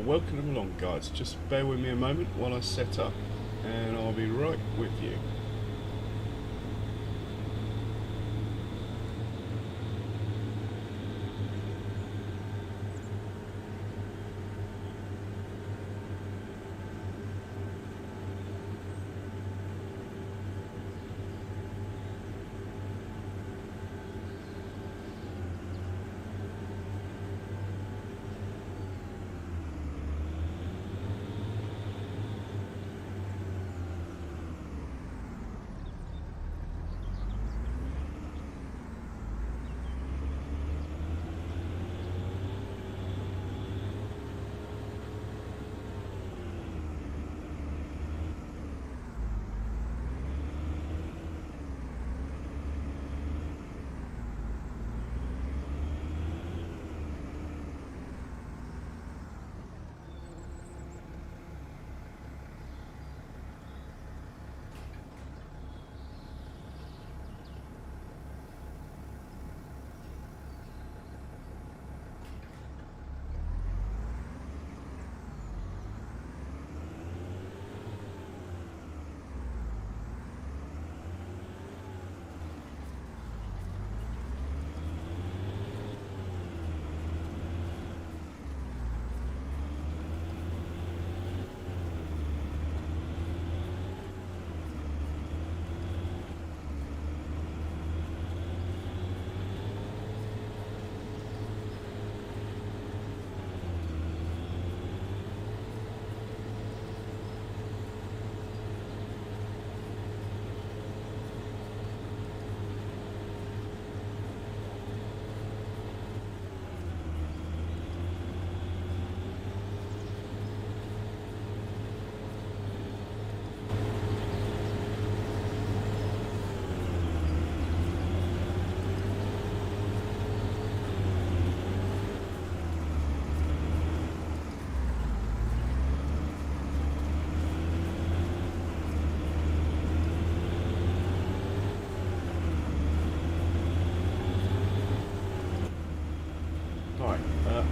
Welcome along, guys. Just bear with me a moment while I set up, and I'll be right with you.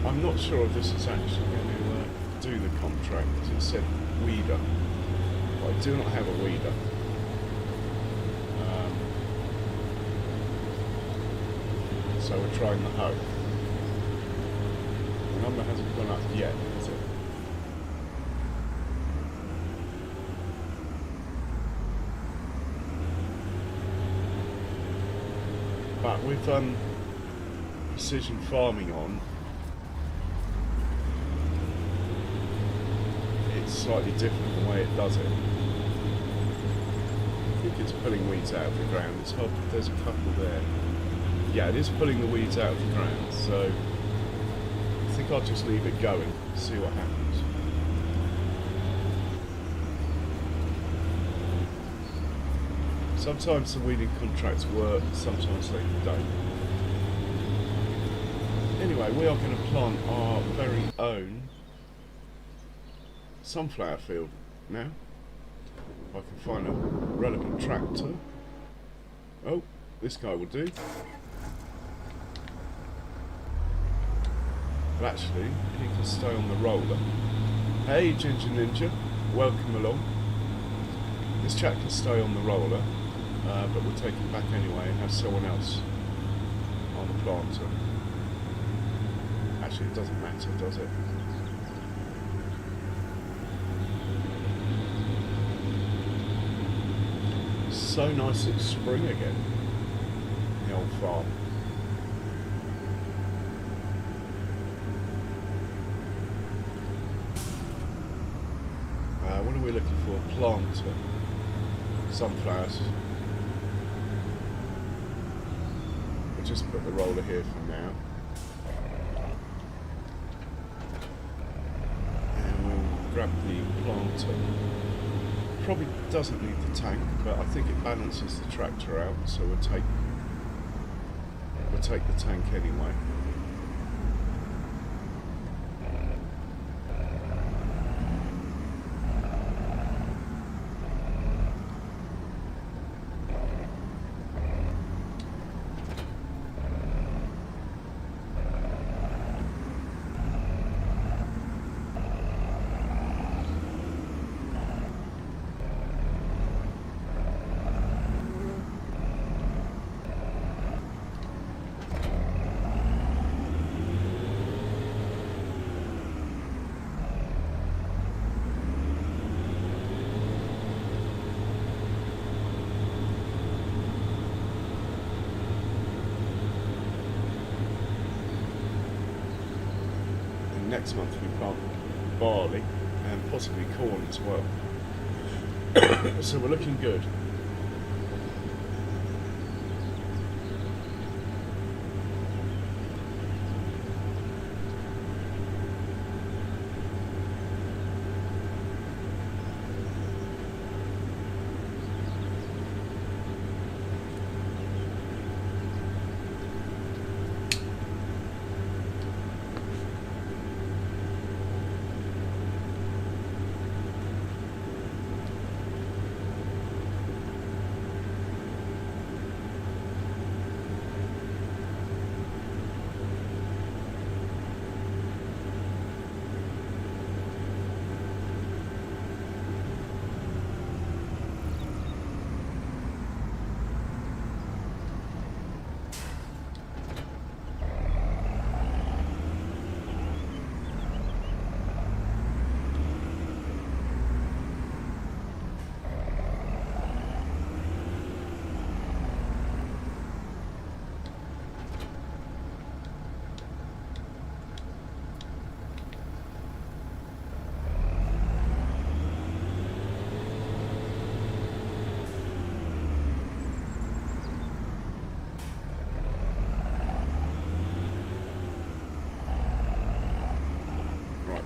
I'm not sure if this is actually going to do the contract, because it said weeder, but I do not have a weeder. So we're trying the hoe. The number hasn't gone up yet, has it? But with precision farming on, slightly different the way it does it. I think it's pulling weeds out of the ground. It's hard, there's a couple there. Yeah, it is pulling the weeds out of the ground, so I think I'll just leave it going, see what happens. Sometimes the weeding contracts work, sometimes they don't. Anyway, we are going to plant our very own sunflower field now. If I can find a relevant tractor. Oh, this guy will do. But actually, he can stay on the roller. Hey, Ginger Ninja, welcome along. This chap can stay on the roller, but we'll take him back anyway and have someone else on the planter. Actually, it doesn't matter, does it? So nice it's spring again in the old farm. What are we looking for? Planter. Sunflowers. We'll just put the roller here for now. And we'll grab the planter. Probably doesn't need the tank, but I think it balances the tractor out, so we'll take the tank anyway. next month we plant barley and possibly corn as well. So we're looking good.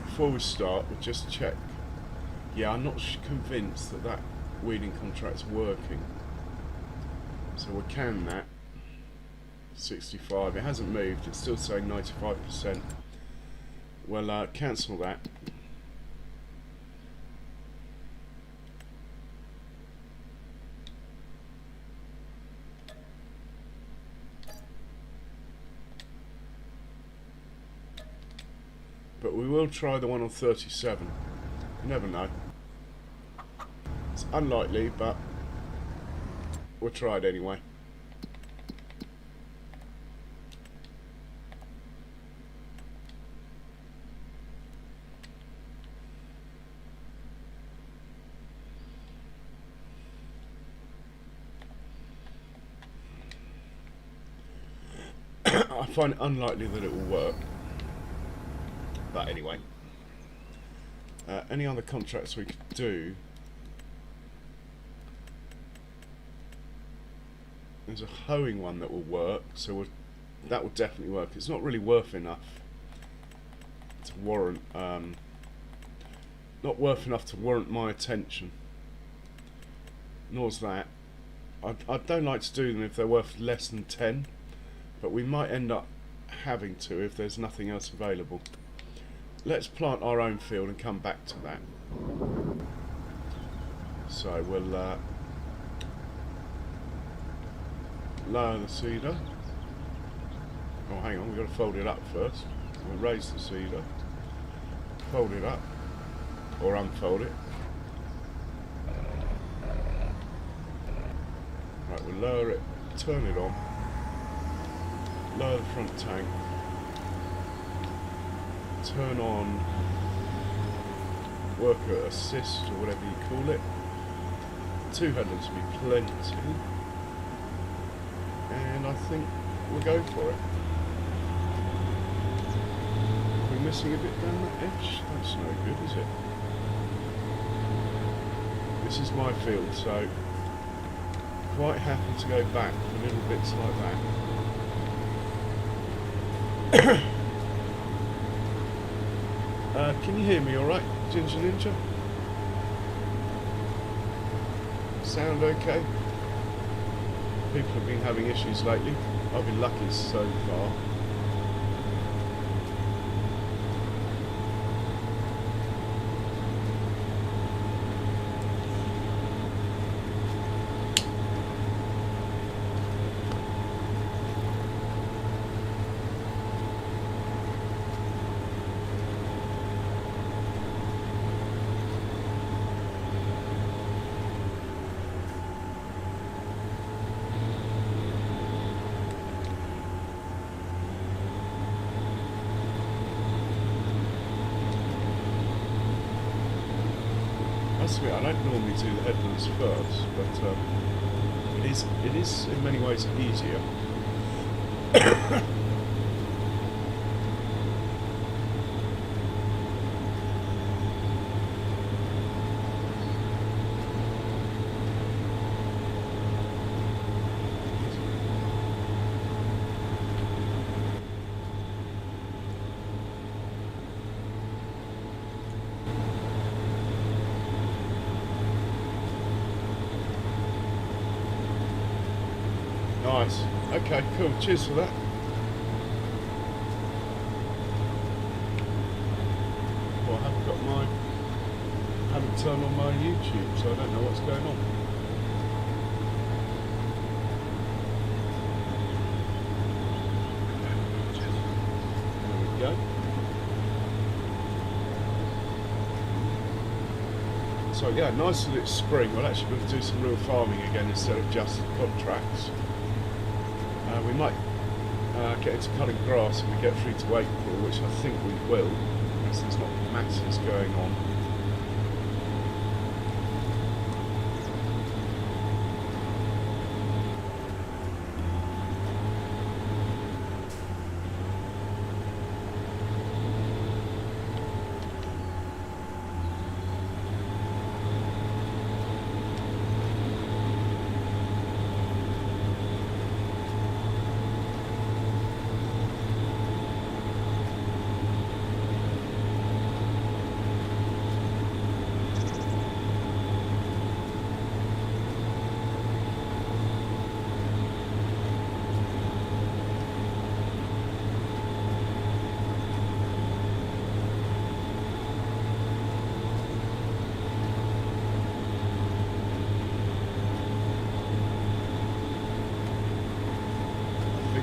Before we start, we'll just check. Yeah, I'm not convinced that that weeding contract's working. So we'll can that. 65. It hasn't moved. It's still saying 95%. Well, cancel that. But we will try the one on 37. You never know. It's unlikely, but we'll try it anyway. I find it unlikely that it will work. But anyway, any other contracts we could do? There's a hoeing one that will work, so that will definitely work. It's not really worth enough to warrant, not worth enough to warrant my attention. Nor's that. I don't like to do them if they're worth less than 10, but we might end up having to if there's nothing else available. Let's plant our own field and come back to that. So we'll lower the seeder. Oh, hang on, we've got to fold it up first. We'll raise the seeder, fold it up, or unfold it. Right, we'll lower it, turn it on, lower the front tank. Turn on worker assist or whatever you call it. 200 would be plenty, and I think we'll go for it. We're missing a bit down that edge. That's no good, is it? This is my field, so quite happy to go back for little bits like that. Can you hear me alright, Ginger Ninja? Sound okay? People have been having issues lately. I've been lucky so far. I don't normally do the headlands first, but it is in many ways easier. Nice. Okay, cool. Cheers for that. Well, I haven't turned on my YouTube, so I don't know what's going on. There we go. So yeah, nice that it's spring. We're actually going to do some real farming again instead of just contracts. We might get into cutting grass if we get through to April, which I think we will, because there's not masses going on.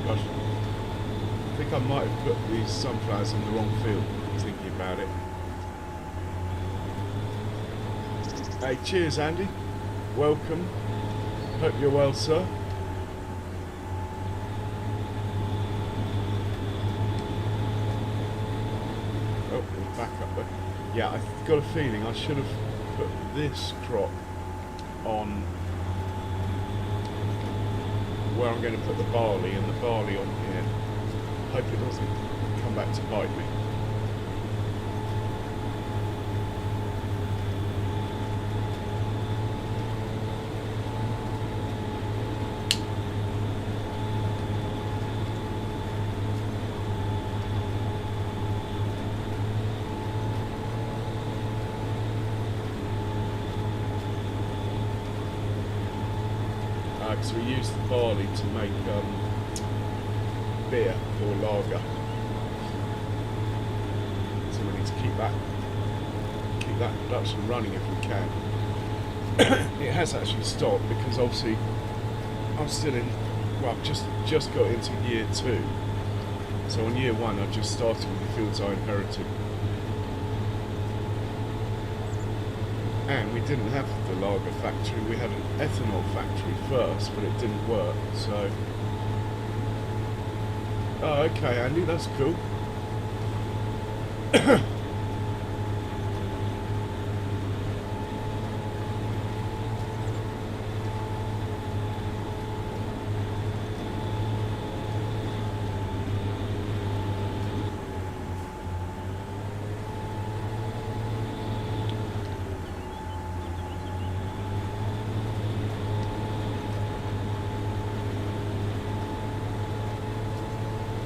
I think I might have put these sunflowers in the wrong field, thinking about it. Hey, cheers Andy. Welcome. Hope you're well, sir. Oh, we're back up there. Yeah, I've got a feeling I should have put this crop on where I'm going to put the barley, and the barley on here. Hope it doesn't come back to bite me. Because we use the barley to make beer or lager, so we need to keep that production running if we can. It has actually stopped because obviously I'm still in. Well, I've just got into year 2, so on year 1 I just started with the fields I inherited. And we didn't have the lager factory, we had an ethanol factory first, but it didn't work, so... Oh, okay, Andy, that's cool.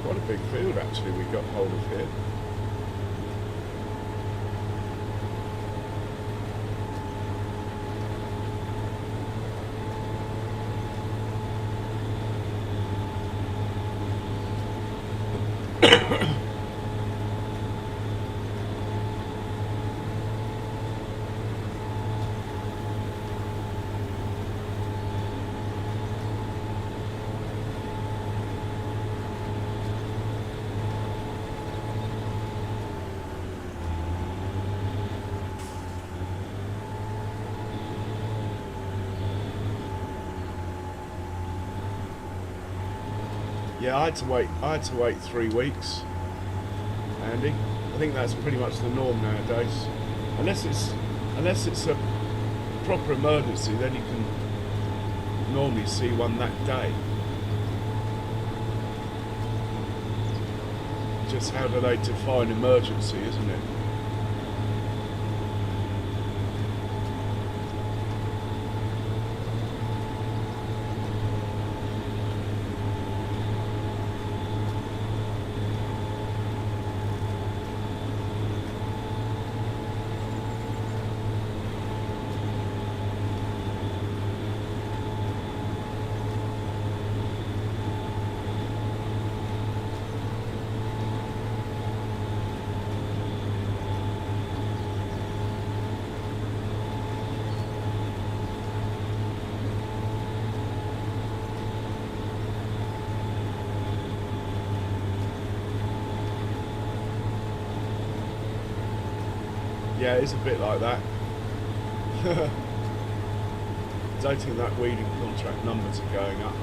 What a big field actually we got hold of here. Yeah, I had to wait 3 weeks, Andy. I think that's pretty much the norm nowadays. Unless it's a proper emergency, then you can normally see one that day. Just how do they define emergency, isn't it? Yeah, it's a bit like that. Don't think that weeding contract numbers are going up.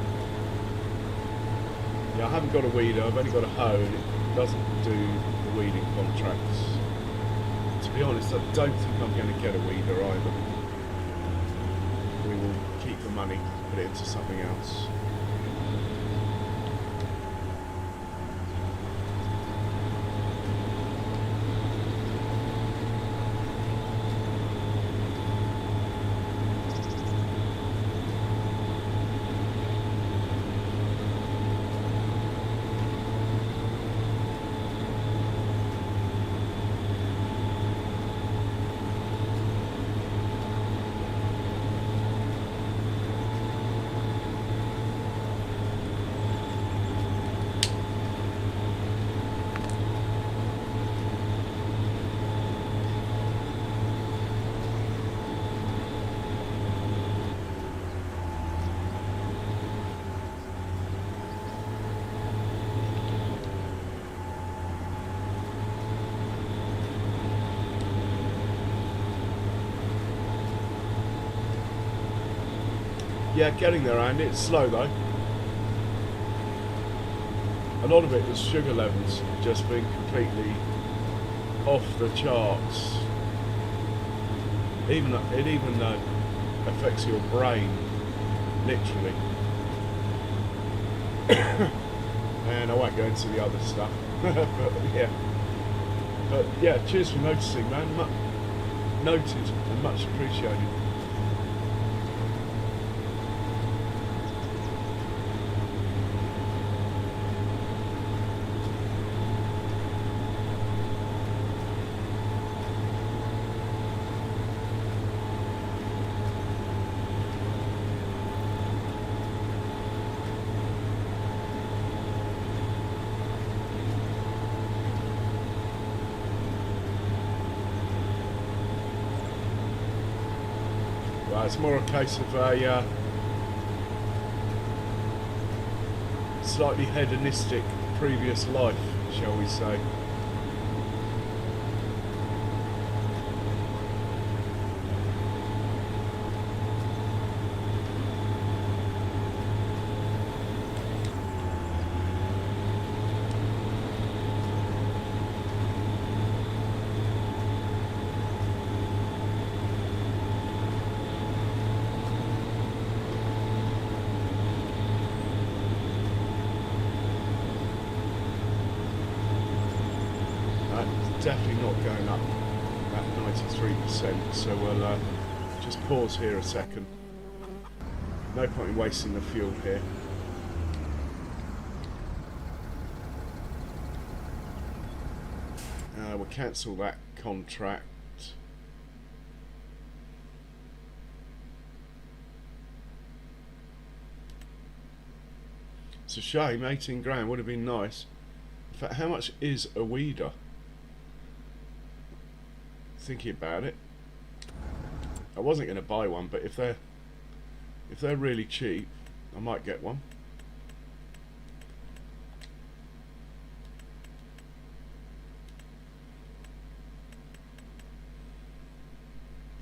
Yeah, I haven't got a weeder, I've only got a hoe, and it doesn't do the weeding contracts. To be honest, I don't think I'm going to get a weeder either. We will keep the money, put it into something else. Yeah, getting there, Andy. It's slow though. A lot of it was sugar levels just being completely off the charts. It even affects your brain, literally. And I won't go into the other stuff. But yeah, cheers for noticing, man. Noted and much appreciated. It's more a case of a slightly hedonistic previous life, shall we say. Definitely not going up at 93%, so we'll just pause here a second. No point in wasting the fuel here. We'll cancel that contract. It's a shame, 18 grand would have been nice. In fact, how much is a weeder? Thinking about it, I wasn't going to buy one, but if they're really cheap, I might get one.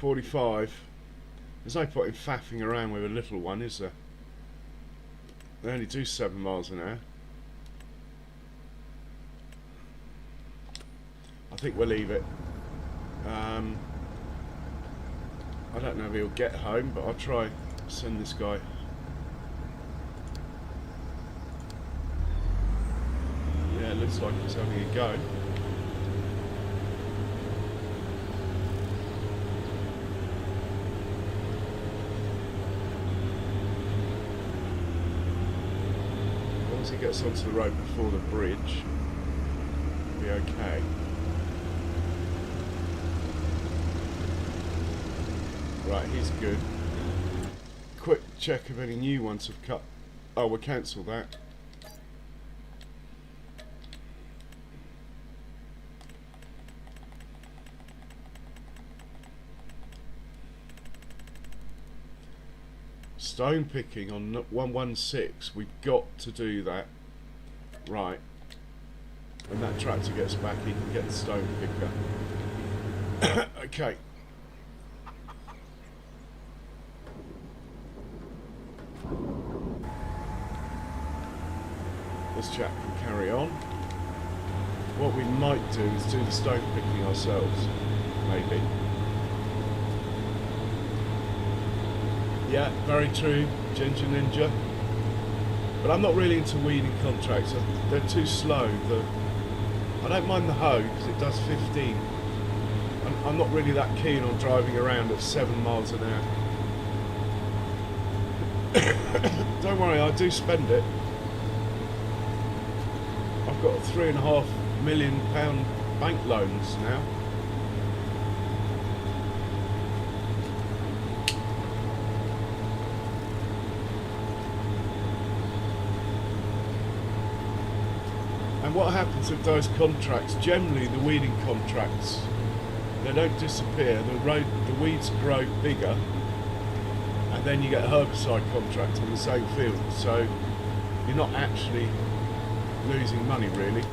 $45. There's no point in faffing around with a little one, is there? They only do 7 miles an hour. I think we'll leave it. I don't know if he'll get home, but I'll try send this guy. Yeah, it looks like he's having a go. As long as he gets onto the road before the bridge, he'll be okay. Right, he's good. Quick check if any new ones have cut. Oh, we'll cancel that. Stone picking on 116. We've got to do that. Right. When that tractor gets back, he can get the stone picker. Okay. This chap can carry on. What we might do is do the stone picking ourselves, maybe. Yeah, very true, Ginger Ninja. But I'm not really into weeding contracts. They're too slow. I don't mind the hoe because it does 15. I'm not really that keen on driving around at 7 miles an hour. Don't worry, I do spend it. I've got £3.5 million bank loans now. And what happens with those contracts? Generally, the weeding contracts, they don't disappear. The weeds grow bigger, and then you get a herbicide contract on the same field. So you're not actually losing money, really.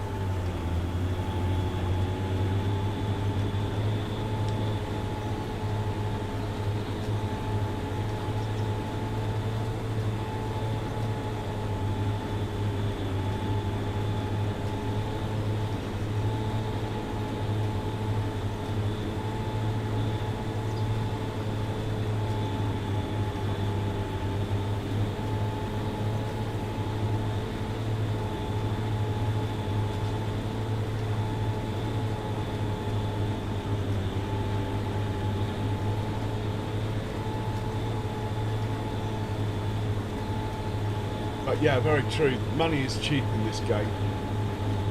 But yeah, very true. Money is cheap in this game.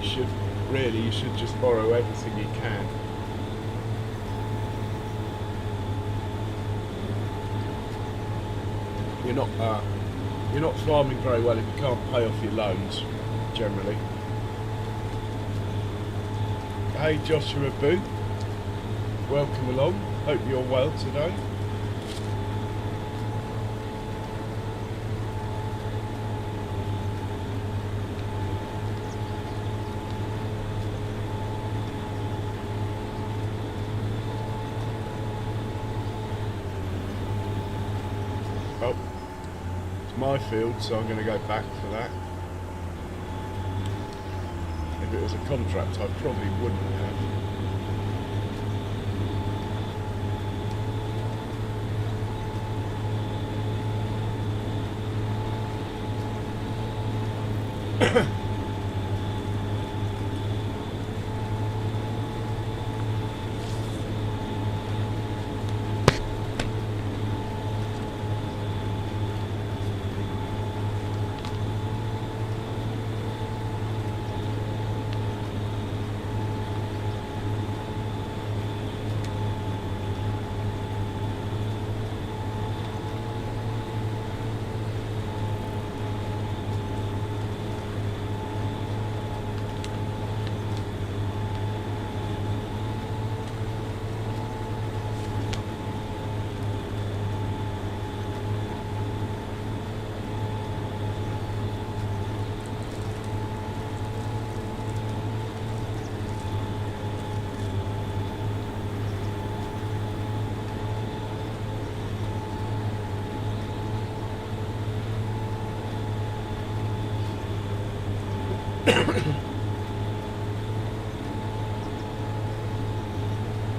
You should just borrow everything you can. You're not farming very well if you can't pay off your loans, generally. Hey Joshua Boo, welcome along. Hope you're well today. Oh, it's my field, so I'm going to go back for that. If it was a contract, I probably wouldn't have.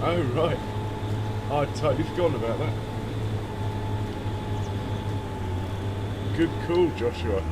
Oh right, I'd totally forgotten about that. Good call, Joshua.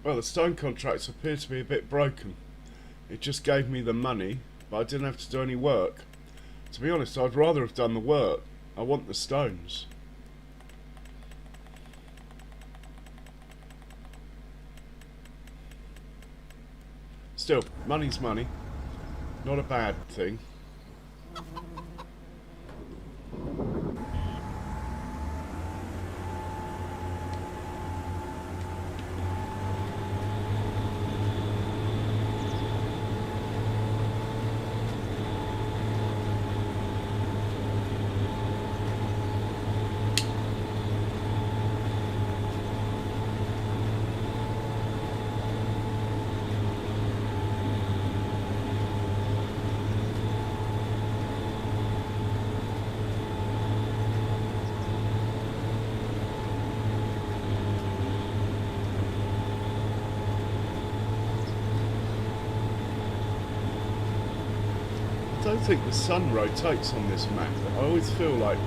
Well, the stone contracts appear to be a bit broken. It just gave me the money, but I didn't have to do any work. To be honest, I'd rather have done the work. I want the stones. still, money's money. Not a bad thing. I don't think the sun rotates on this map. I always feel like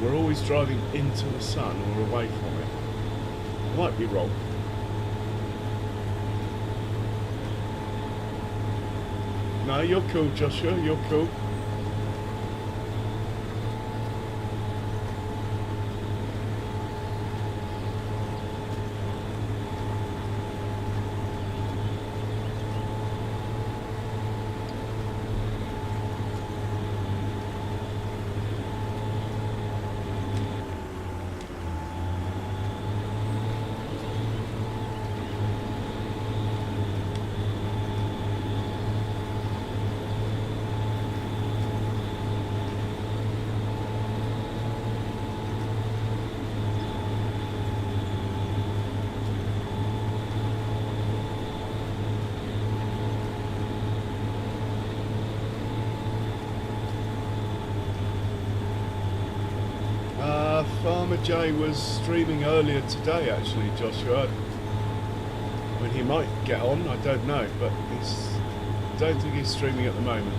we're always driving into the sun or away from it. I might be wrong. No, you're cool, Joshua, you're cool. Farmer Jay was streaming earlier today, actually, Joshua. I mean, he might get on, I don't know, but I don't think he's streaming at the moment.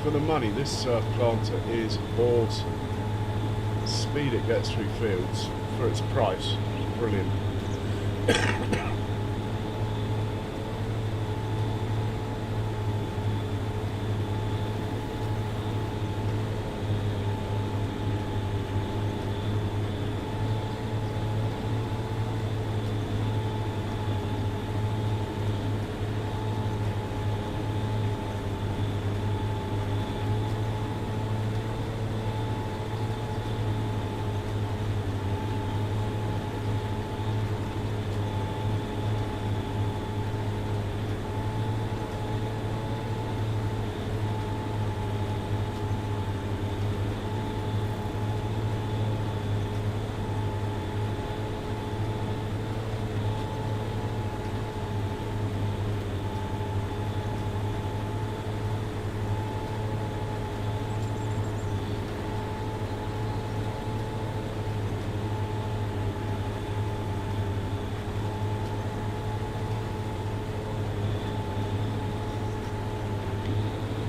For the money, this planter is awesome. The speed it gets through fields for its price, brilliant.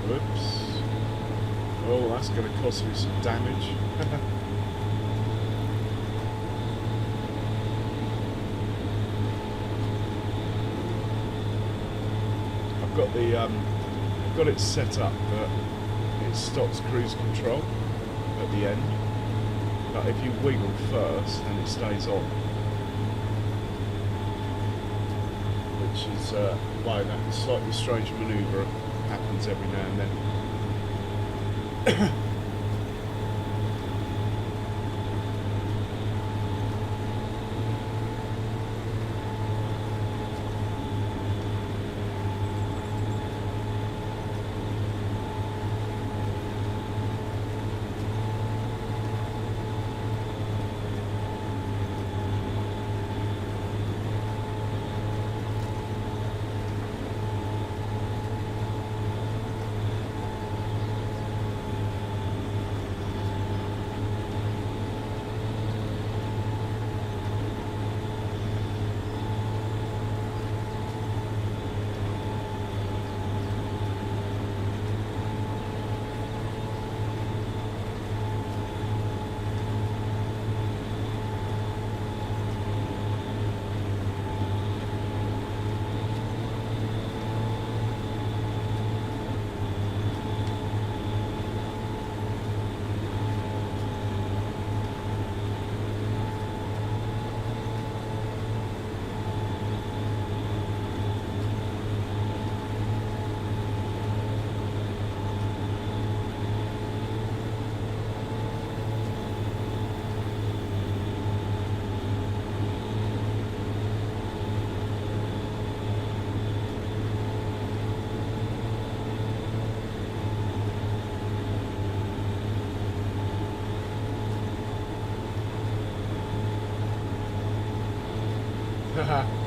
Whoops. Oh, that's going to cost me some damage. I've got it set up that it stops cruise control at the end. But if you wiggle first, then it stays on. Which is why that slightly strange manoeuvre happens every now and then.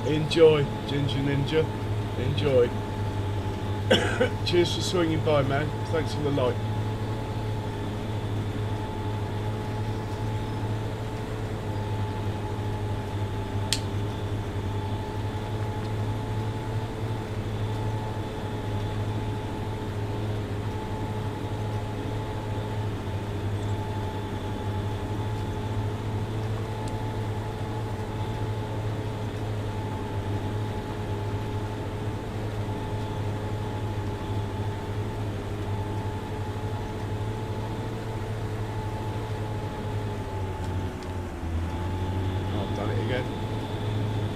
Enjoy, Ginger Ninja. Enjoy. Cheers for swinging by, man. Thanks for the like.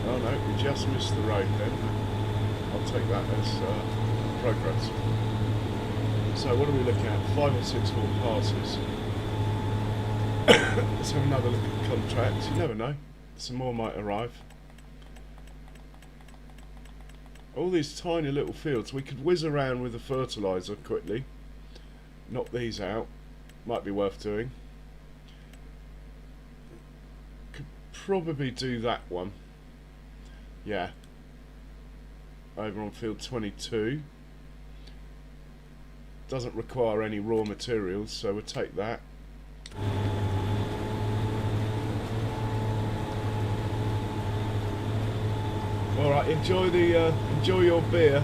Oh no, we just missed the road then. I'll take that as progress. So what are we looking at? 5 or 6 more passes. Let's have another look at the contract. You never know, some more might arrive. All these tiny little fields, we could whiz around with the fertiliser quickly. Knock these out, might be worth doing. Could probably do that one. Yeah, over on field 22. Doesn't require any raw materials, so we'll take that. All right, enjoy your beer.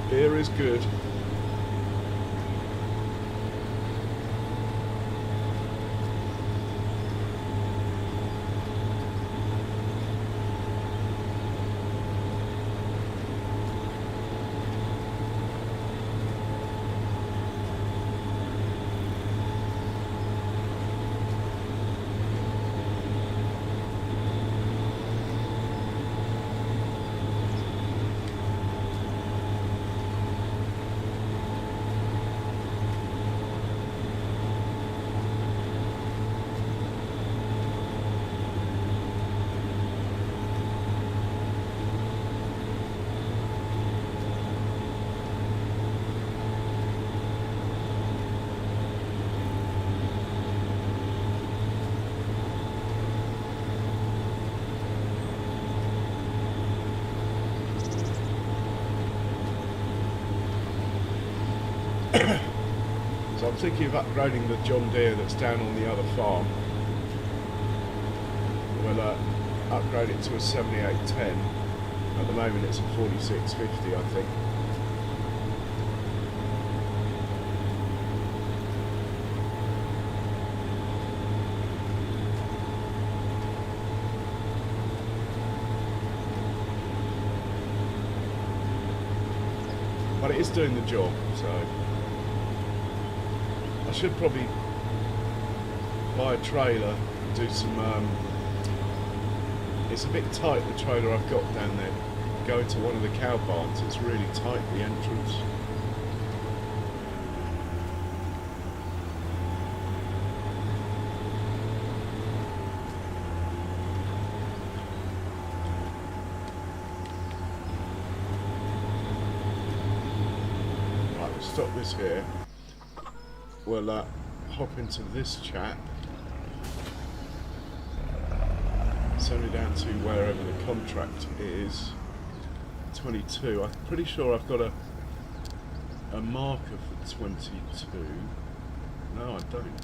Beer is good. So I'm thinking of upgrading the John Deere that's down on the other farm. We'll upgrade it to a 7810. At the moment it's a 4650, I think. But it is doing the job, so I should probably buy a trailer, do some, it's a bit tight, the trailer I've got down there. Go into one of the cow barns, it's really tight, the entrance. Right, we'll stop this here. We'll hop into this chap. It's only down to wherever the contract is. 22. I'm pretty sure I've got a marker for 22. No, I don't.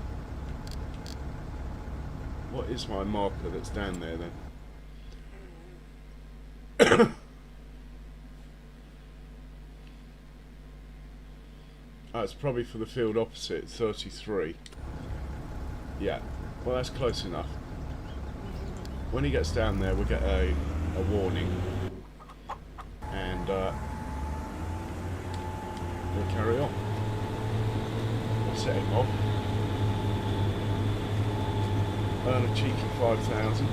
What is my marker that's down there then? Oh, it's probably for the field opposite, 33. Yeah, well that's close enough. When he gets down there we'll get a warning and we'll carry on. We'll set him off. Earn a cheeky 5,000.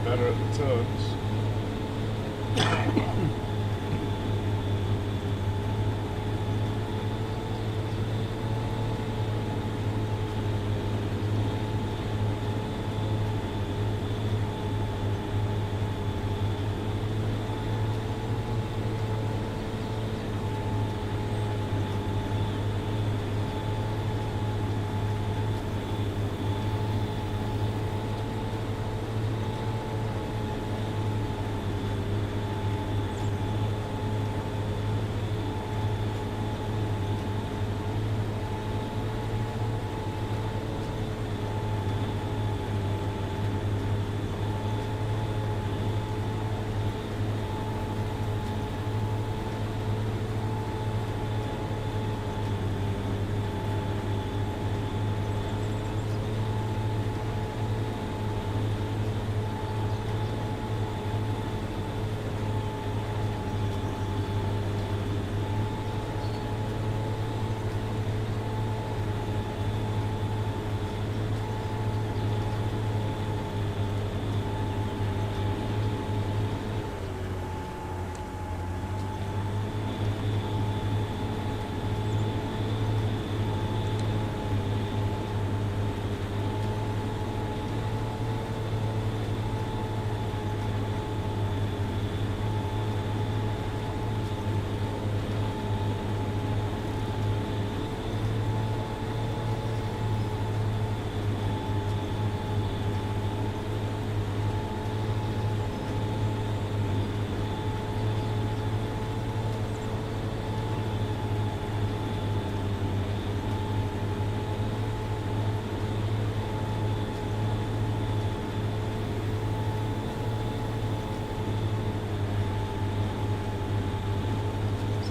better at the turns.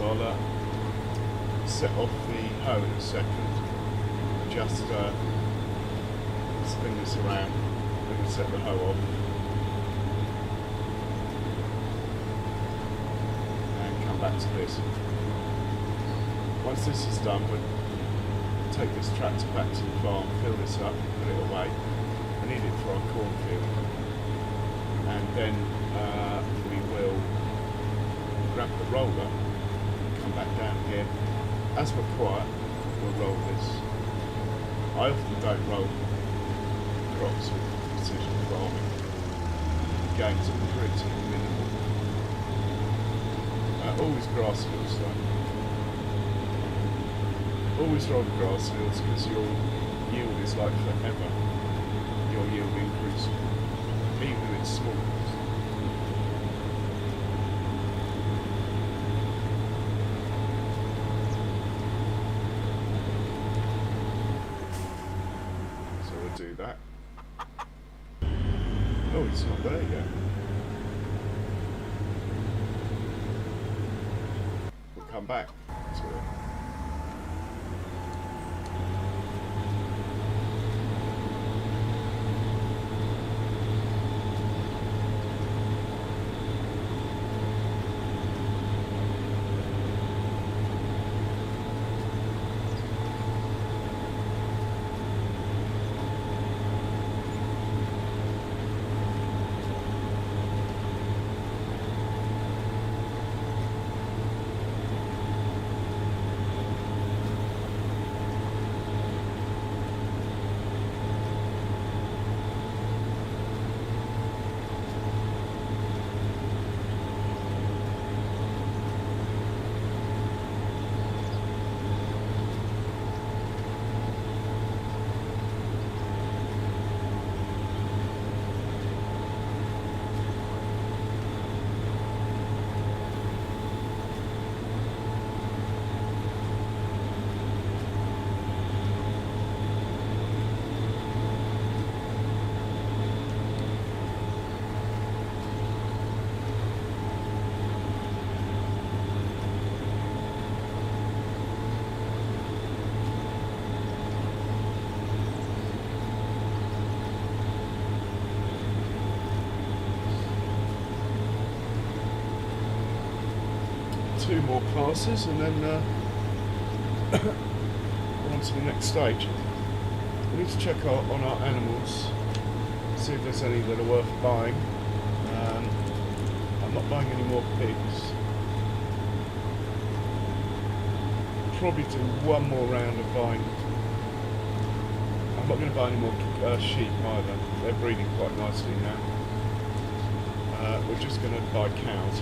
I'll set off the hoe in a second, just spin this around and set the hoe off, and come back to this. Once this is done, we'll take this tractor back to the farm, fill this up, put it away. I need it for our cornfield, and then we will grab the roller, come back down here. As we're quiet, we'll roll this. I often don't roll crops with precision farming. Gains are pretty minimal. Always grass fields though. Always roll the grass fields because your yield is like forever. Your yield increases, even if it's small. Do that. Oh, it's not there yet. We'll come back to it. Two more passes and then we're on to the next stage. We need to check on our animals' See if there's any that are worth buying. I'm not buying any more pigs. Probably do one more round of buying. I'm not going to buy any more sheep either. They're breeding quite nicely now. We're just going to buy cows.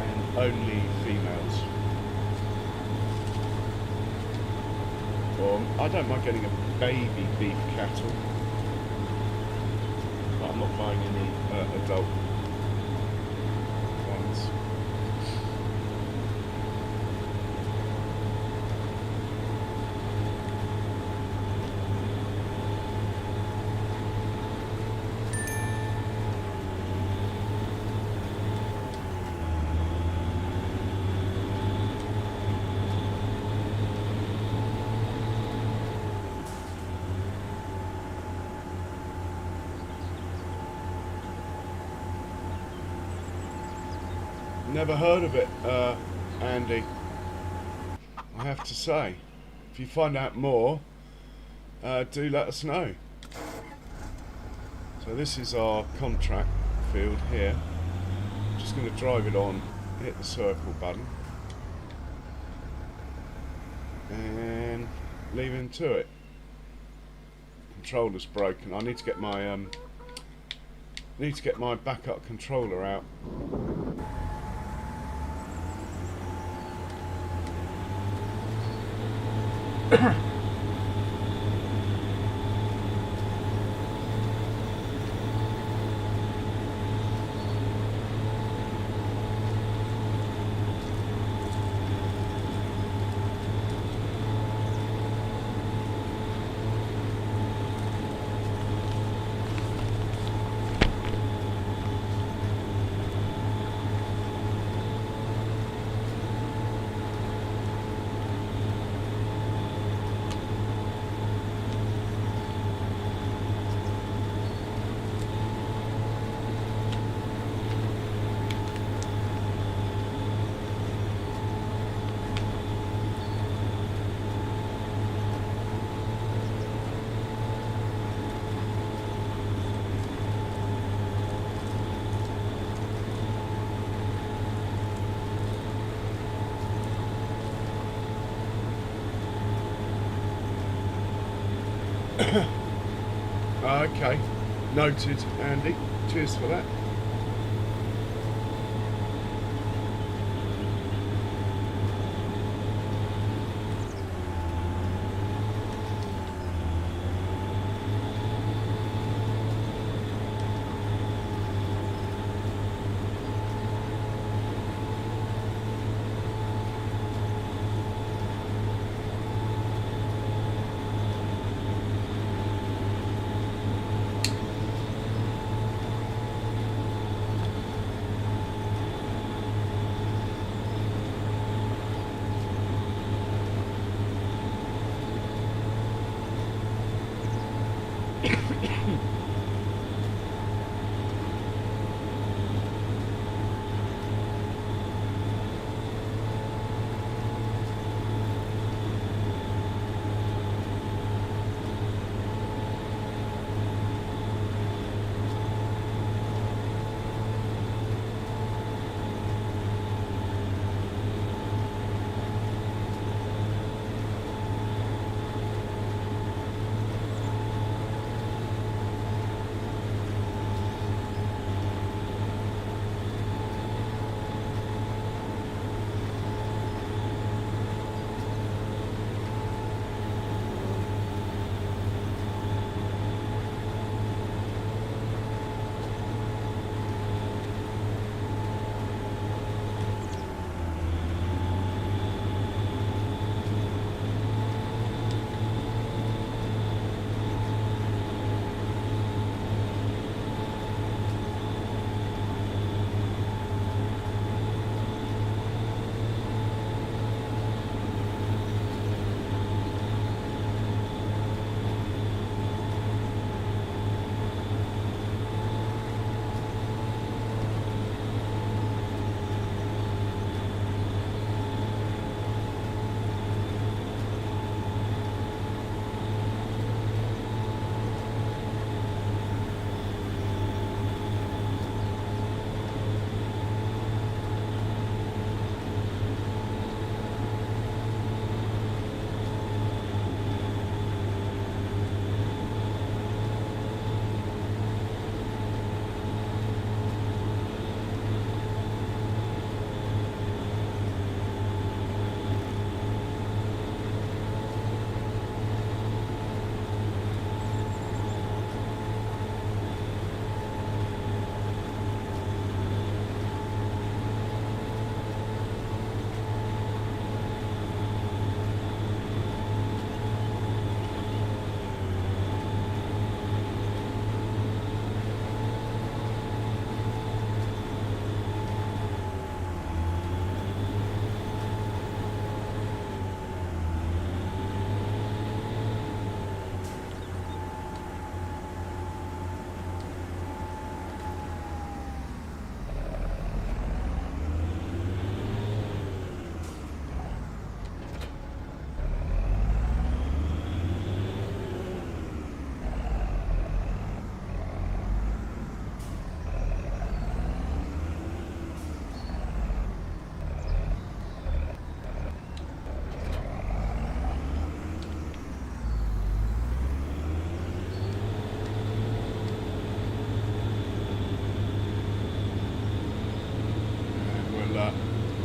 And only females. Or I don't mind getting a baby beef cattle. But I'm not buying any adult ones. Never heard of it, Andy, I have to say. If you find out more, do let us know. So this is our contract field here. Just going to drive it on, hit the circle button, and leave him to it. Controller's broken. I need to get my backup controller out. Okay, noted, Andy. Cheers for that.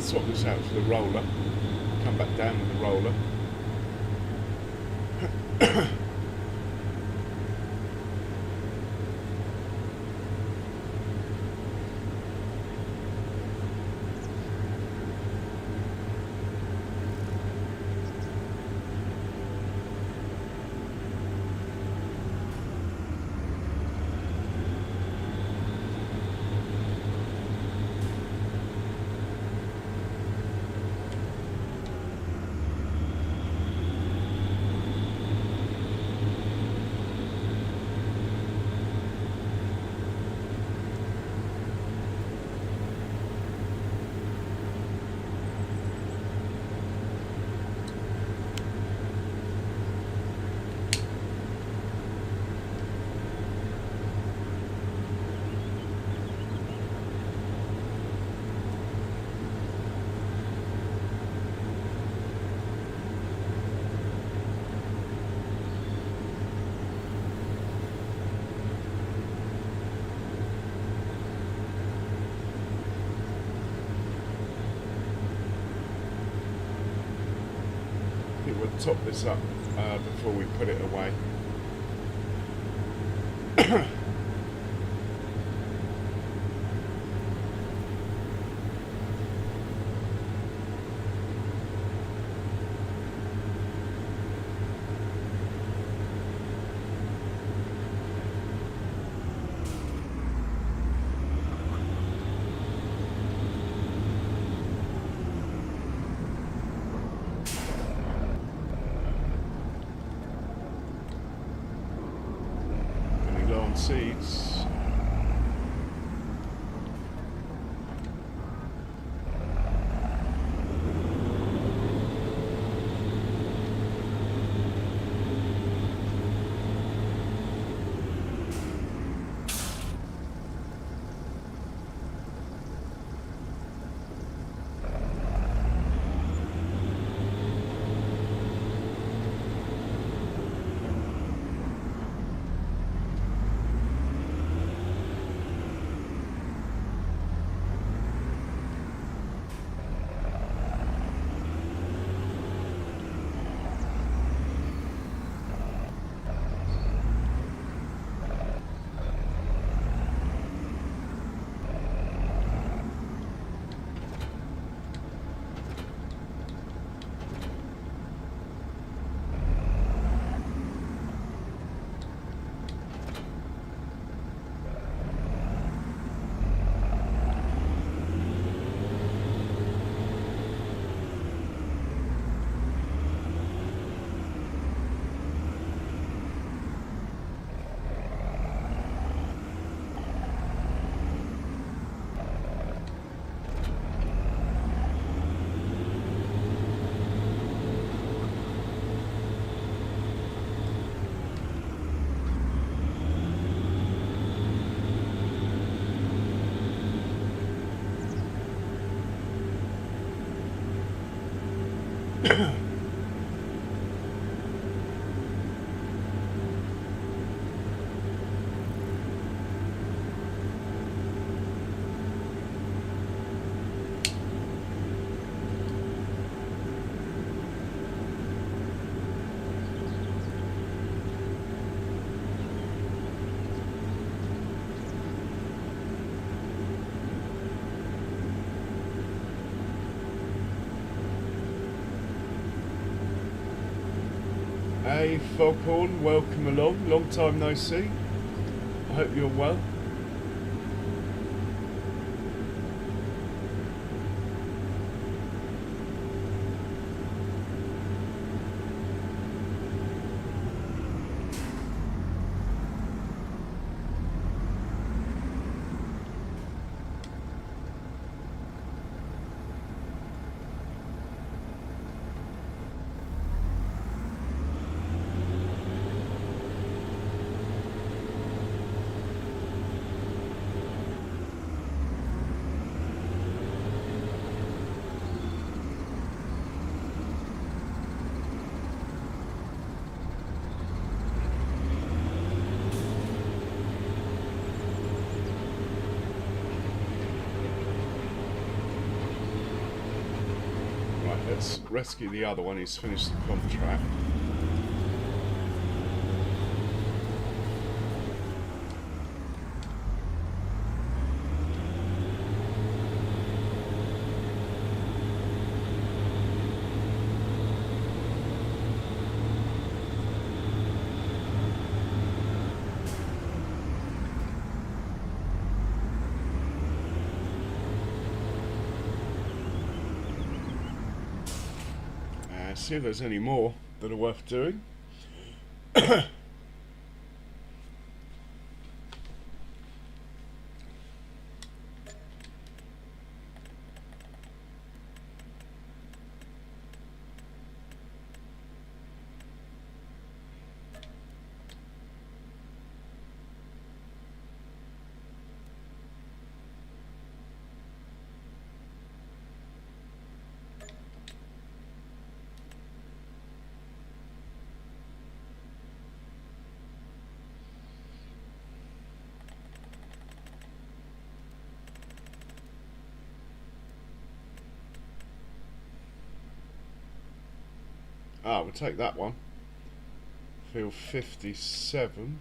swap this out for the roller, come back down with the roller. We'll top this up before we put it away. Seeds. Hey Foghorn, welcome along. Long time no see. I hope you're well. let's rescue the other one. He's finished the contract. See if there's any more that are worth doing. We'll take that one. Field 57.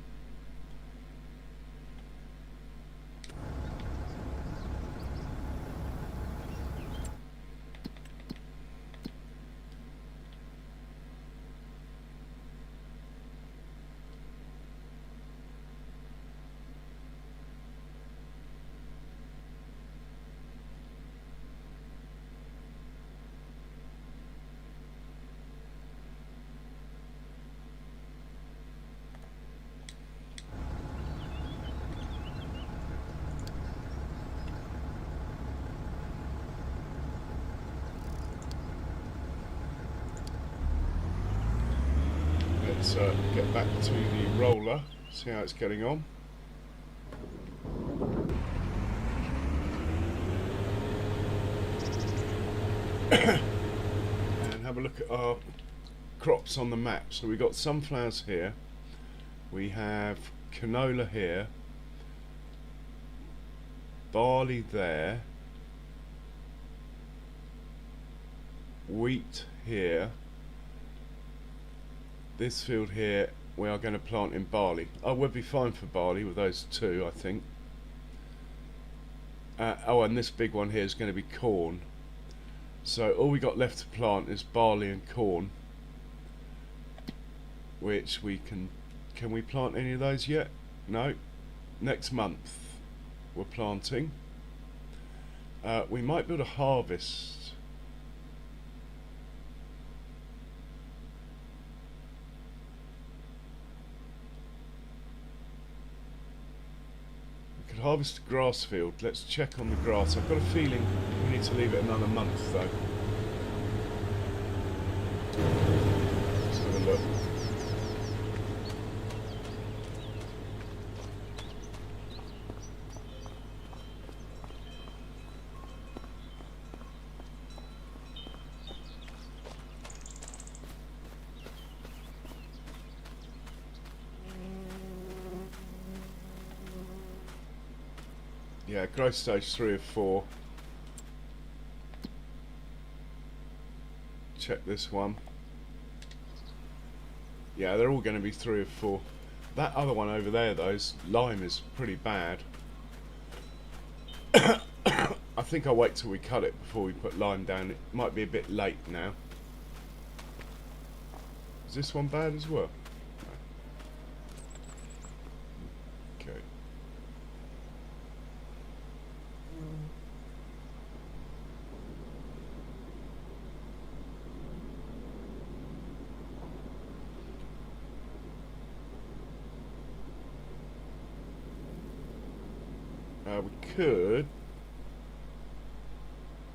Let's get back to the roller, see how it's getting on. And have a look at our crops on the map. So we've got sunflowers here, we have canola here, barley there, wheat here. This field here we are going to plant in barley. Oh, we'll be fine for barley with those two, I think. Oh, and this big one here is going to be corn. So all we got left to plant is barley and corn, which we can we plant any of those yet? No. Next month we're planting. We might be able to harvest. Harvest a grass field. Let's check on the grass. I've got a feeling we need to leave it another month though. Let's have a look. Yeah, growth stage 3 or 4. Check this one. Yeah, they're all going to be 3 or 4. That other one over there, though, lime is pretty bad. I think I'll wait till we cut it before we put lime down. It might be a bit late now. Is this one bad as well? No. Okay. We could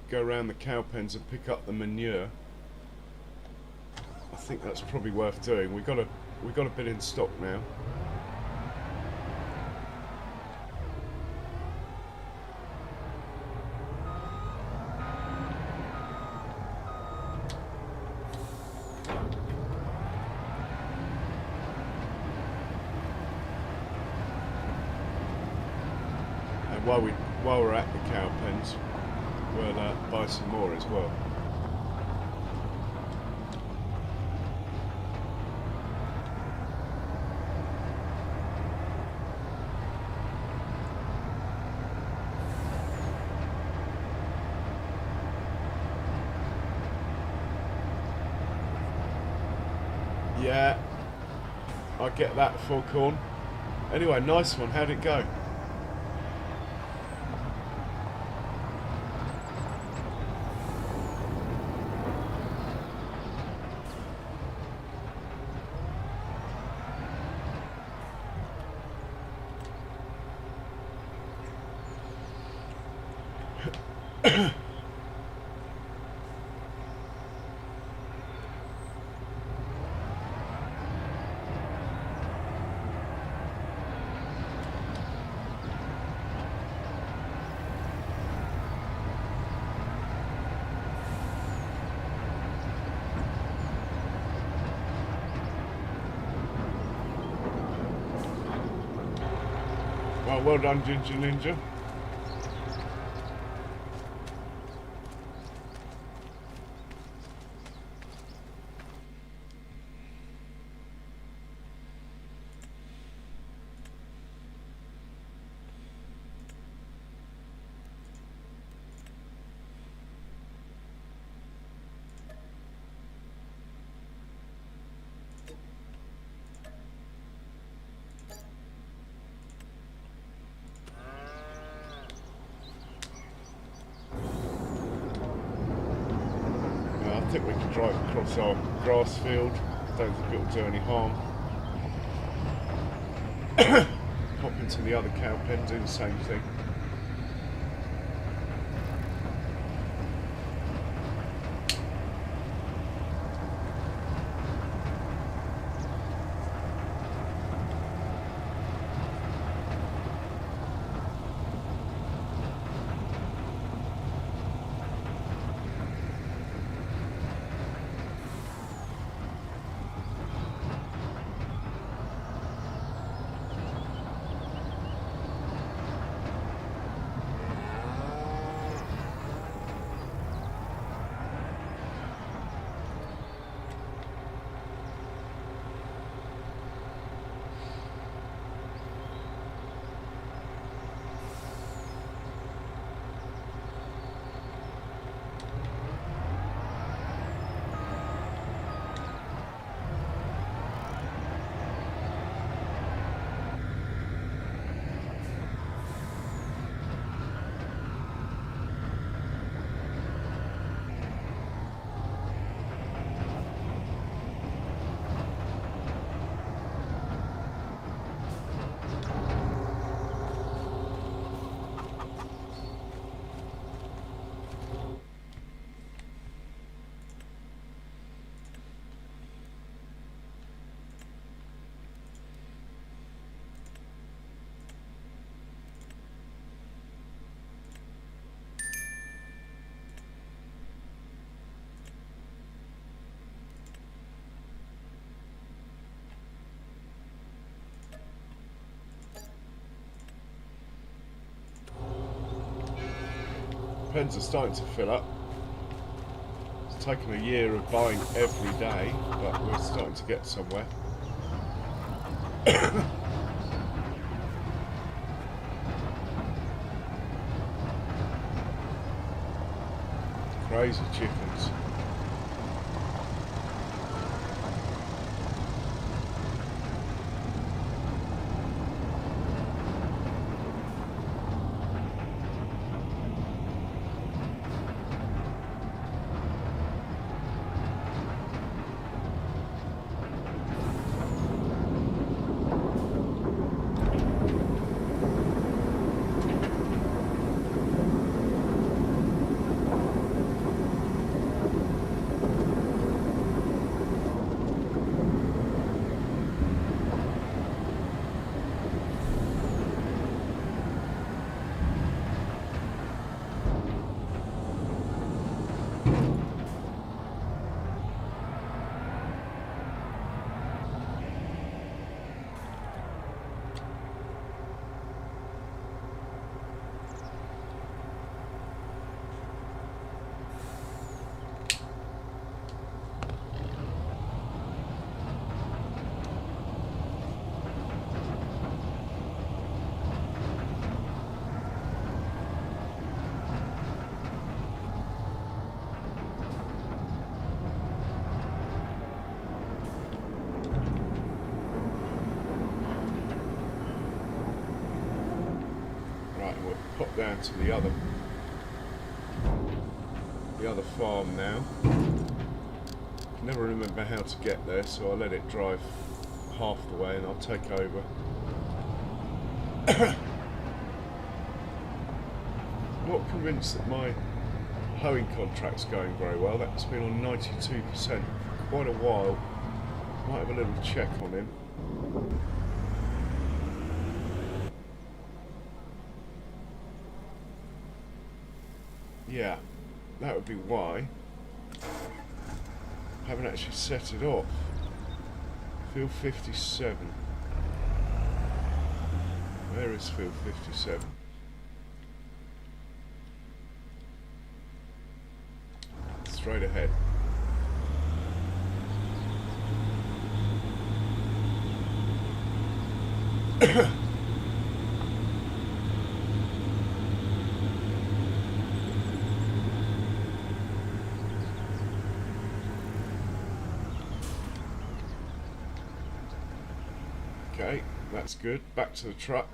go around the cow pens and pick up the manure. I think that's probably worth doing. We've got a bit in stock now. While we're at the cow pens, we'll buy some more as well. I get that for corn. Anyway, nice one. How'd it go? Well done, Ginger Ninja. I think we can drive across our grass field. Don't think it'll do any harm. Hop into the other cow pen, do the same thing. Pens are starting to fill up. It's taken a year of buying every day, but we're starting to get somewhere. Crazy chickens. pop down to the other farm now. Never remember how to get there, so I'll let it drive half the way and I'll take over. Not convinced that my hoeing contract's going very well. That's been on 92% for quite a while. Might have a little check on him. Yeah, that would be why. Haven't actually set it off. Field 57. Where is field 57? Straight ahead. Okay, that's good. Back to the truck.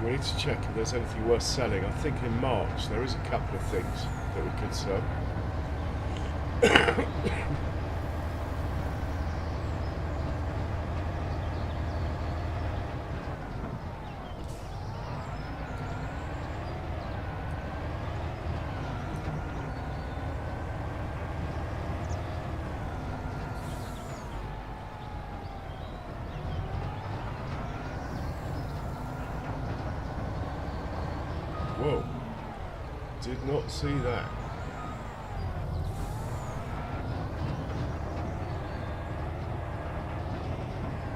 We need to check if there's anything worth selling. I think in March there is a couple of things that we could sell. Whoa, did not see that.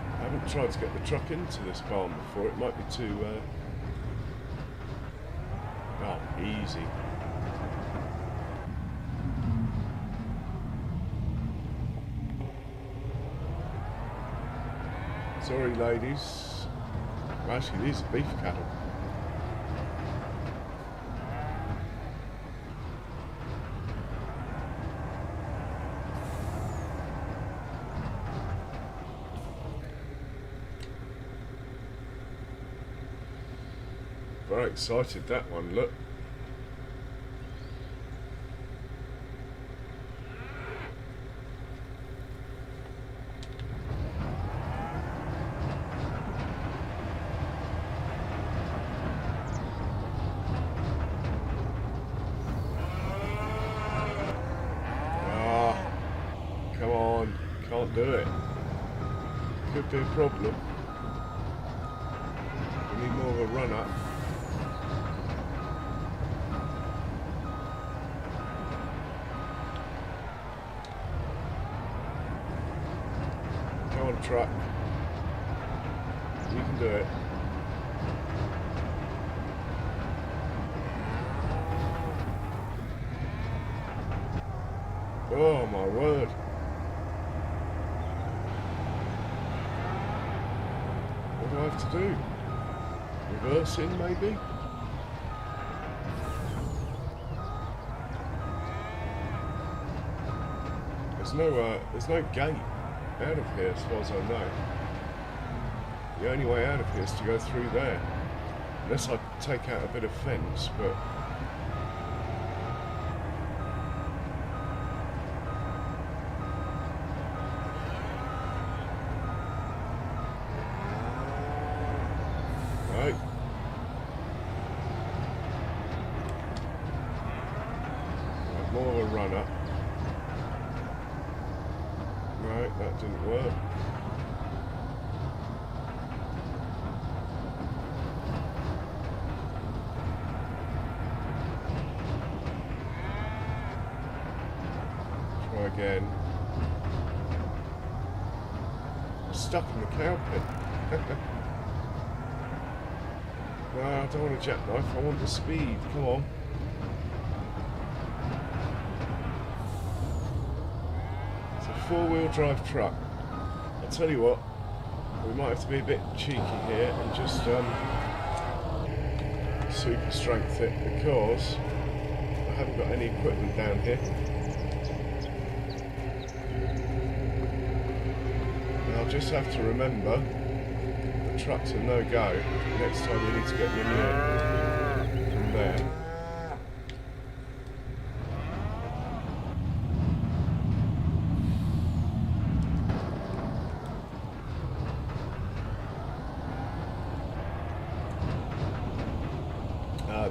I haven't tried to get the truck into this barn before, it might be too, easy. Sorry ladies, actually these are beef cattle. Very excited, that one, look. Come on, can't do it. Could be a problem. We need more of a run up. Come on, truck. You can do it. Oh my word. What do I have to do? Reverse in maybe? There's no gate out of here as far as I know. The only way out of here is to go through there. Unless I take out a bit of fence, but... Right. Right, more of a run up. Right, that didn't work. Again. Stuck in the cow pit. No, I don't want a jackknife, I want the speed, come on. It's a four-wheel drive truck. I'll tell you what, we might have to be a bit cheeky here and just super strength it, because I haven't got any equipment down here. I'll just have to remember the truck's a no-go next time we need to get manure from there.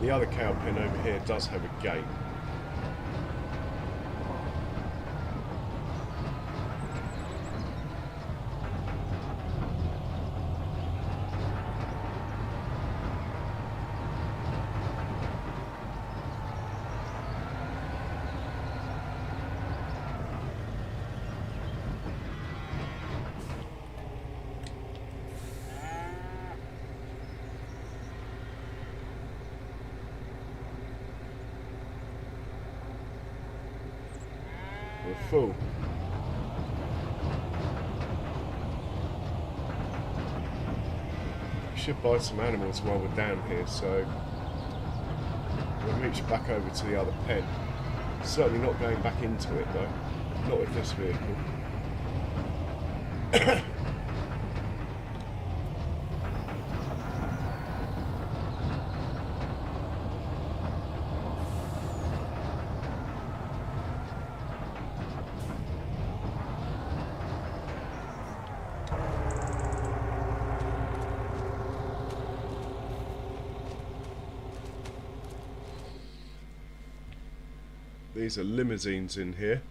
The other cow pen over here does have a gate. We're full. We should buy some animals while we're down here, so we'll reach back over to the other pen. Certainly not going back into it though, not with this vehicle. These are limousines in here.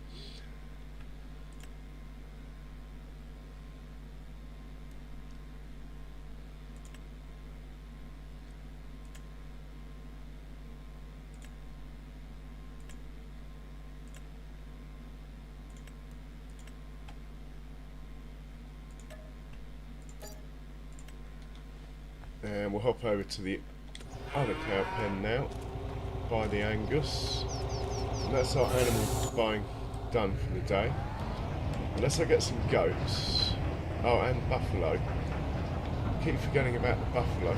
And we'll hop over to the other cow pen now, by the Angus. And that's our animal buying done for the day. Unless I get some goats. Oh, and buffalo. Keep forgetting about the buffalo.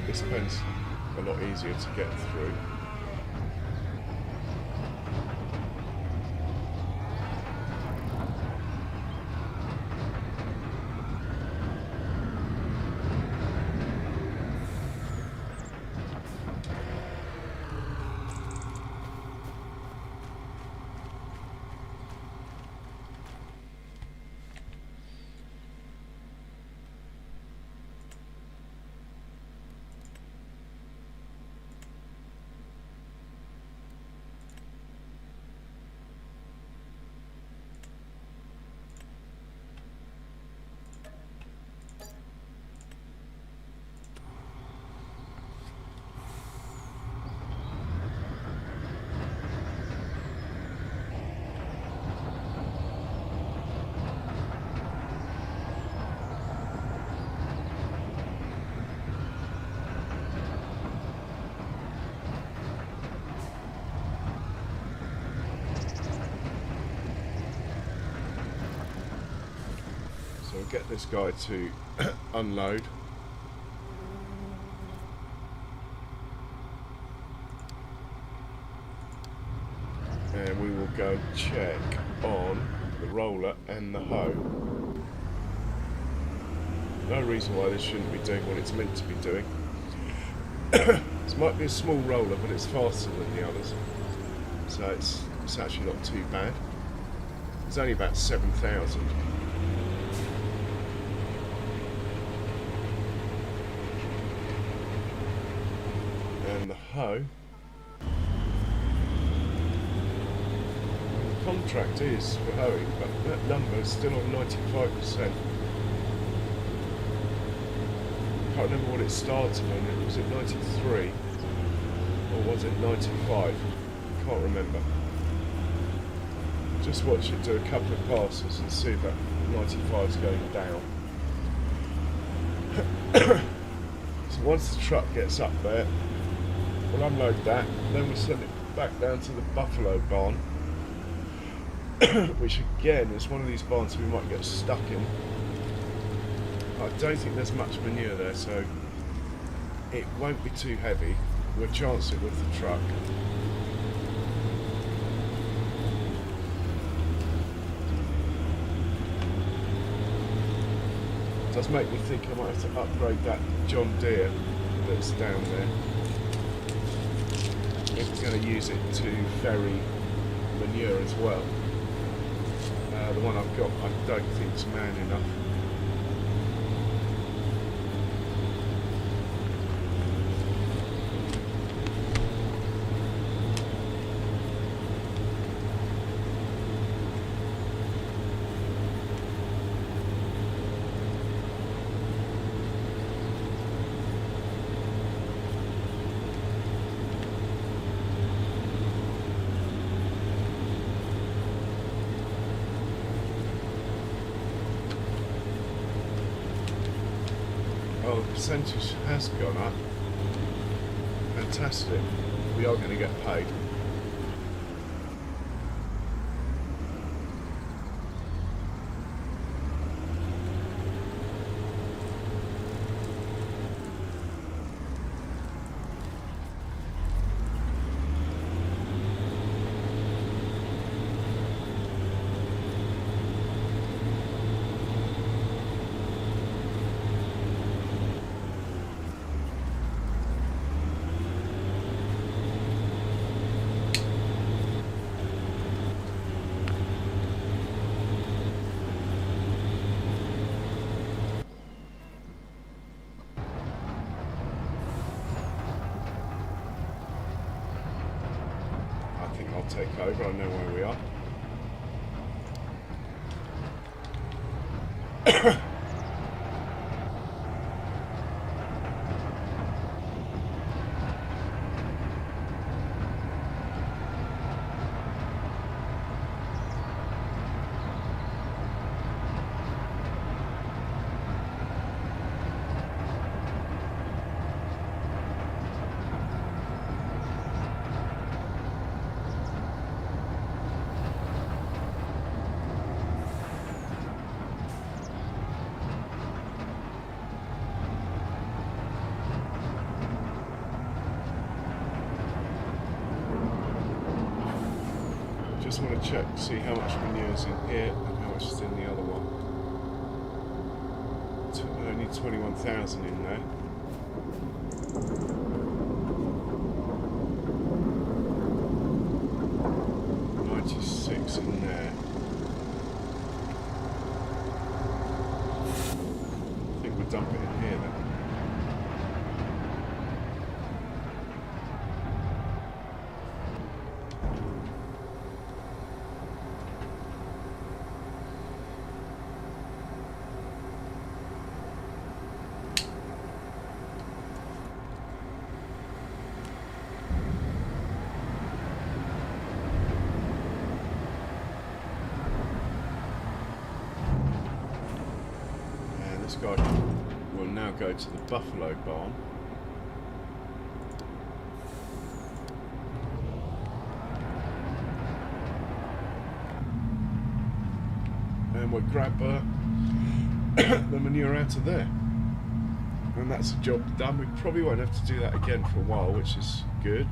This pen's a lot easier to get through. I'll get this guy to unload. And we will go check on the roller and the hoe. No reason why this shouldn't be doing what it's meant to be doing. This might be a small roller, but it's faster than the others, so it's actually not too bad. It's only about 7,000. And the hoe, the contract is for hoeing, but that number is still on 95%. I can't remember what it started on. Was it 93 or was it 95? I can't remember. Just watch it do a couple of passes and see if that 95 is going down. So once the truck gets up there, we'll unload that, then we'll send it back down to the buffalo barn, which again is one of these barns we might get stuck in. I don't think there's much manure there, so it won't be too heavy. We'll chance it with the truck. It does make me think I might have to upgrade that John Deere that's down there, if we're going to use it to ferry manure as well. The one I've got, I don't think it's man enough. Oh, the percentage has gone up. Fantastic. We are going to get paid. I'll take over, I know where we are. Just want to check, see how much manure is in here and how much is in the other one. Only 21,000 in there. $96 in there. I think we'll dump it in here then. This guy will now go to the buffalo barn. And we'll grab the manure out of there. And that's the job done. We probably won't have to do that again for a while, which is good.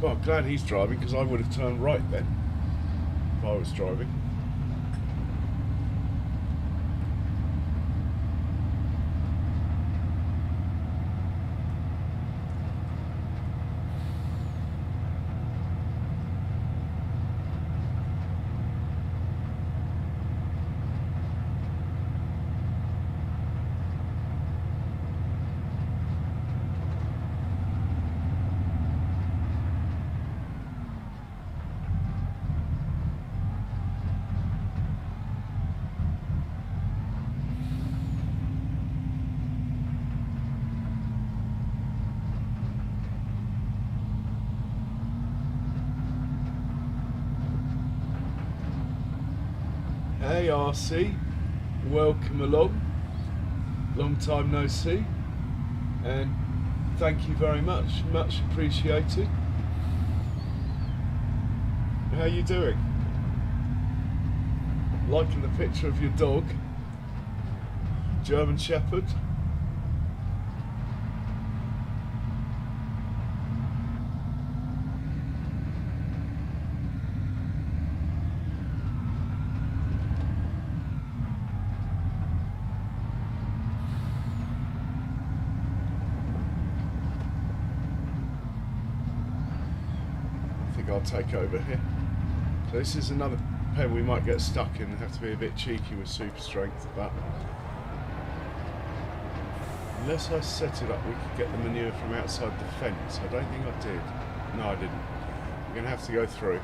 Well, I'm glad he's driving, because I would have turned right then if I was driving. Hey RC, welcome along, long time no see, and thank you very much, much appreciated. How you doing? Liking the picture of your dog, German Shepherd? I'll take over here. So this is another pen we might get stuck in and have to be a bit cheeky with super strength, but unless I set it up we could get the manure from outside the fence. I don't think I did. No, I didn't. We're going to have to go through.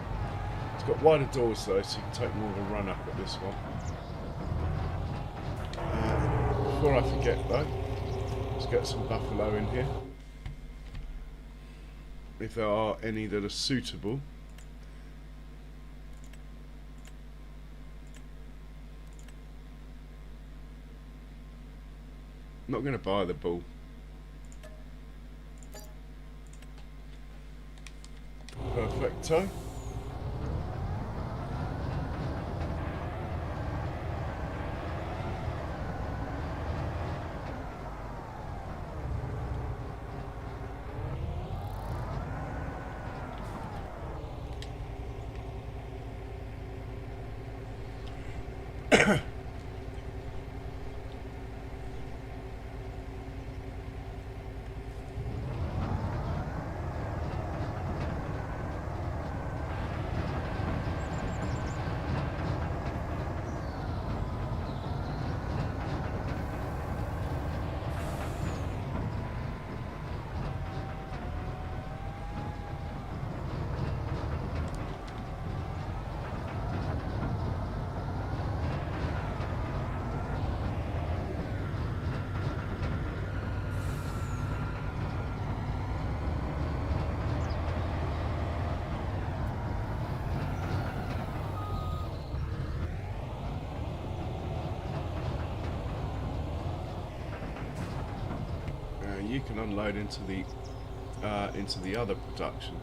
It's got wider doors though, so you can take more of a run up at this one. Before I forget though, let's get some buffalo in here, if there are any that are suitable. I'm not going to buy the bull. Perfecto. you can unload into the other production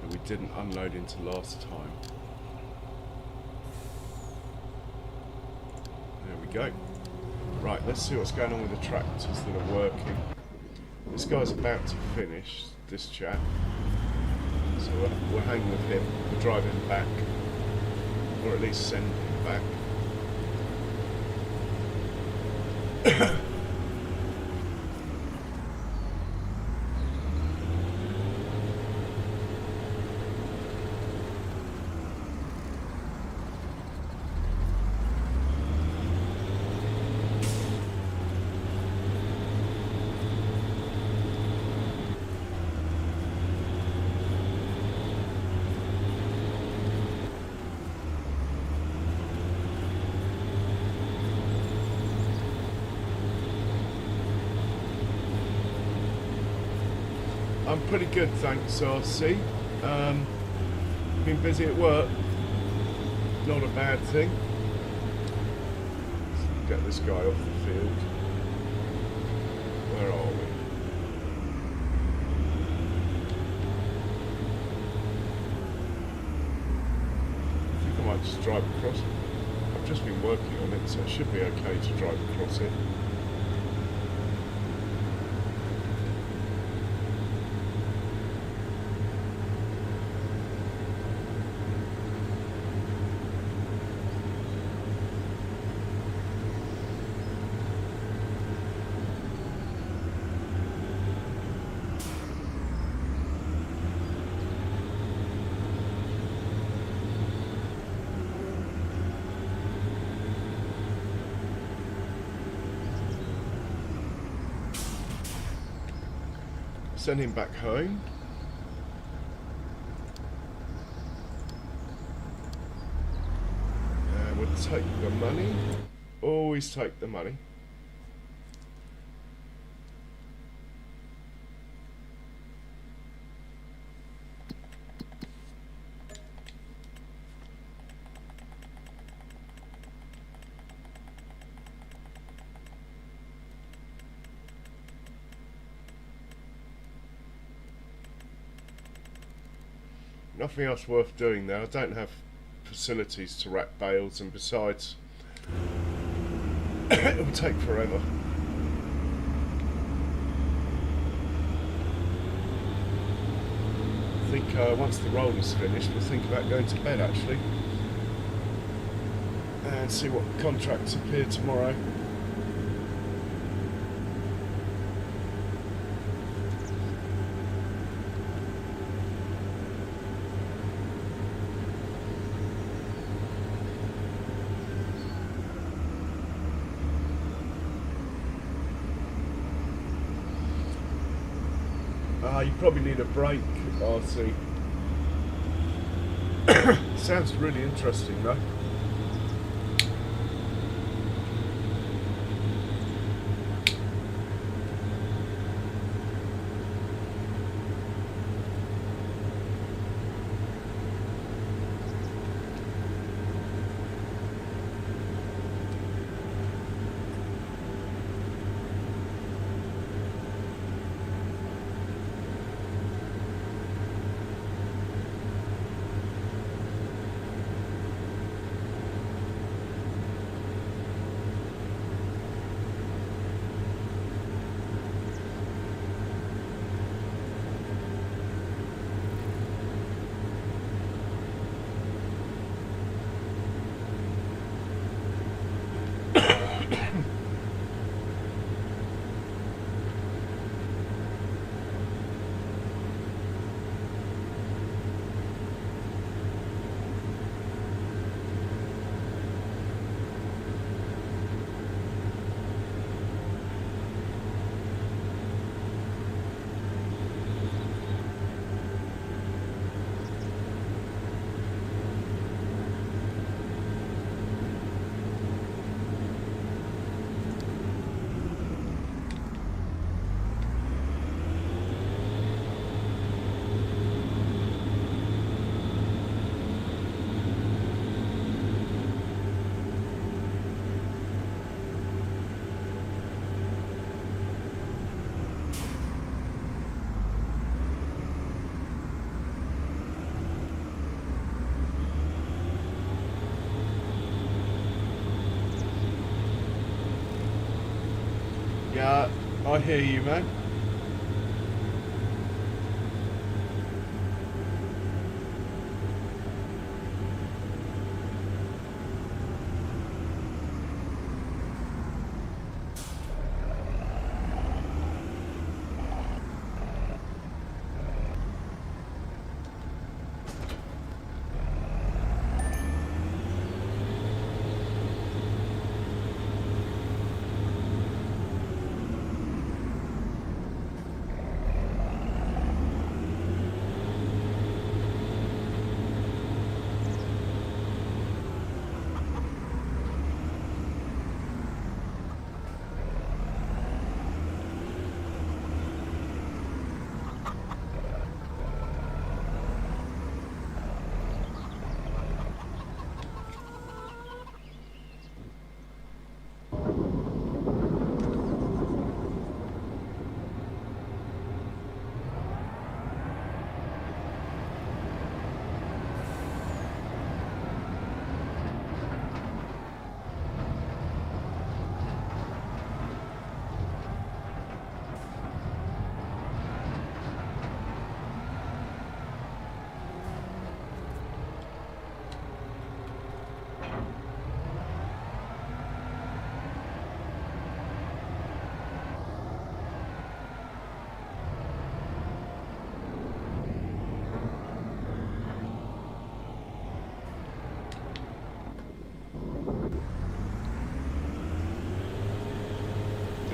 that we didn't unload into last time. There we go. Right, let's see what's going on with the tractors that are working. This guy's about to finish, this chap. So we'll hang with him, we'll drive him back, or at least send him back. I'm pretty good, thanks, RC. Been busy at work. Not a bad thing. Let's get this guy off the field. Where are we? I think I might just drive across. I've just been working on it, so it should be okay to drive across it. Send him back home. And we'll take the money. Always take the money. Nothing else worth doing now. I don't have facilities to rack bales, and besides, it will take forever. I think once the roller's finished, we'll think about going to bed actually, and see what contracts appear tomorrow. You probably need a break, RC. Sounds really interesting though. Yeah, I hear you, man.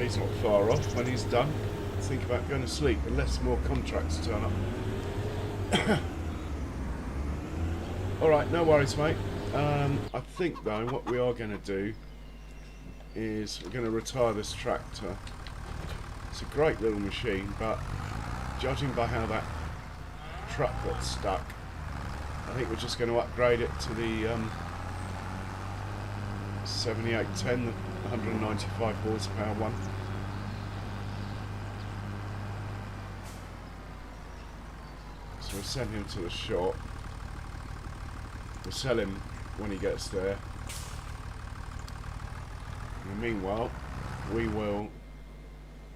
He's not far off. When he's done, think about going to sleep unless more contracts turn up. Alright, no worries, mate. I think, though, what we are going to do is we're going to retire this tractor. It's a great little machine, but judging by how that truck got stuck, I think we're just going to upgrade it to the 7810, the 195 horsepower one. So we'll send him to the shop. We'll sell him when he gets there. And meanwhile, we will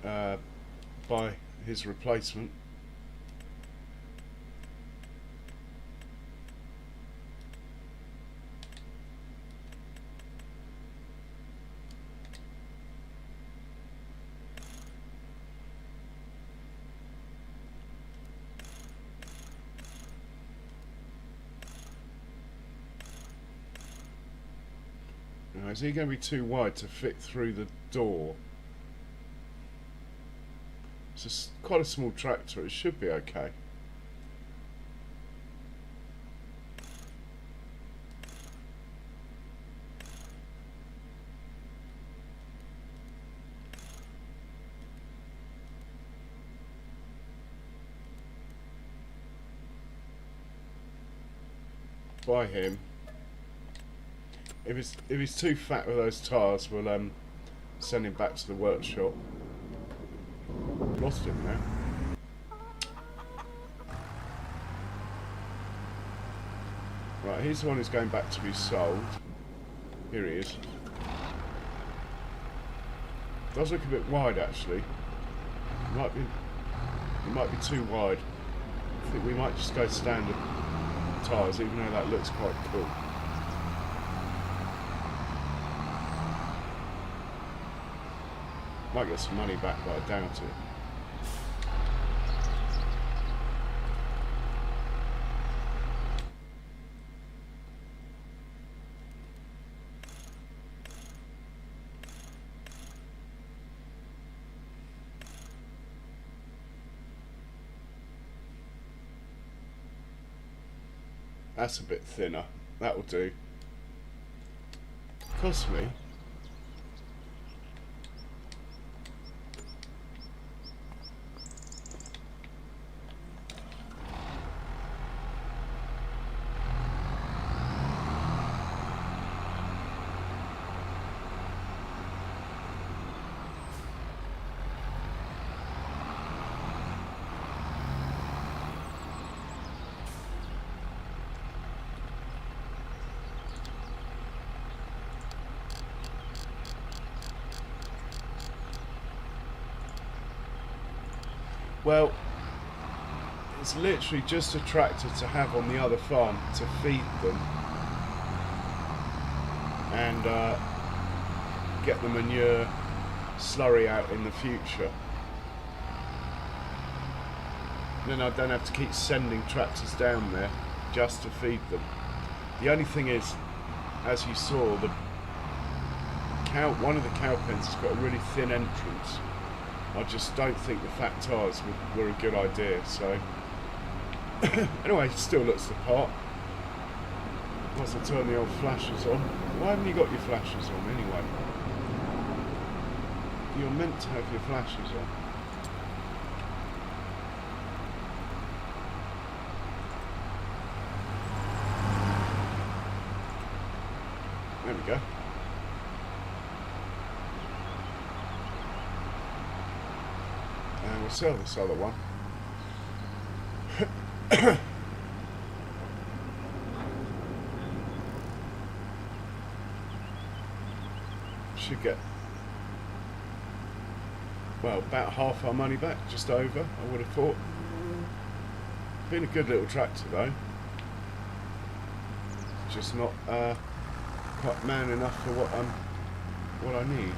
buy his replacement. Now, is he going to be too wide to fit through the door? It's quite a small tractor, it should be okay. Buy him. If he's too fat with those tyres, we'll send him back to the workshop. Lost him now. Right, here's the one who's going back to be sold. Here he is. Does look a bit wide, actually. It might be too wide. I think we might just go standard tyres, even though that looks quite cool. Might get some money back, but I doubt it. That's a bit thinner. That'll do. Cost me. Well, it's literally just a tractor to have on the other farm to feed them and get the manure slurry out in the future. Then I don't have to keep sending tractors down there just to feed them. The only thing is, as you saw, one of the cow pens has got a really thin entrance. I just don't think the fat tyres were a good idea, so anyway, it still looks the part. Once I turn the old flashers on. Why haven't you got your flashers on anyway? You're meant to have your flashers on. There we go. And we'll sell this other one. Should get, well, about half our money back, just over, I would have thought. Been a good little tractor though. Just not quite man enough for what I need.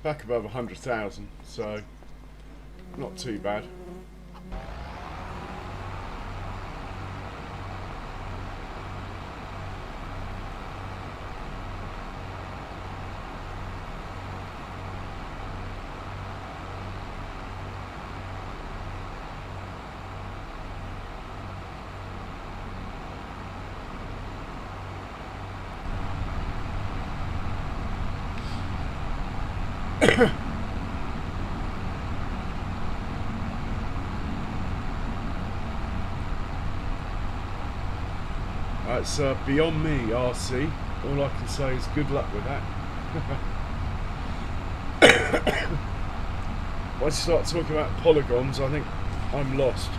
Back above 100,000, so not too bad. It's beyond me, RC. All I can say is good luck with that. Once you start talking about polygons, I think I'm lost.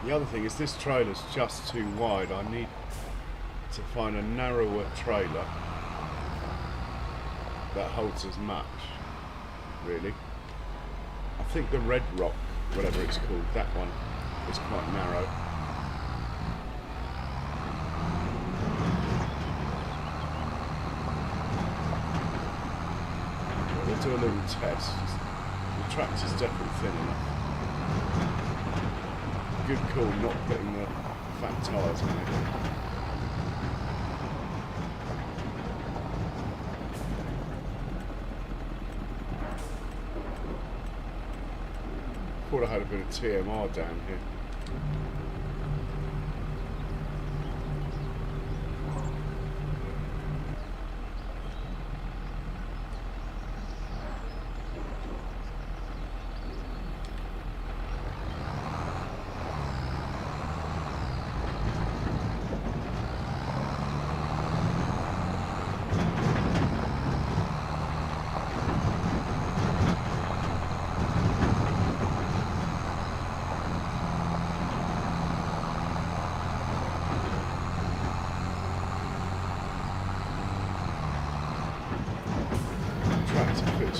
The other thing is this trailer's just too wide. I need to find a narrower trailer that holds as much, really. I think the Red Rock, whatever it's called, that one is quite narrow. We'll do a little test. The tractor's definitely thin enough. Good call not putting the fat tyres on it. Thought I had a bit of TMR down here.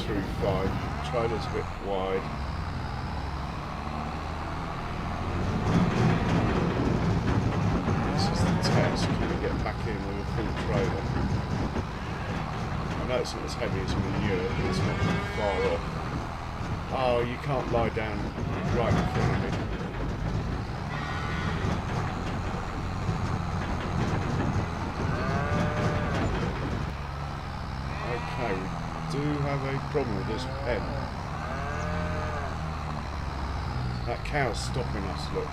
through fine. Trailer's a bit wide. This is the test. Can we get back in with a full trailer? I know it's not as heavy as manure, but it's not far off. Oh, you can't lie down right in front of me. Okay, we do have a problem with this pen. That cow's stopping us, look.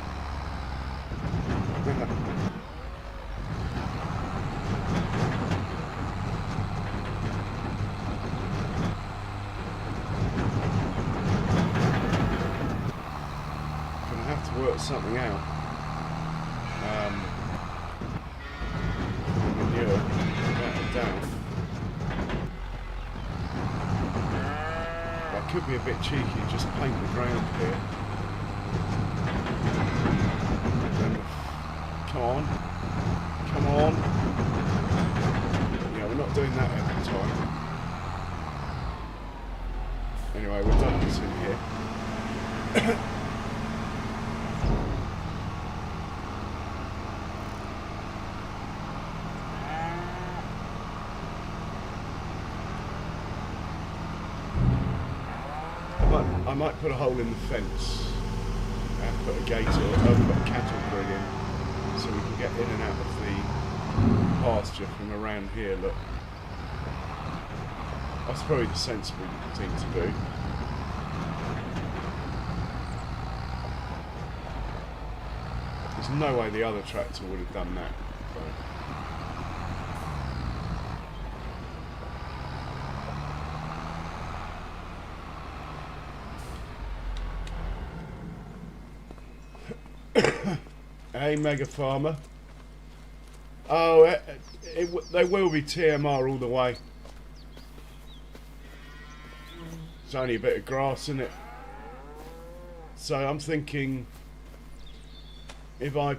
Gonna have to work something out. Manure, down. Could be a bit cheeky, just paint the ground here. Then, come on. Yeah, we're not doing that every time. Anyway, we're done this in here. I might put a hole in the fence and put a gate or put a cattle grid in so we can get in and out of the pasture from around here. Look, that's probably the sensible thing to do. There's no way the other tractor would have done that. Hey, Mega Farmer. Oh, they will be TMR all the way. It's only a bit of grass, isn't it? So I'm thinking if I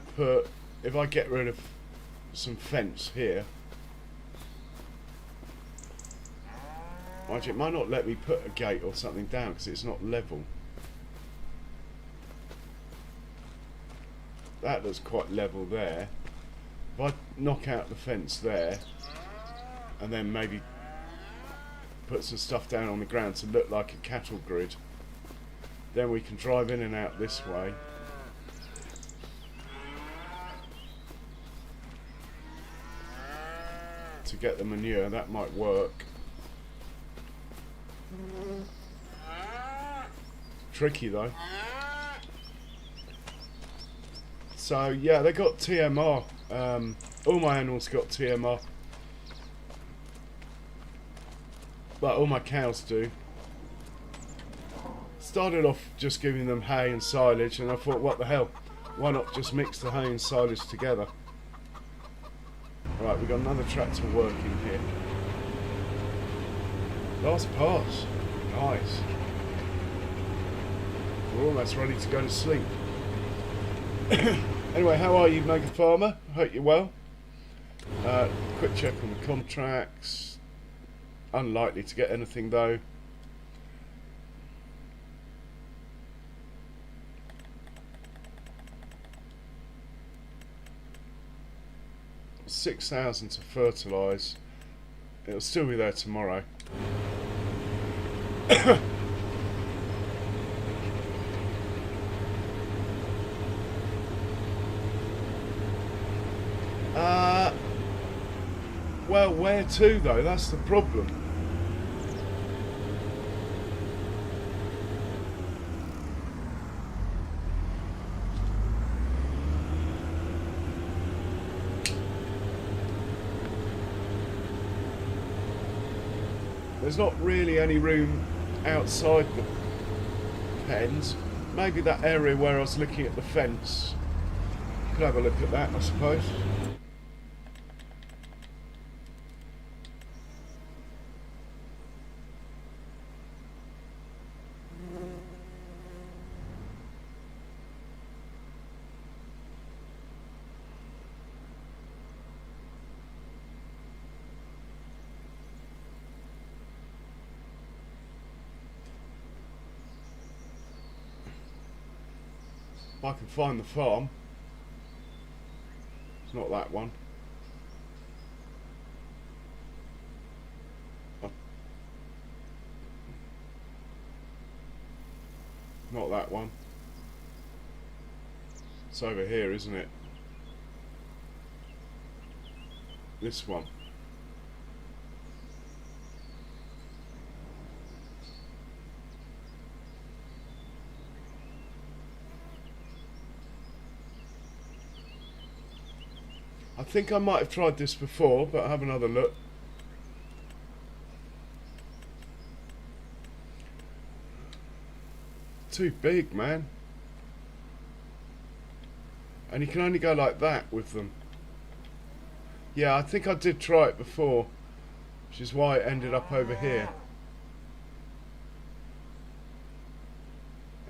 get rid of some fence here, it might not let me put a gate or something down because it's not level. That looks quite level there. If I knock out the fence there and then maybe put some stuff down on the ground to look like a cattle grid, then we can drive in and out this way. To get the manure, that might work. Tricky though. So yeah, they got TMR. All my animals got TMR, but all my cows do. Started off just giving them hay and silage, and I thought, what the hell? Why not just mix the hay and silage together? Right, we've got another tractor working here. Last pass. Nice. We're almost ready to go to sleep. Anyway, how are you, Mega Farmer? Hope you're well. Quick check on the contracts. Unlikely to get anything though. $6,000 to fertilise. It'll still be there tomorrow. Well, where to though? That's the problem. There's not really any room outside the pens. Maybe that area where I was looking at the fence. Could have a look at that, I suppose. If I can find the farm. It's not that one. Not that one. It's over here, isn't it? This one. I think I might have tried this before, but I'll have another look. Too big, man. And you can only go like that with them. Yeah, I think I did try it before, which is why it ended up over here.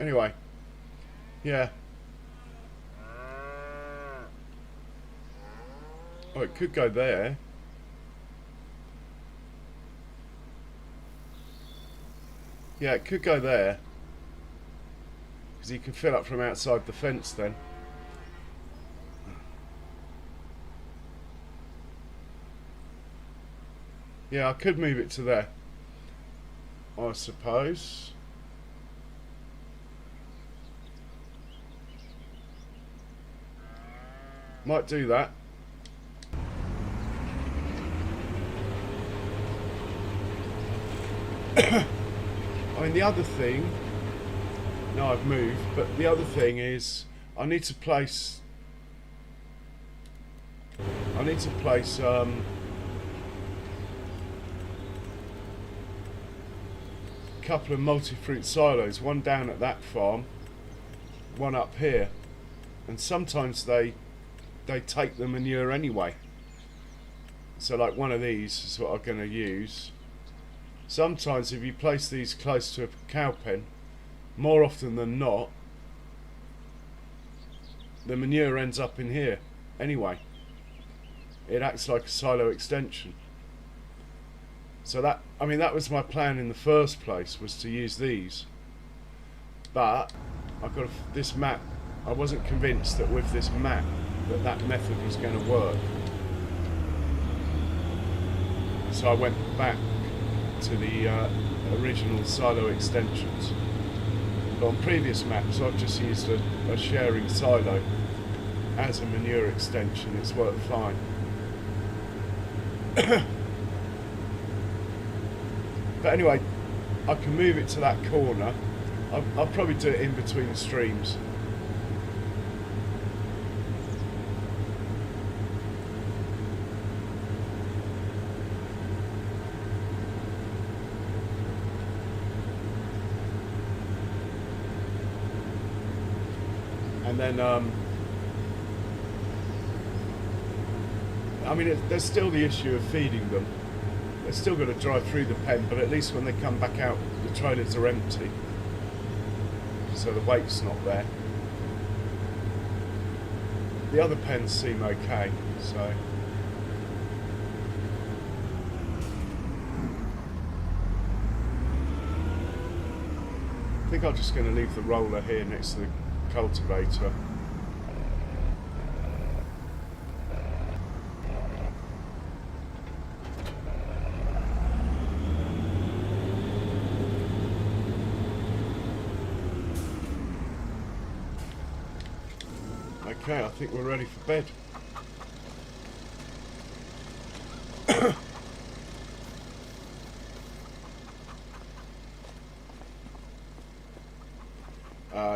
Anyway, yeah. Oh, it could go there. Yeah, it could go there. Because you can fill up from outside the fence then. Yeah, I could move it to there, I suppose. Might do that. I mean, the other thing, no, I've moved, but the other thing is I need to place a couple of multi-fruit silos, one down at that farm, one up here, and sometimes they take the manure anyway. So like one of these is what I'm going to use. Sometimes if you place these close to a cow pen, more often than not, the manure ends up in here anyway. It acts like a silo extension. So that, I mean, that was my plan in the first place, was to use these. But I've got this map. I wasn't convinced that with this map that method was going to work. So I went back to the original silo extensions. But on previous maps I've just used a sharing silo as a manure extension. It's worked fine. But anyway, I can move it to that corner. I'll probably do it in between streams. And then, I mean, there's still the issue of feeding them. They're still going to drive through the pen, but at least when they come back out, the trailers are empty. So the weight's not there. The other pens seem okay, so. I think I'm just going to leave the roller here next to the cultivator. Okay, I think we're ready for bed.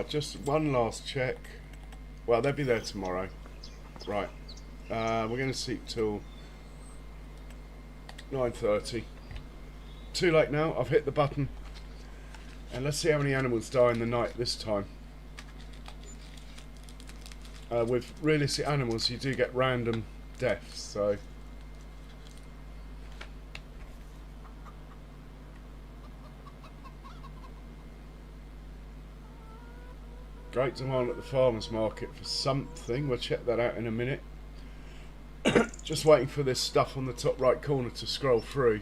Just one last check. Well, they'll be there tomorrow. Right. We're going to sleep till 9:30. Too late now. I've hit the button. And let's see how many animals die in the night this time. With realistic animals, you do get random deaths, so. Great demand at the farmers market for something. We'll check that out in a minute. Just waiting for this stuff on the top right corner to scroll through.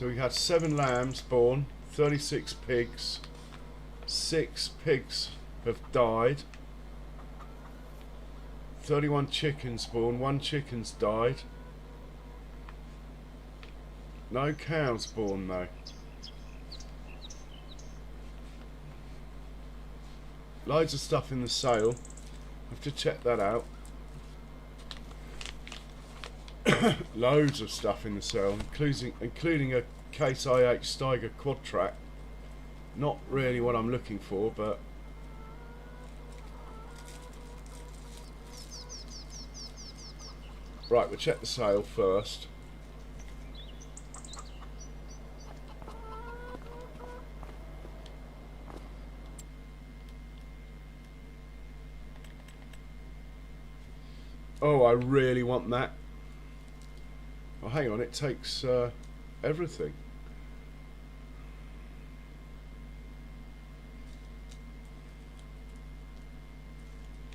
So we had 7 lambs born, 36 pigs, 6 pigs have died, 31 chickens born, 1 chicken's died. No cows born though. Loads of stuff in the sale. Have to check that out. Loads of stuff in the sale, including a Case IH Steiger quad track. Not really what I'm looking for, but right, we'll check the sale first. Oh, I really want that. Oh, hang on, it takes everything.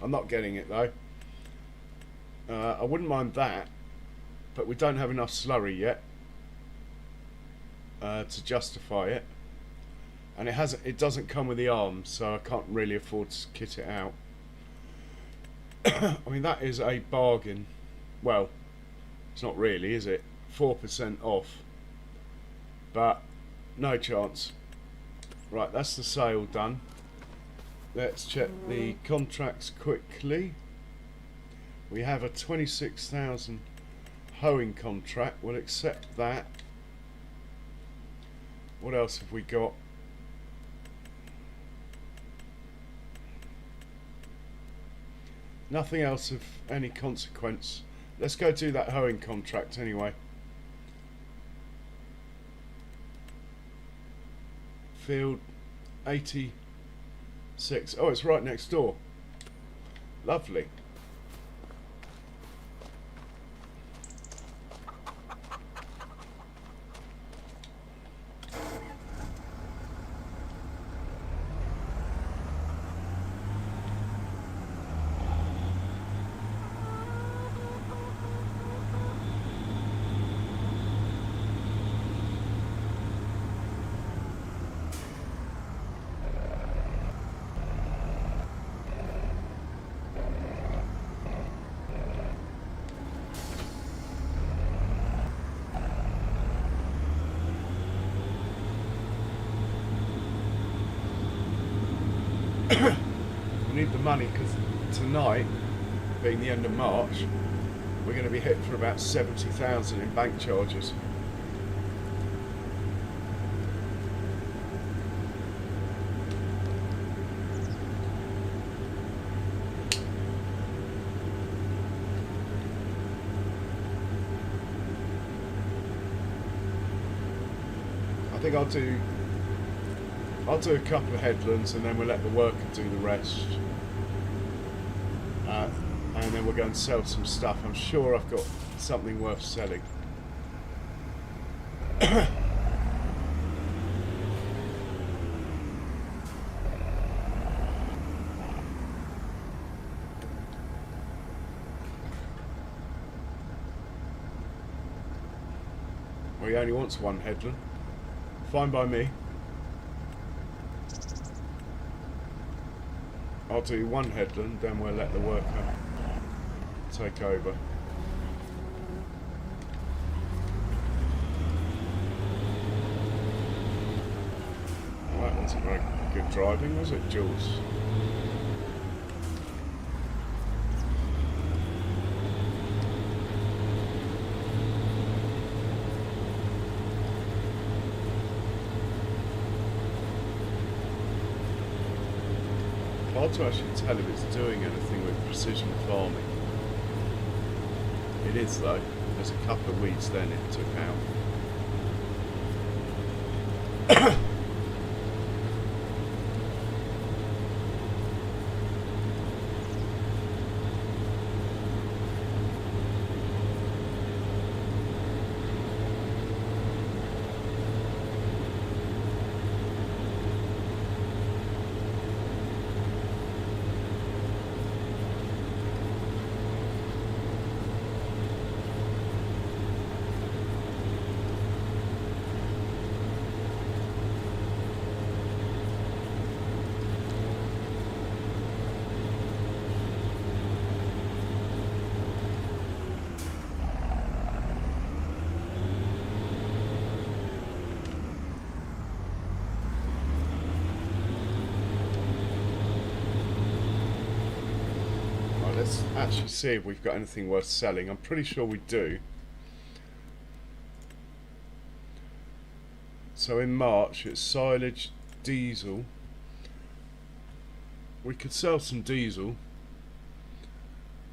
I'm not getting it though. I wouldn't mind that, but we don't have enough slurry yet to justify it, and it doesn't come with the arms, so I can't really afford to kit it out. I mean, that is a bargain. Well, it's not really, is it? 4% off, but no chance. Right, that's the sale done. Let's check the contracts quickly. We have a 26,000 hoeing contract. We'll accept that. What else have we got? Nothing else of any consequence. Let's go do that hoeing contract anyway. Field 86. Oh, it's right next door. Lovely. We need the money because tonight, being the end of March, we're going to be hit for about 70,000 in bank charges. I think I'll do a couple of headlands and then we'll let the worker do the rest. And then we'll go and sell some stuff. I'm sure I've got something worth selling. Well, he only wants one headland. Fine by me. I'll do one headland, then we'll let the worker take over. Well, that wasn't very good driving, was it, Jules? Hard to actually tell if it's doing anything with precision farming. It is though. There's a couple of weeds then it took out. let's actually see if we've got anything worth selling. I'm pretty sure we do. So in March it's silage, diesel. We could sell some diesel.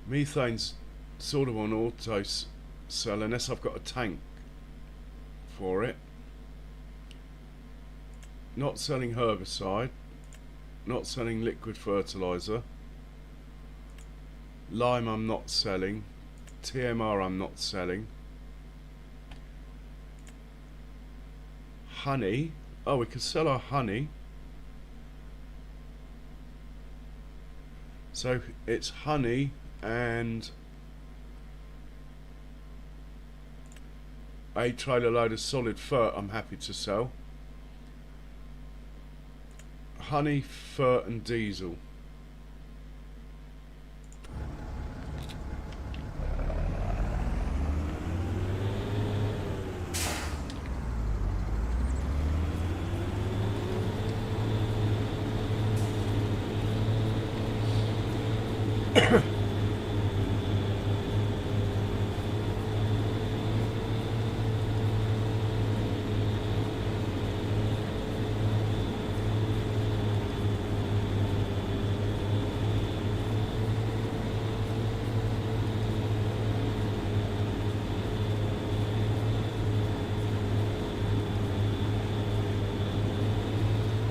Methane's sort of on auto sell unless I've got a tank for it. Not selling herbicide. Not selling liquid fertilizer. Lime I'm not selling. TMR I'm not selling. Honey. Oh, we could sell our honey. So it's honey and a trailer load of solid fert I'm happy to sell. Honey, fert and diesel.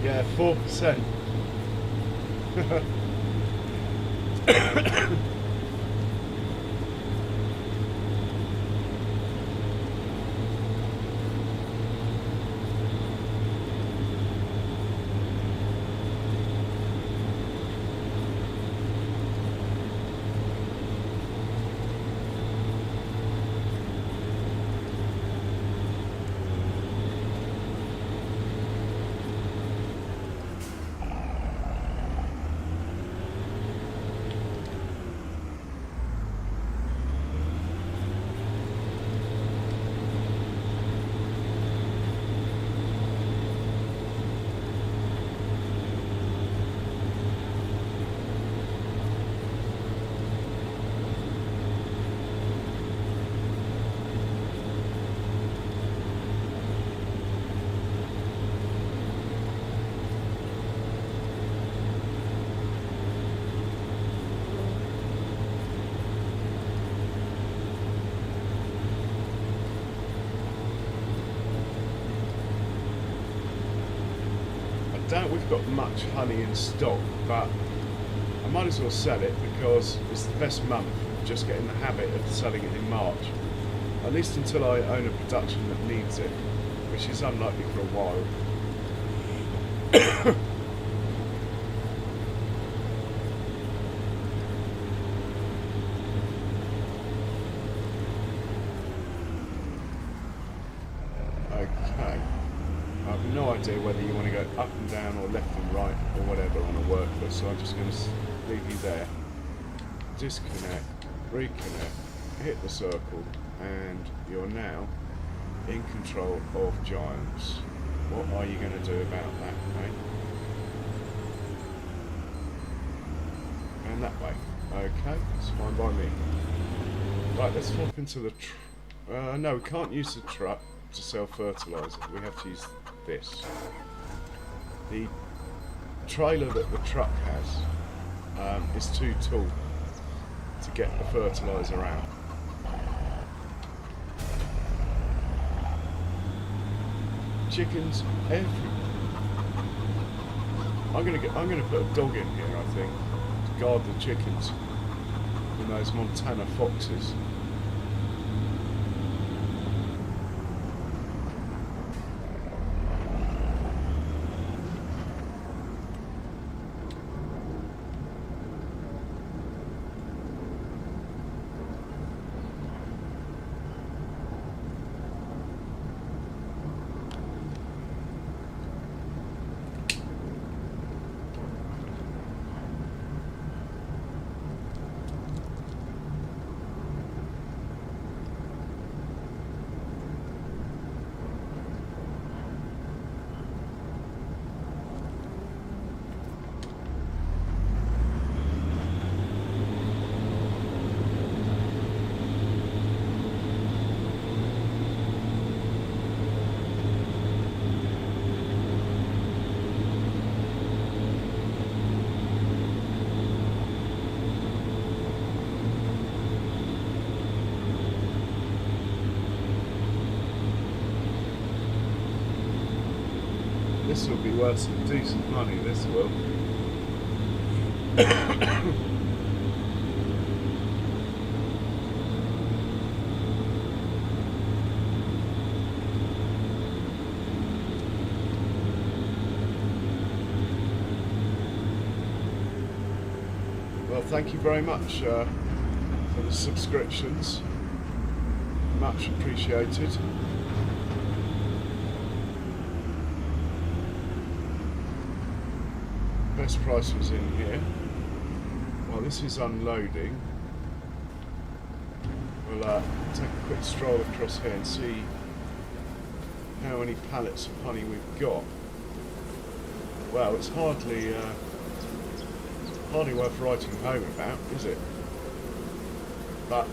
Yeah, 4%. Doubt we've got much honey in stock, but I might as well sell it because it's the best month. Just get in the habit of selling it in March, at least until I own a production that needs it, which is unlikely for a while. Okay. I have no idea whether you want to go up and down or left and right or whatever on a worker, so I'm just going to leave you there. Disconnect, reconnect, hit the circle, and you're now in control of Giants. What are you going to do about that, mate? And that way. Okay, it's fine by me. Right, let's swap into the no, we can't use the truck to sell fertiliser. We have to use this. The trailer that the truck has is too tall to get the fertiliser out. Chickens everywhere. I'm gonna put a dog in here, I think, to guard the chickens from those Montana foxes. This will be worth some decent money, this will. Well, thank you very much for the subscriptions. Much appreciated. Best price was in here. While this is unloading, we'll take a quick stroll across here and see how many pallets of honey we've got. Well, it's hardly worth writing home about, is it? But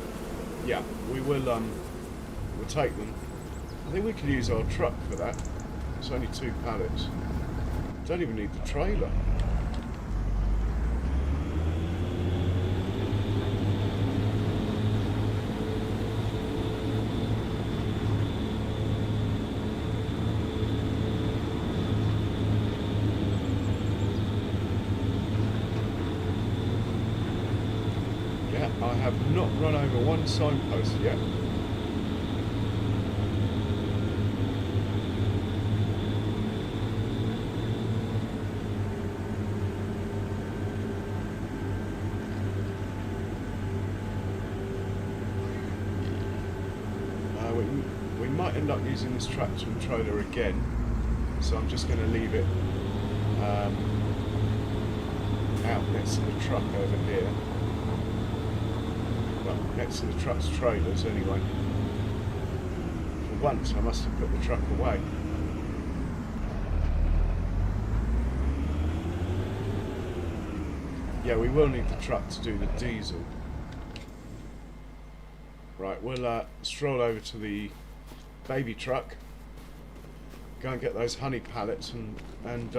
yeah, we will we'll take them. I think we could use our truck for that. It's only 2 pallets. Don't even need the trailer. I have not run over one signpost yet. We might end up using this tractor and trailer again, so I'm just going to leave it out next to the truck over here. Well, next to the truck's trailers anyway. For once I must have put the truck away. Yeah, we will need the truck to do the diesel. Right, we'll stroll over to the baby truck, go and get those honey pallets and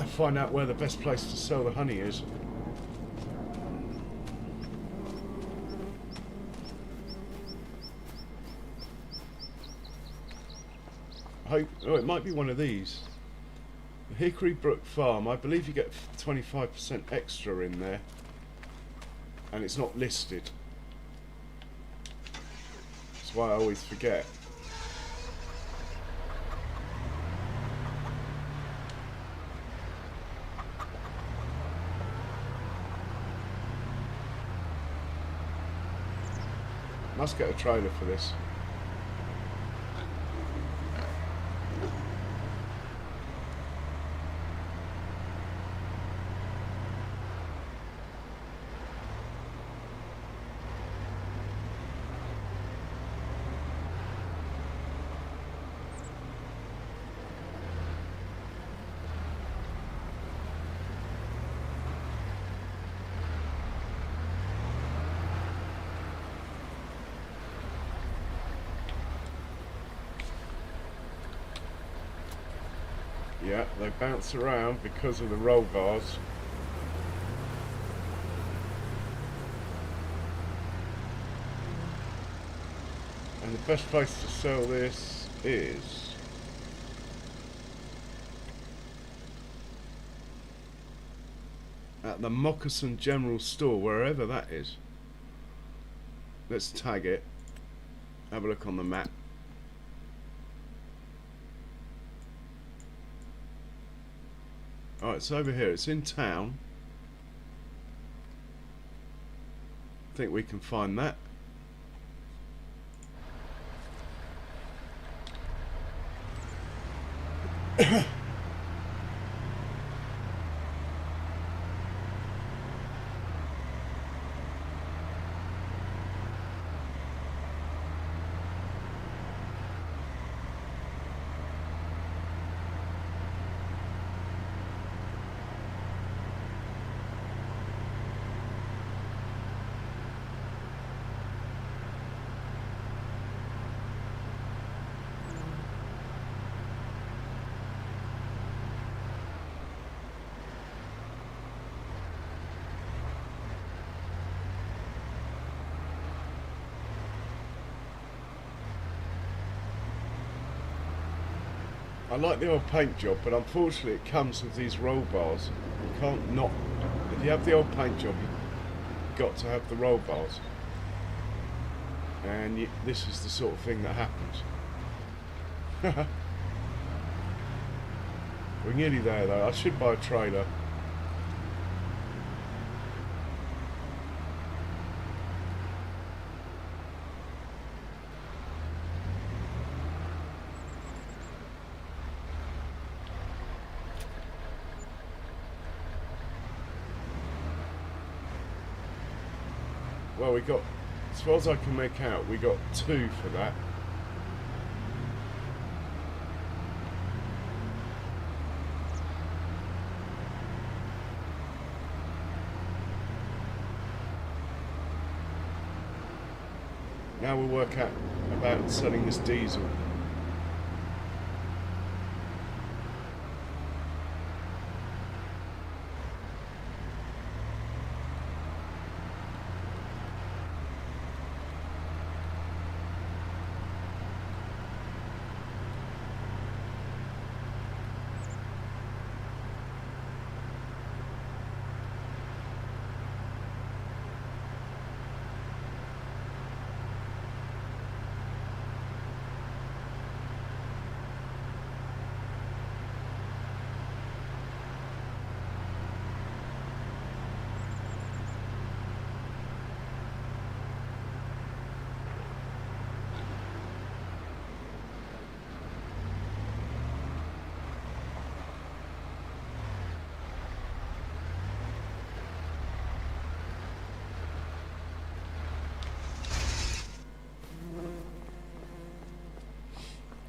find out where the best place to sell the honey is. Oh, it might be one of these. The Hickory Brook Farm, I believe you get 25% extra in there, and it's not listed. That's why I always forget. Must get a trailer for this. Yeah, they bounce around because of the roll bars. And the best place to sell this is at the Moccasin General Store, wherever that is. Let's tag it. Have a look on the map. Oh, it's over here. It's in town. I think we can find that. I like the old paint job, but unfortunately it comes with these roll bars. You can't not. If you have the old paint job, you've got to have the roll bars. And this is the sort of thing that happens. We're nearly there though. I should buy a trailer. Well, we got, as far as I can make out, we got 2 for that. Now we'll work out about selling this diesel.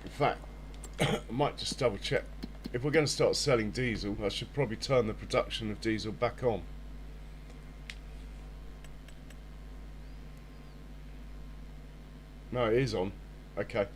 In fact, I might just double check. If we're going to start selling diesel, I should probably turn the production of diesel back on. No, it is on. Okay.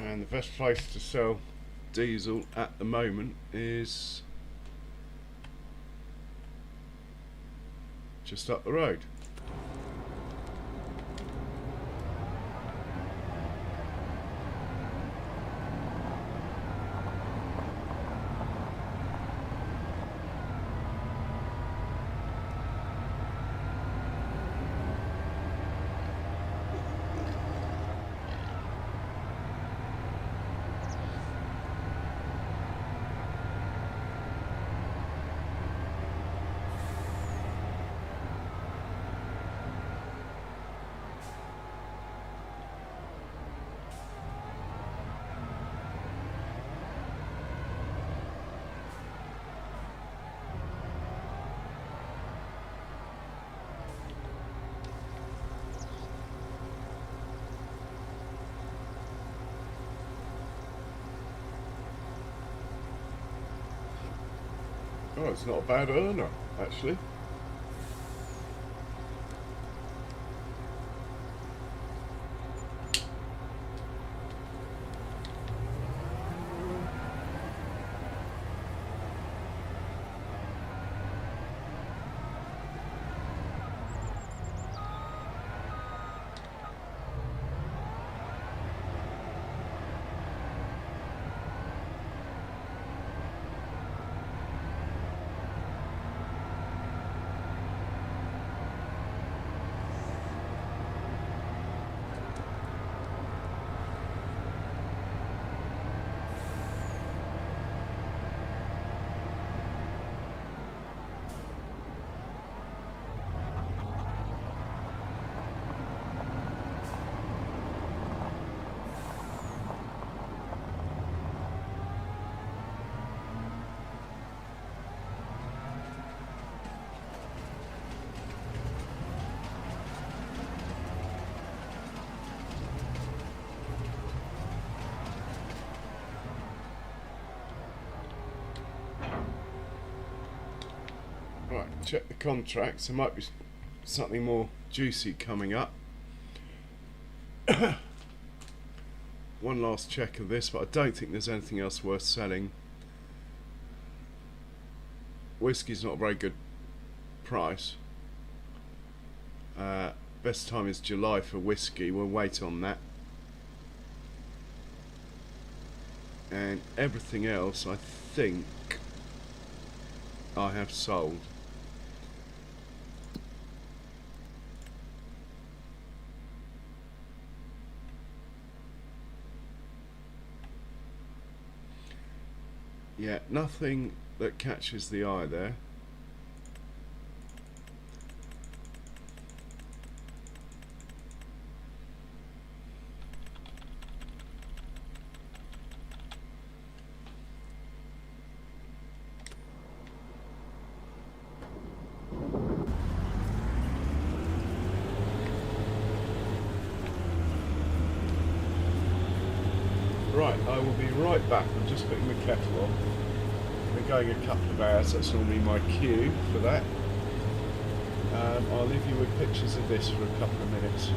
And the best place to sell diesel at the moment is just up the road. Oh, it's not a bad earner, actually. Right, check the contracts. There might be something more juicy coming up. One last check of this, but I don't think there's anything else worth selling. Whiskey's not a very good price. Best time is July for whiskey. We'll wait on that. And everything else I think I have sold. Yeah, nothing that catches the eye there. Right, I will be right back. I'm just putting the kettle on. We're going a couple of hours, that's normally my cue for that. I'll leave you with pictures of this for a couple of minutes.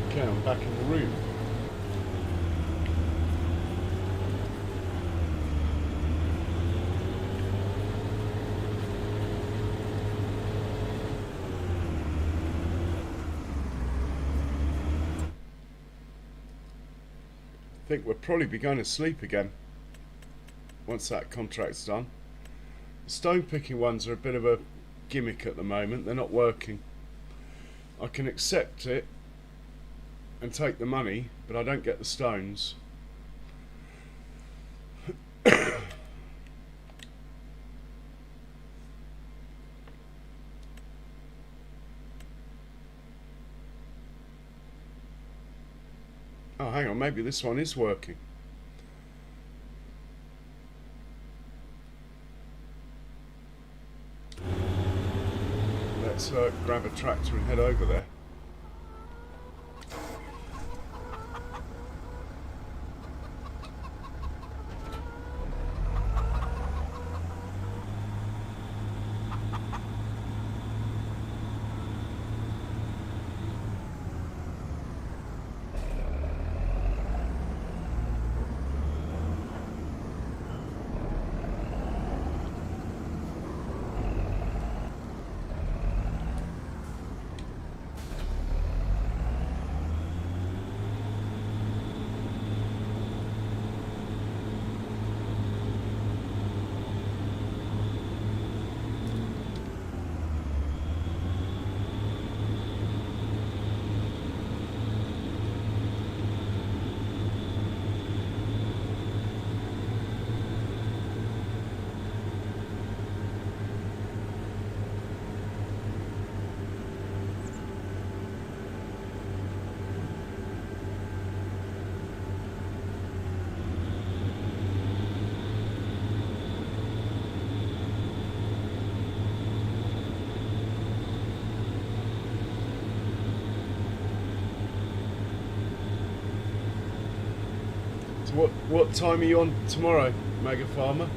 Okay, I'm back in the room. I think we'll probably be going to sleep again once that contract's done. The stone picking ones are a bit of a gimmick at the moment. They're not working. I can accept it and take the money, but I don't get the stones. Oh, hang on, maybe this one is working. Let's grab a tractor and head over there. what time are you on tomorrow, Mega Farmer?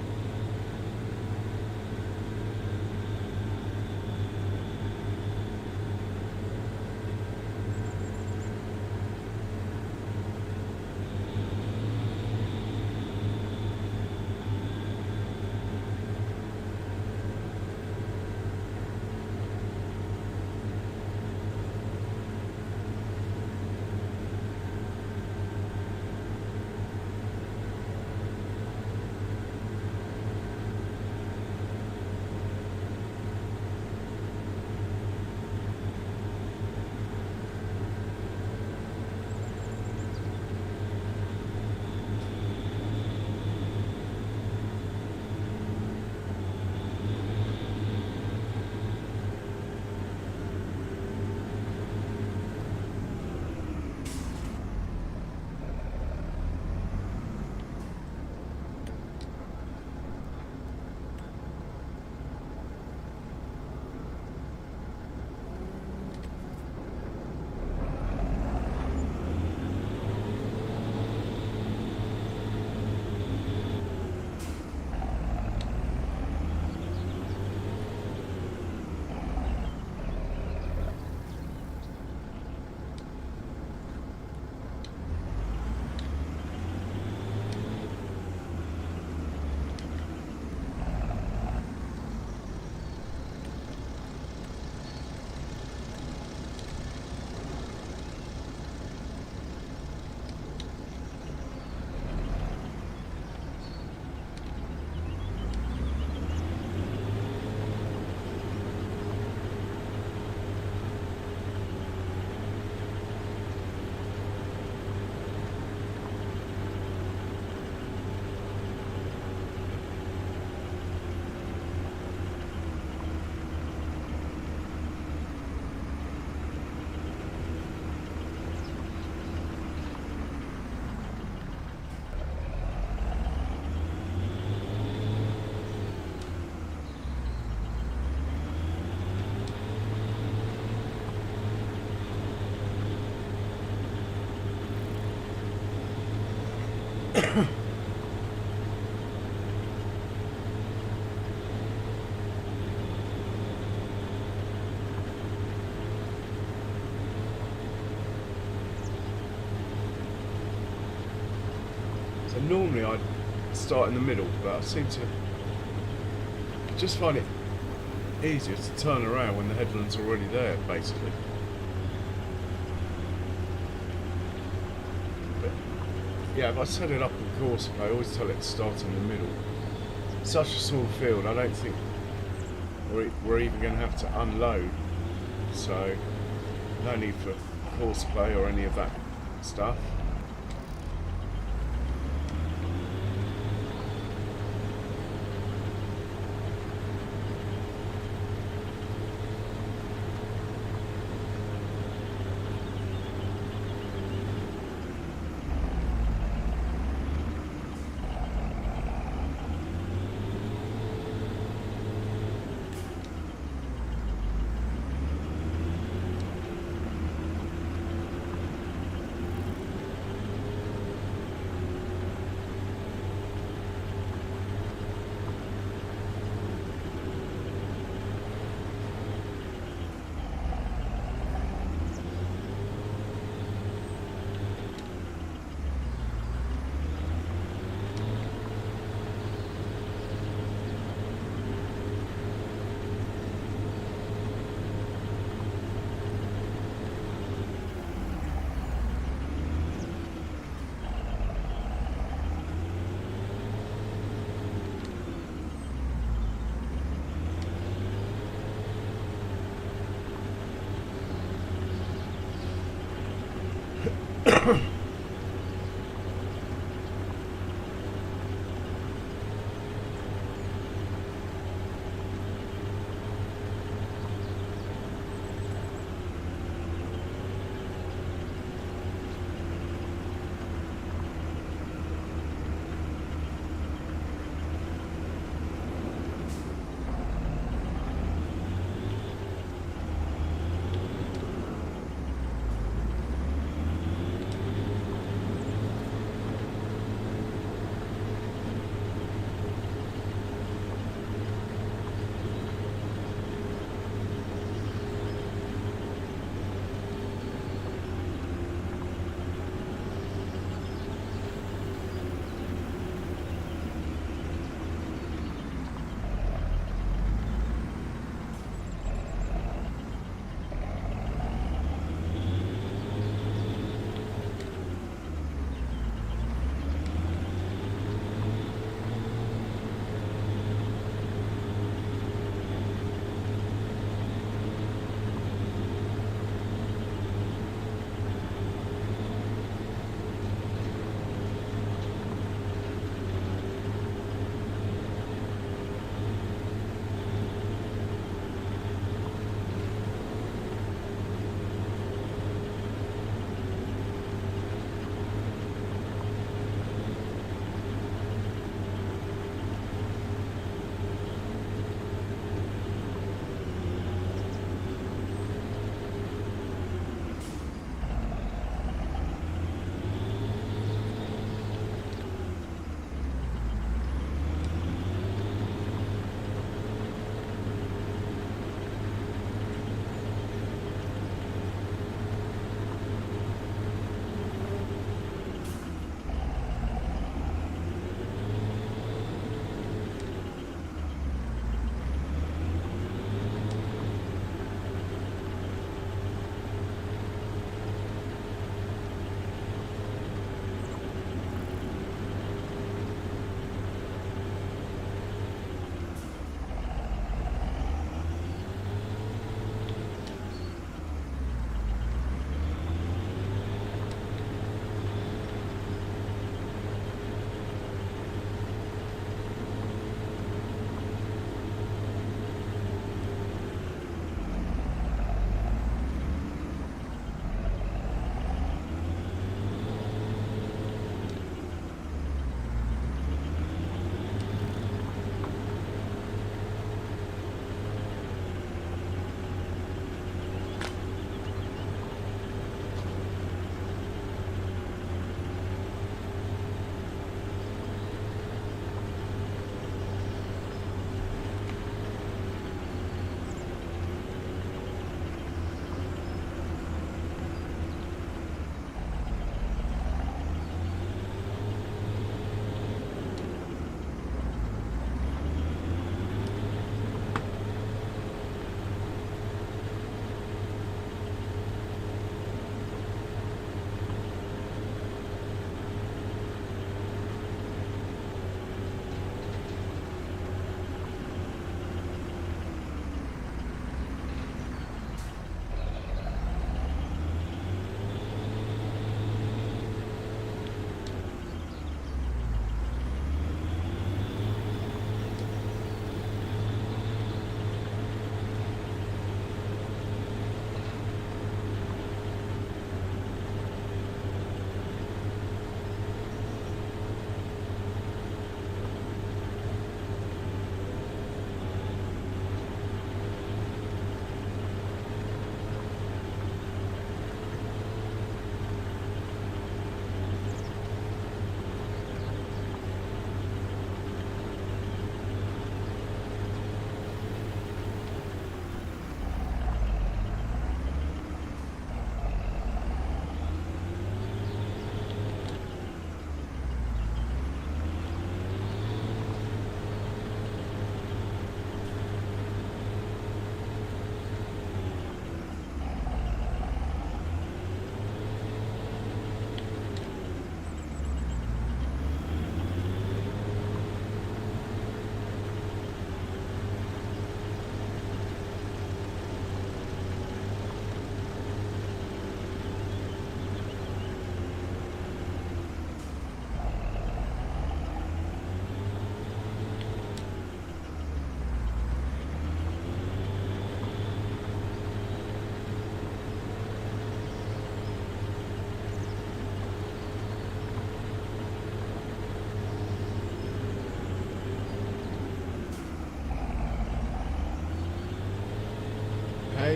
So normally I'd start in the middle, but I seem to just find it easier to turn around when the headland's already there, basically. But yeah, if I set it up in course, I always tell it to start in the middle. Such a small field, I don't think we're even going to have to unload, so no need for horseplay or any of that stuff.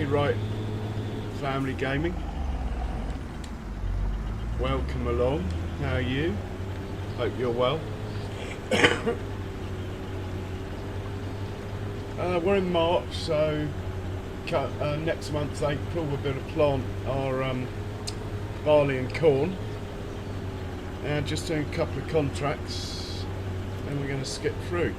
Okay, right, family gaming. Welcome along. How are you? Hope you're well. We're in March, so next month, April, we're going to plant our barley and corn. And just doing a couple of contracts, and we're going to skip through.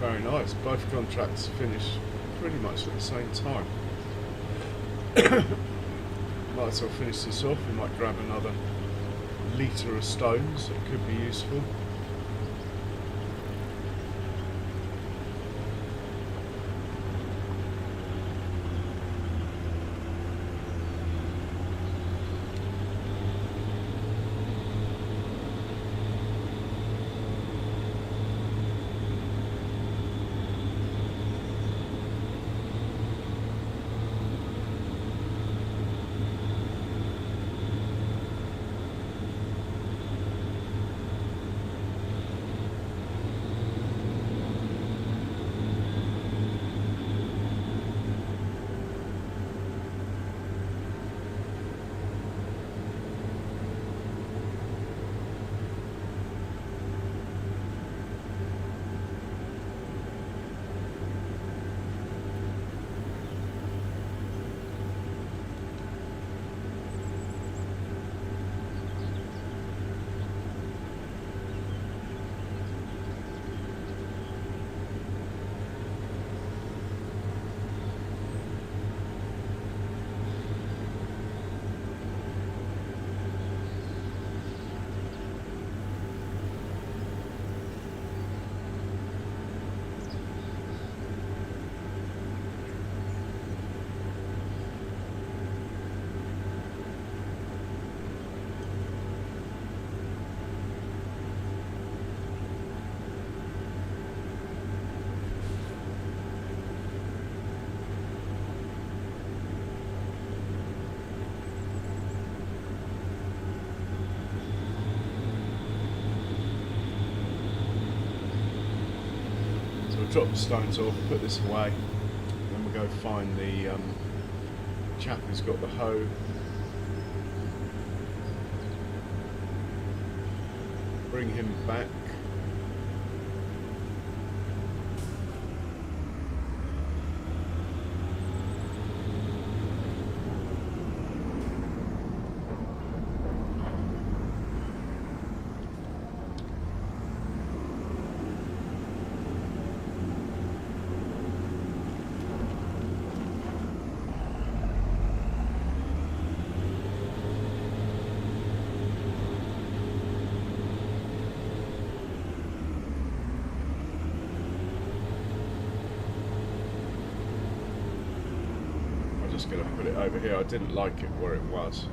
Very nice. Both contracts finish pretty much at the same time. Might as well finish this off. We might grab another litre of stones. It could be useful. drop the stones off, put this away, then we'll go find the chap who's got the hoe. Bring him back. Just going to put it over here. I didn't like it where it was.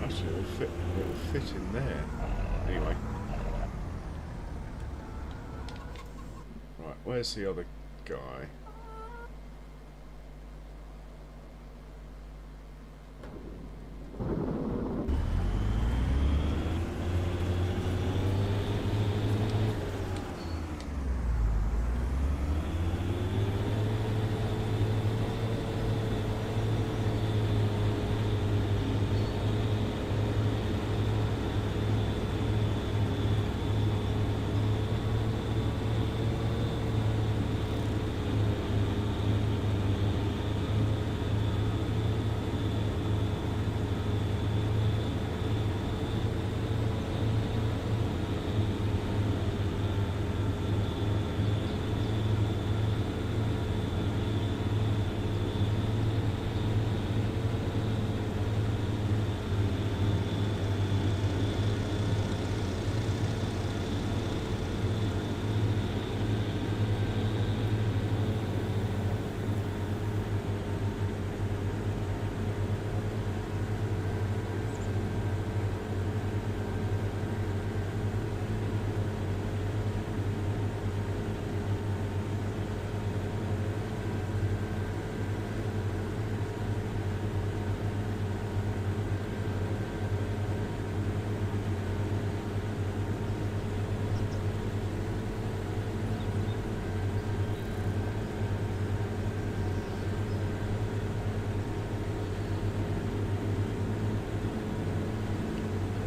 Actually, it will fit in there. Anyway. Right, where's the other guy?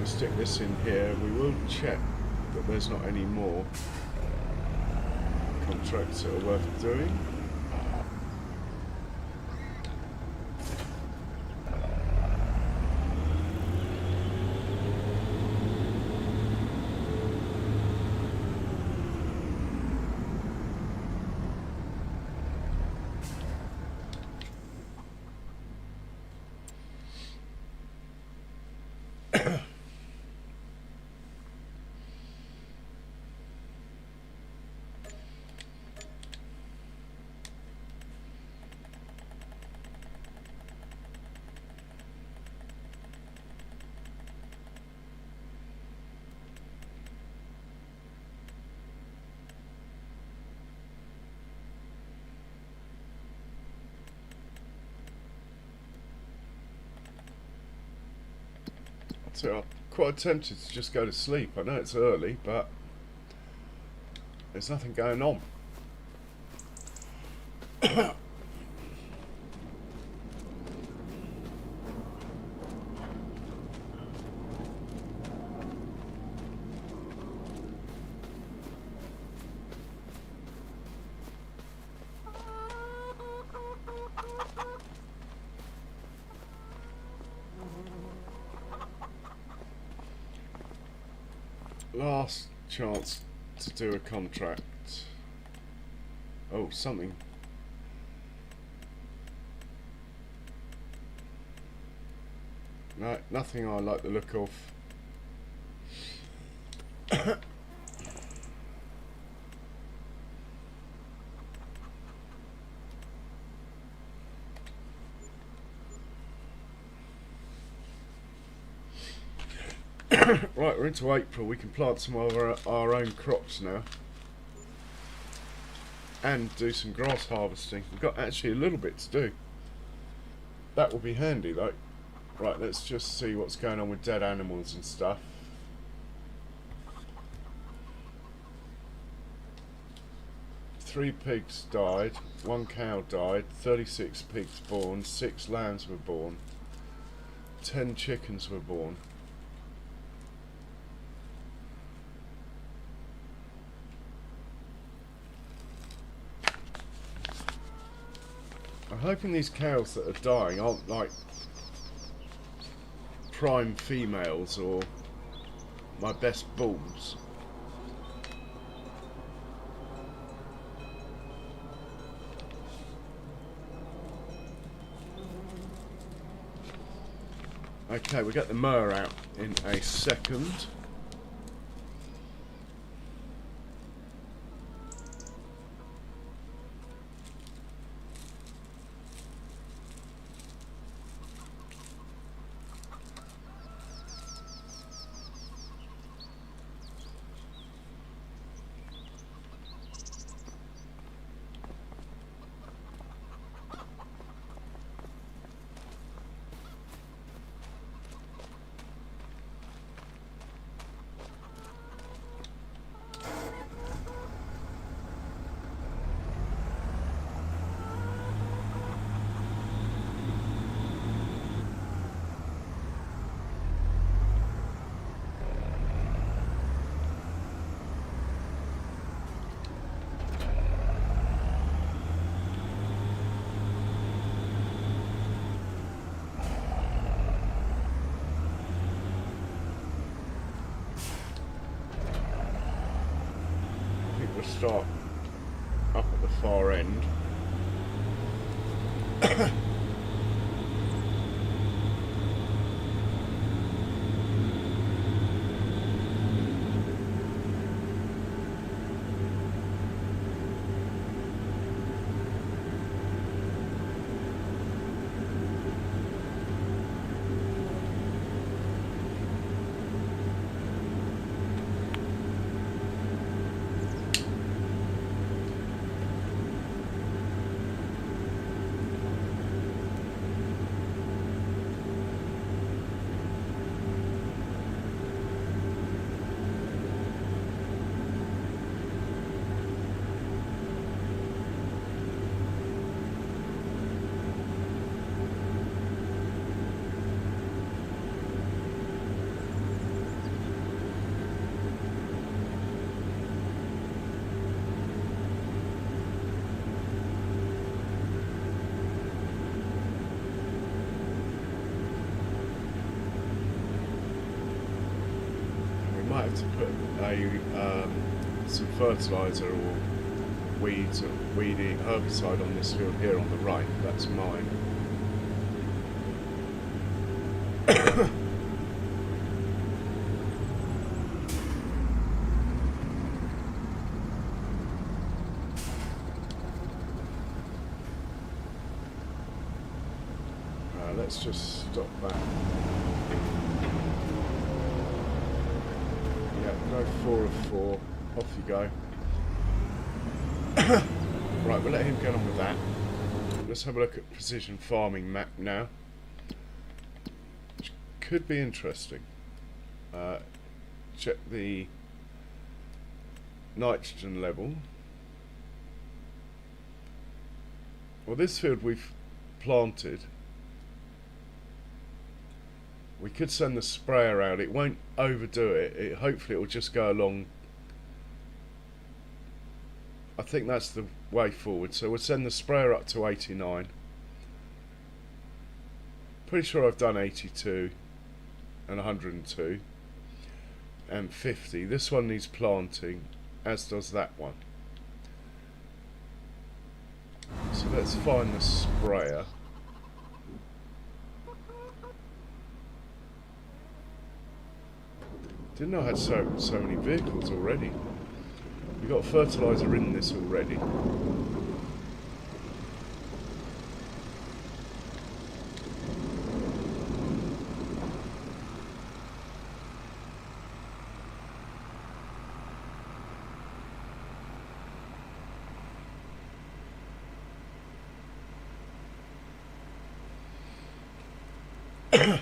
Stick this in here. We will check that there's not any more contracts that are worth doing. So I'm quite tempted to just go to sleep. I know it's early, but there's nothing going on. Last chance to do a contract. Oh, something. No, nothing I like the look of. Right, we're into April. We can plant some of our own crops now. and do some grass harvesting. We've got actually a little bit to do. That will be handy though. Right, let's just see what's going on with dead animals and stuff. Three pigs died, 1 cow died, 36 pigs born, 6 lambs were born, 10 chickens were born. I'm hoping these cows that are dying aren't like prime females or my best bulls. Okay, we'll get the mower out in a second. Start up at the far end. Have to put a some fertiliser or weedy herbicide on this field here on the right. That's mine. Let's just stop that. Go 4 of 4, off you go. Right, we'll let him get on with that. Let's have a look at precision farming map now, which could be interesting. Check the nitrogen level. Well, this field we've planted. We could send the sprayer out. It won't overdo it. Hopefully it will just go along. I think that's the way forward. So we'll send the sprayer up to 89. Pretty sure I've done 82 and 102 and 50. This one needs planting, as does that one. So let's find the sprayer. Didn't know I had so many vehicles already. We've got fertiliser in this already. I'm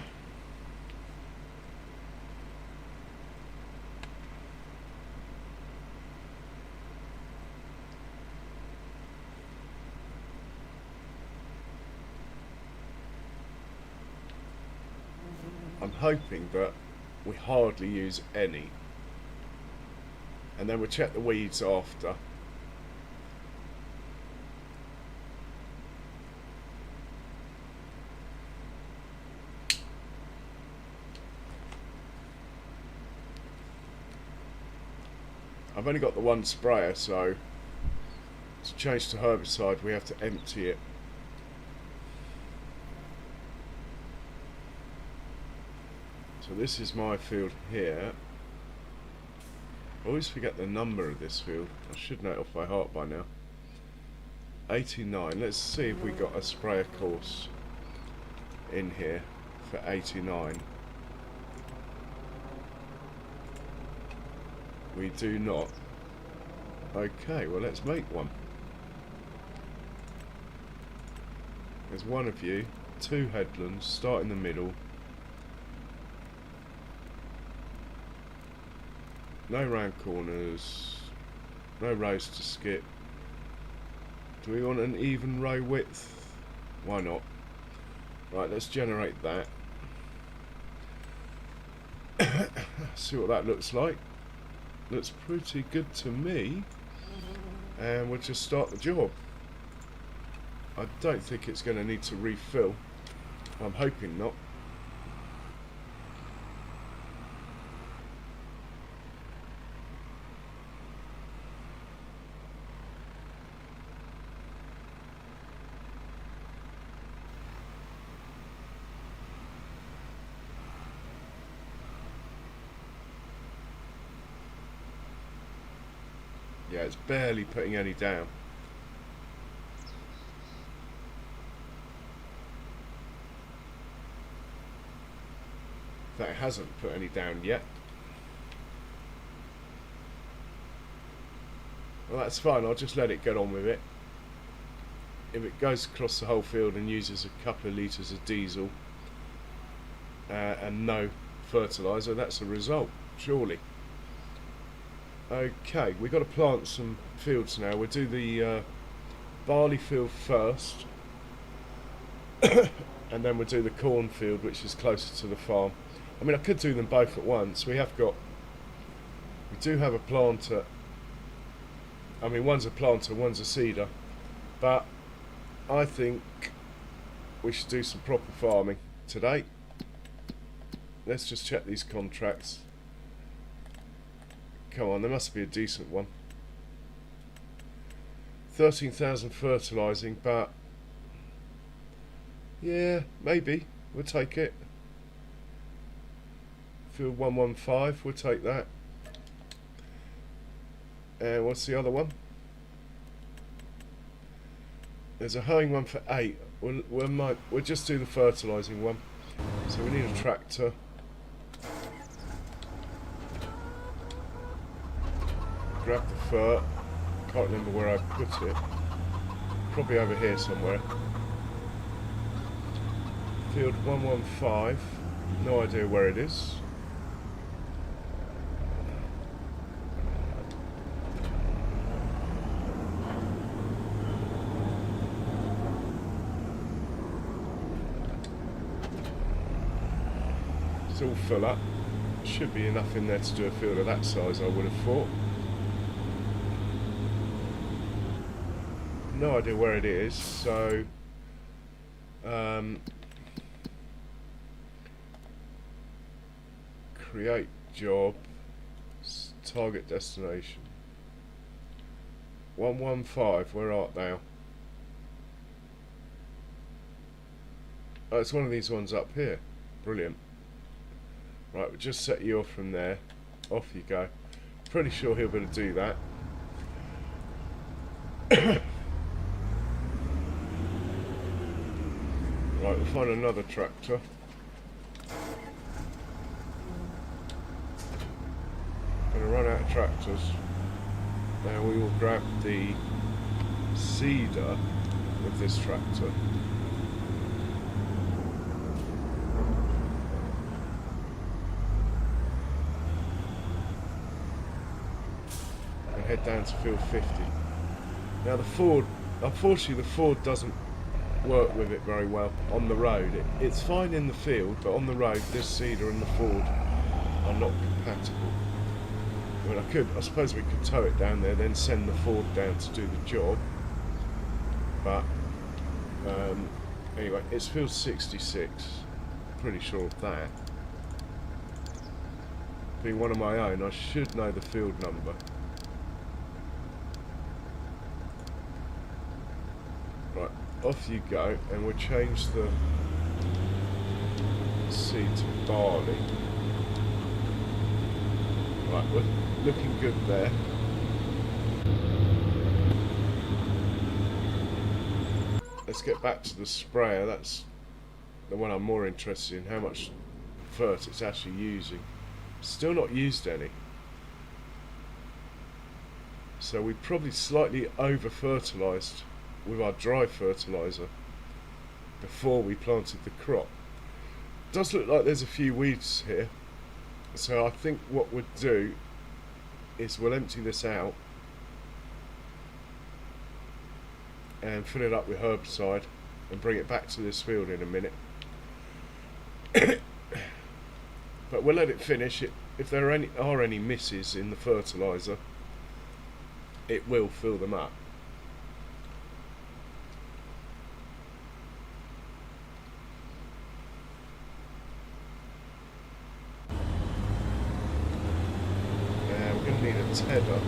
hoping that we hardly use any, and then we'll check the weeds after. I've only got the one sprayer, so to change to herbicide we have to empty it. So this is my field here. I always forget the number of this field. I should know it off by heart by now. 89. Let's see if we got a sprayer course in here for 89. We do not. Okay, well let's make one. There's one of you, 2 headlands, start in the middle. No round corners, no rows to skip. Do we want an even row width? Why not? Right, let's generate that. See what that looks like. Looks pretty good to me. And we'll just start the job. I don't think it's going to need to refill. I'm hoping not. Yeah, it's barely putting any down. That it hasn't put any down yet. Well, that's fine, I'll just let it get on with it. If it goes across the whole field and uses a couple of litres of diesel and no fertiliser, that's a result, surely. Okay, we've got to plant some fields now. We'll do the barley field first, and then we'll do the corn field, which is closer to the farm. I mean, I could do them both at once. We do have a planter. I mean, one's a planter, one's a seeder, but I think we should do some proper farming today. Let's just check these contracts. Come on, there must be a decent one. 13,000 fertilising, but yeah, maybe we'll take it. Field 115, we'll take that. And what's the other one? There's a hoeing one for 8. We'll just do the fertilising one. So we need a tractor. Grab the fur. Can't remember where I put it. Probably over here somewhere. Field 115. No idea where it is. It's all full up. Should be enough in there to do a field of that size, I would have thought. No idea where it is, so create job, target destination. 115, where art thou? Oh, it's one of these ones up here. Brilliant. Right, we'll just set you off from there. Off you go. Pretty sure he'll be able to do that. Right, we'll find another tractor. Gonna run out of tractors. Now we will grab the seeder with this tractor. head down to field 50. Now the Ford, unfortunately the Ford doesn't work with it very well on the road. It's fine in the field, but on the road this seeder and the Ford are not compatible. I mean, I suppose we could tow it down there, then send the Ford down to do the job. But anyway, it's field 66. Pretty sure of that. Being one of my own, I should know the field number. Right, off you go, and we'll change the seed to barley. Right, we're looking good there. Let's get back to the sprayer. That's the one I'm more interested in, how much fert it's actually using. Still not used any. So we probably slightly over fertilised with our dry fertiliser before we planted the crop. It does look like there's a few weeds here, so I think what we'll do is we'll empty this out and fill it up with herbicide and bring it back to this field in a minute. But we'll let it finish. If there are any misses in the fertiliser, it will fill them up. We're going to need a tether.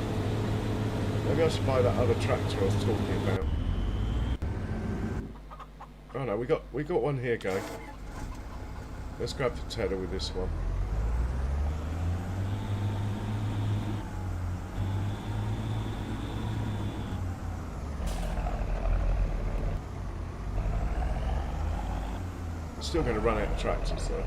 Maybe I should buy that other tractor I was talking about. Oh no, we got one here going. Let's grab the tether with this one. Still going to run out of tractors though.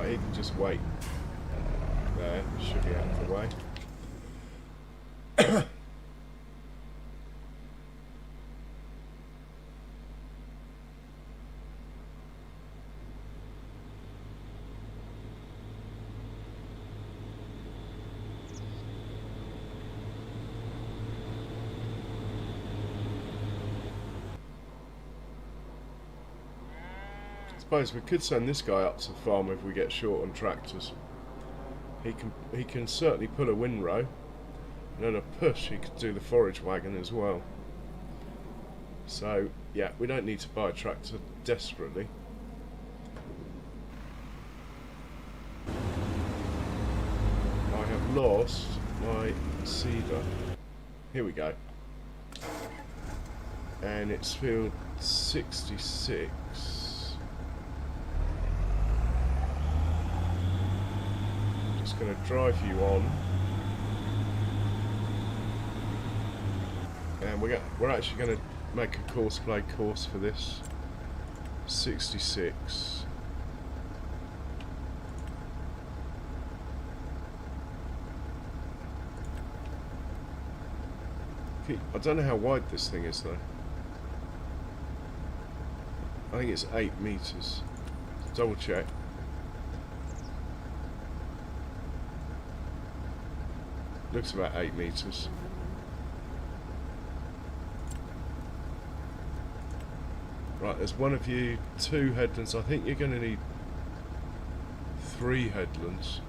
You can just wait. There, should be out of the way. I suppose we could send this guy up to the farm if we get short on tractors. He can certainly pull a windrow, and on a push he could do the forage wagon as well. So yeah, we don't need to buy a tractor desperately. I have lost my seeder. Here we go. And it's field 66. Going to drive you on, and we're actually going to make a course play course for this 66. I don't know how wide this thing is though. I think it's 8 meters. double check. Looks about 8 metres. Right, there's one of you, 2 headlands. I think you're going to need 3 headlands.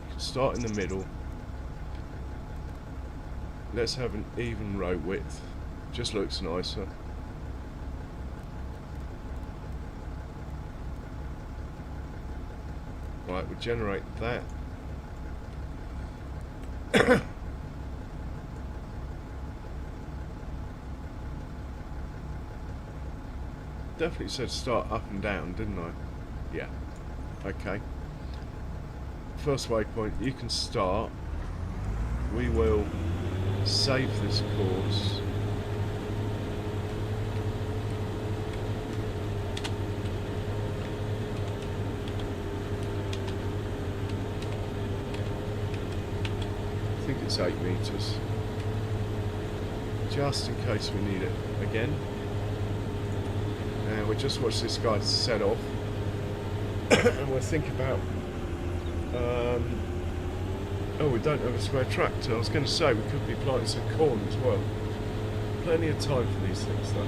You can start in the middle. Let's have an even row width. Just looks nicer. Right, we generate that. Definitely said start up and down, didn't I? Yeah. Okay. First waypoint, you can start. We will save this course. I think it's 8 metres. Just in case we need it again. And we'll just watch this guy set off. And we'll think about... oh, we don't have a spare tractor. I was going to say we could be planting some corn as well. Plenty of time for these things though.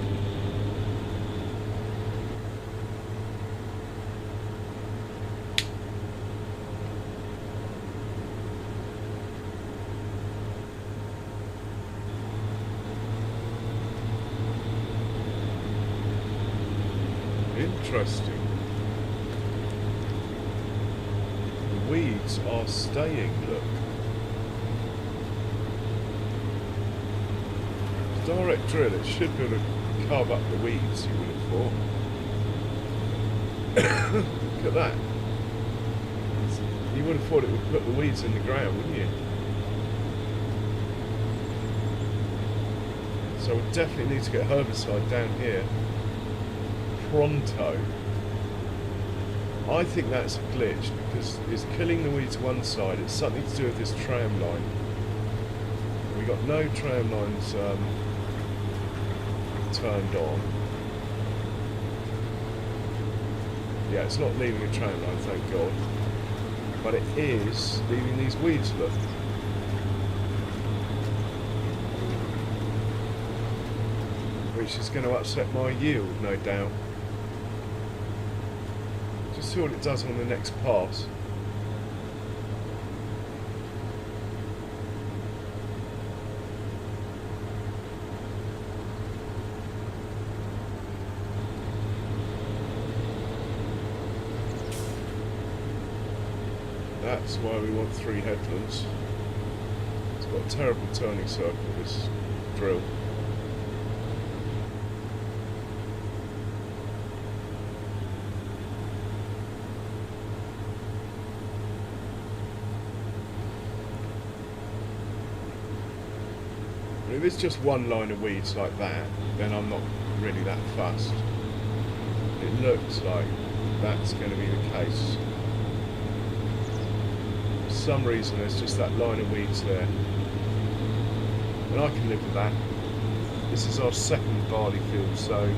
Interesting. The weeds are staying, look. Direct drill, it should be able to carve up the weeds, you would have thought. Look at that. You would have thought it would put the weeds in the ground, wouldn't you? So we definitely need to get herbicide down here. Pronto. I think that's a glitch because it's killing the weeds one side. It's something to do with this tram line. We got no tram lines turned on. Yeah, it's not leaving a tram line, thank God. But it is leaving these weeds, look. Which is going to upset my yield, no doubt. Just see what it does on the next pass. That's why we want 3 headlands. It's got a terrible turning circle, this drill. If it's just one line of weeds like that, then I'm not really that fussed. It looks like that's going to be the case. For some reason there's just that line of weeds there. And I can live with that. This is our second barley field, so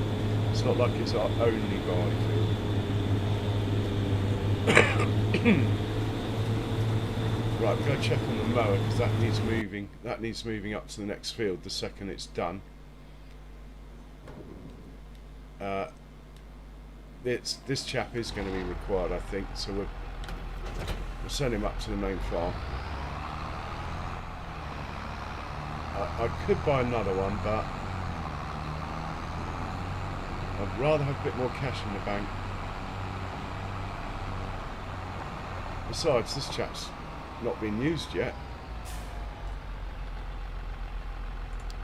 it's not like it's our only barley field. Right, we're going to check on the mower because that needs moving. That needs moving up to the next field the second it's done. This chap is going to be required, I think, so we'll send him up to the main farm. I could buy another one, but I'd rather have a bit more cash in the bank. Besides, this chap's not been used yet,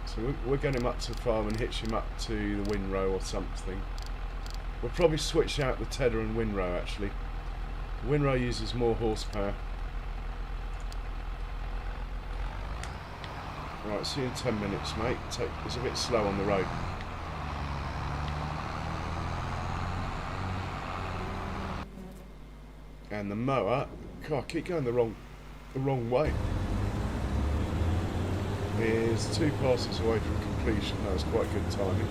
so we'll get him up to the farm and hitch him up to the windrow or something. We'll probably switch out the tedder and windrow actually. The windrow uses more horsepower. Right, see you in 10 minutes, mate. It's a bit slow on the road. And the mower, God, I keep going the wrong way. Is 2 passes away from completion. That was quite good timing.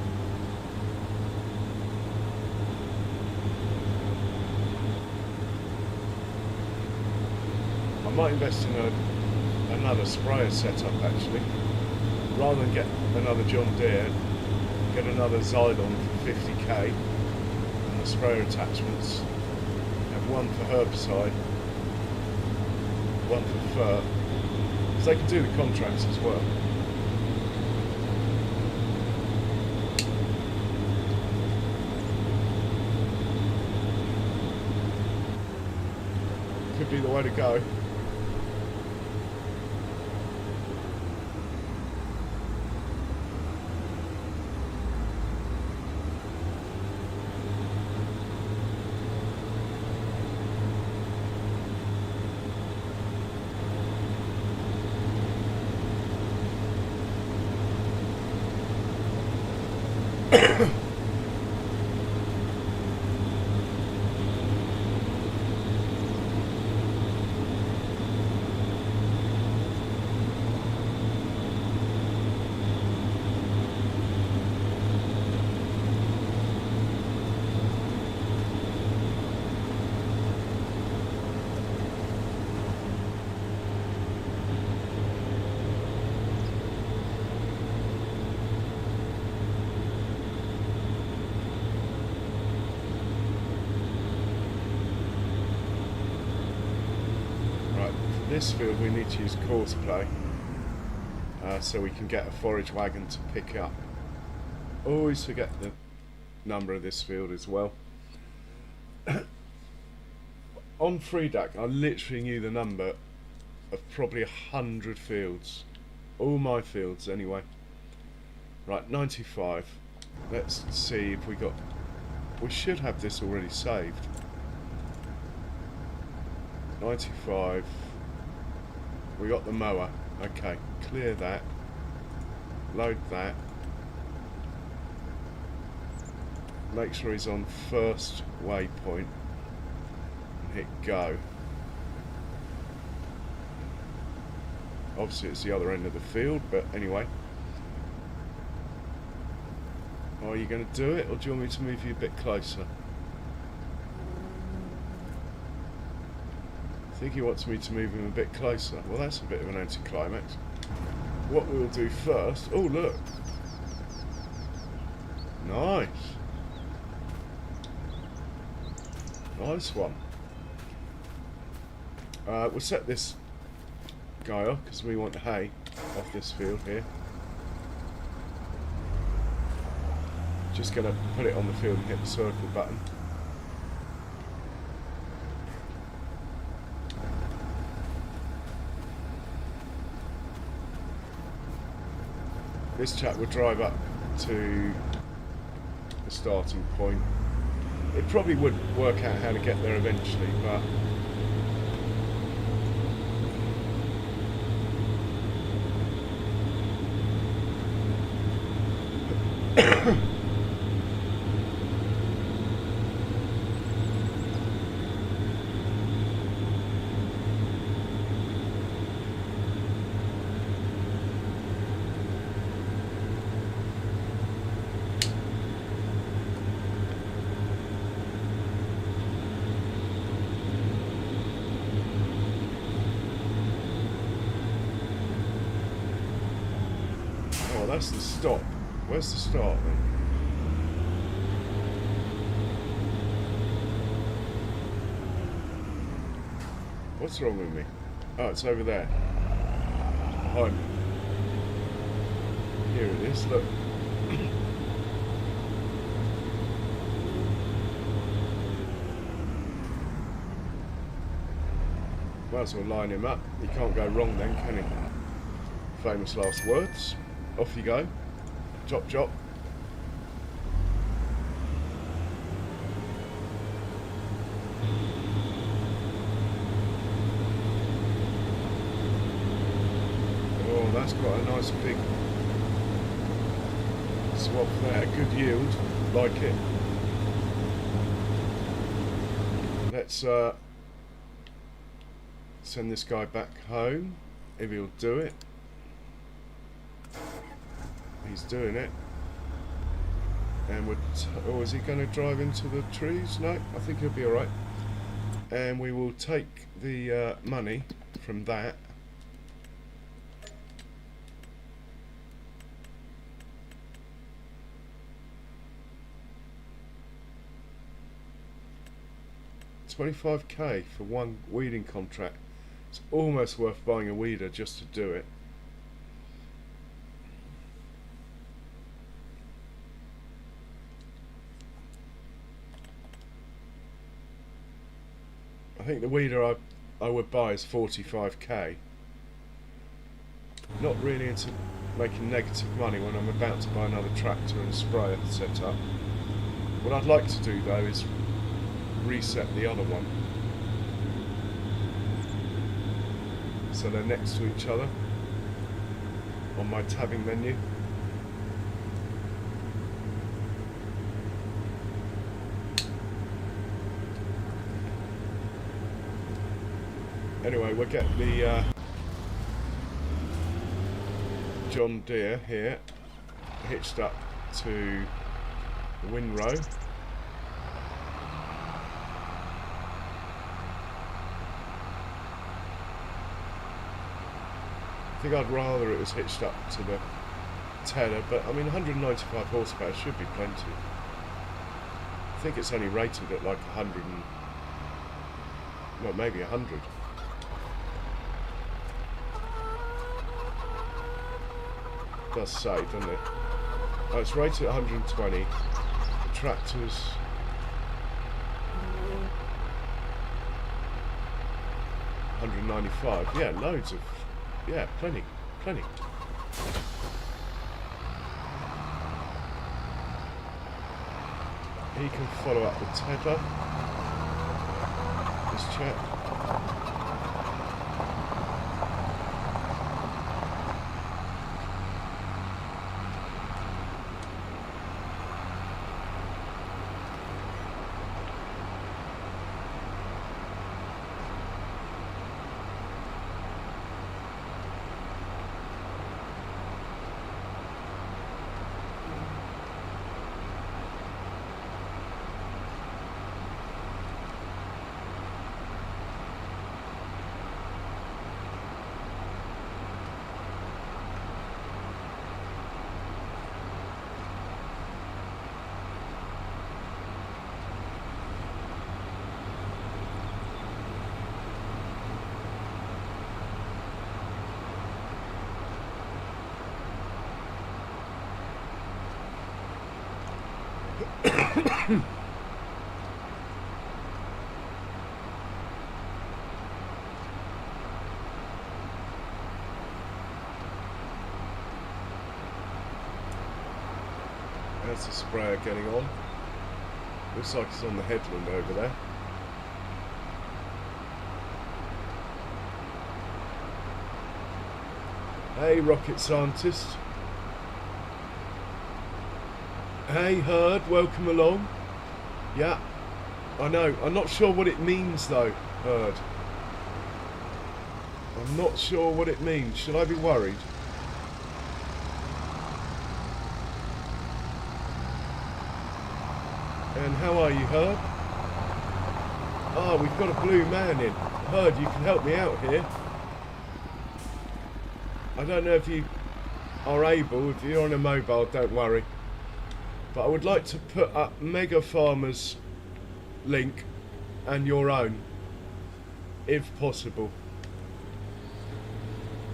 I might invest in another sprayer setup actually. Rather than get another John Deere, get another Xylon for 50k and the sprayer attachments. Have one for herbicide, one for fur. Because they can do the contracts as well. Could be the way to go. This field we need to use coarse play so we can get a forage wagon to pick up. Always forget the number of this field as well. On FreeDAC I literally knew the number of probably 100 fields, all my fields anyway. Right, 95. Let's see if we should have this already saved. 95. We got the mower. Okay, clear that. Load that. Make sure he's on first waypoint. And hit go. Obviously it's the other end of the field, but anyway. Are you going to do it, or do you want me to move you a bit closer? I think he wants me to move him a bit closer. Well, that's a bit of an anticlimax. What we'll do first... Oh, look. Nice. Nice one. We'll set this guy off because we want hay off this field here. Just going to put it on the field and hit the circle button. This chap will drive up to the starting point. It probably would work out how to get there eventually, but that's the stop. Where's the start then? What's wrong with me? Oh, it's over there. Behind me. Here it is, look. Might as well line him up. You can't go wrong then, can he? Famous last words. Off you go. Chop chop. Oh, that's got a nice big swap there. Good yield. Like it. Let's send this guy back home if he'll do it. He's doing it. And we're oh, is he going to drive into the trees? No, I think he'll be alright. And we will take the money from that. £25k for one weeding contract. It's almost worth buying a weeder just to do it. I think the weeder I would buy is 45k. Not really into making negative money when I'm about to buy another tractor and sprayer set up. What I'd like to do though is reset the other one so they're next to each other on my tabbing menu. Anyway, we'll get the John Deere here hitched up to the windrow. I think I'd rather it was hitched up to the Taylor, but I mean 195 horsepower should be plenty. I think it's only rated at like 100 and, well, maybe 100. It does say, doesn't it? Oh, it's rated at 120. The tractor's 195. Yeah, loads of. Yeah, plenty. He can follow up the tether. This chap. There's the sprayer getting on. Looks like it's on the headland over there. Hey, rocket scientist. Hey, herd, welcome along. Yeah, I know. I'm not sure what it means though, herd. I'm not sure what it means. Should I be worried? And how are you, herd? Ah, we've got a blue man in. Herd, you can help me out here. I don't know if you are able. If you're on a mobile, don't worry. But I would like to put up Mega Farmer's link and your own, if possible.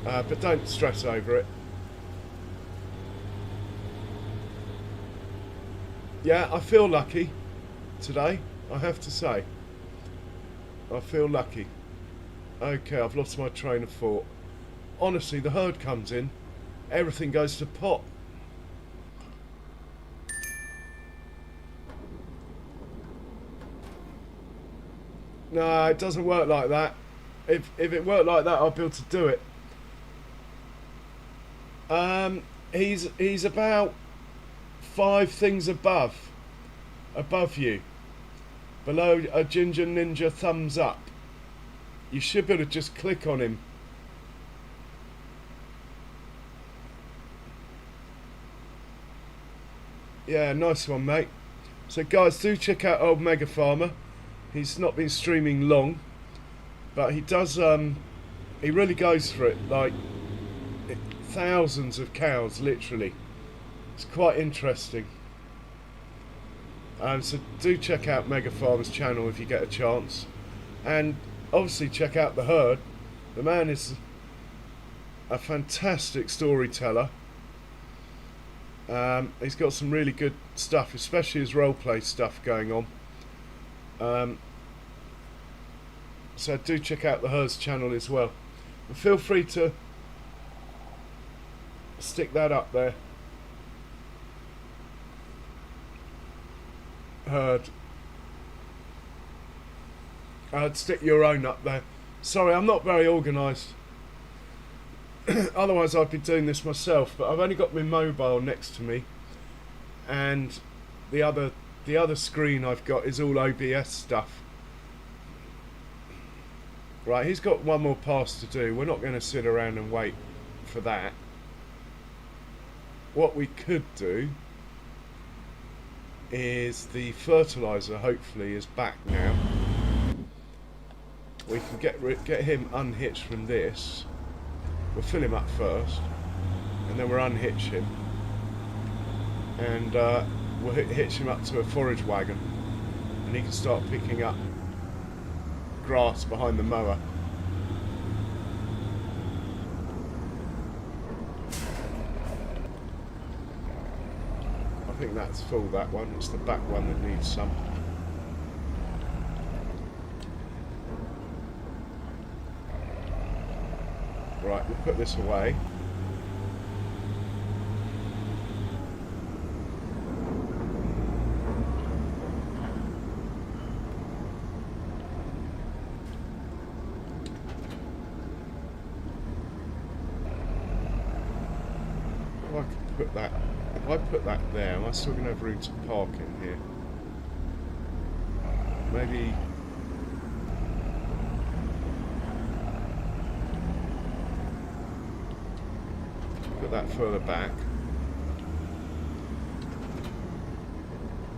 But don't stress over it. Yeah, I feel lucky today, I have to say. I feel lucky. Okay, I've lost my train of thought. Honestly, the herd comes in, everything goes to pot. No, it doesn't work like that. If it worked like that, I'd be able to do it. He's about 5 things above you, below a Ginger Ninja thumbs up. You should be able to just click on him. Yeah, nice one, mate. So guys, do check out old Mega Farmer. He's not been streaming long, but he does he really goes for it, like thousands of cows, literally. It's quite interesting. So do check out Mega Farmer's channel if you get a chance, and obviously check out the herd. The man is a fantastic storyteller. He's got some really good stuff, especially his roleplay stuff going on. So do check out the herd's channel as well. And feel free to stick that up there. Herd. I'd stick your own up there. Sorry, I'm not very organised. Otherwise I'd be doing this myself, but I've only got my mobile next to me, and the other screen I've got is all OBS stuff. Right, he's got one more pass to do. We're not going to sit around and wait for that. What we could do is the fertiliser hopefully is back now. We can get him unhitched from this. We'll fill him up first, and then we'll unhitch him, and we'll hitch him up to a forage wagon, and he can start picking up grass behind the mower. I think that's full, that one. It's the back one that needs some. Right, we'll put this away. If I could put that, if I put that there, am I still going to have room to park in here? Maybe. Put that further back.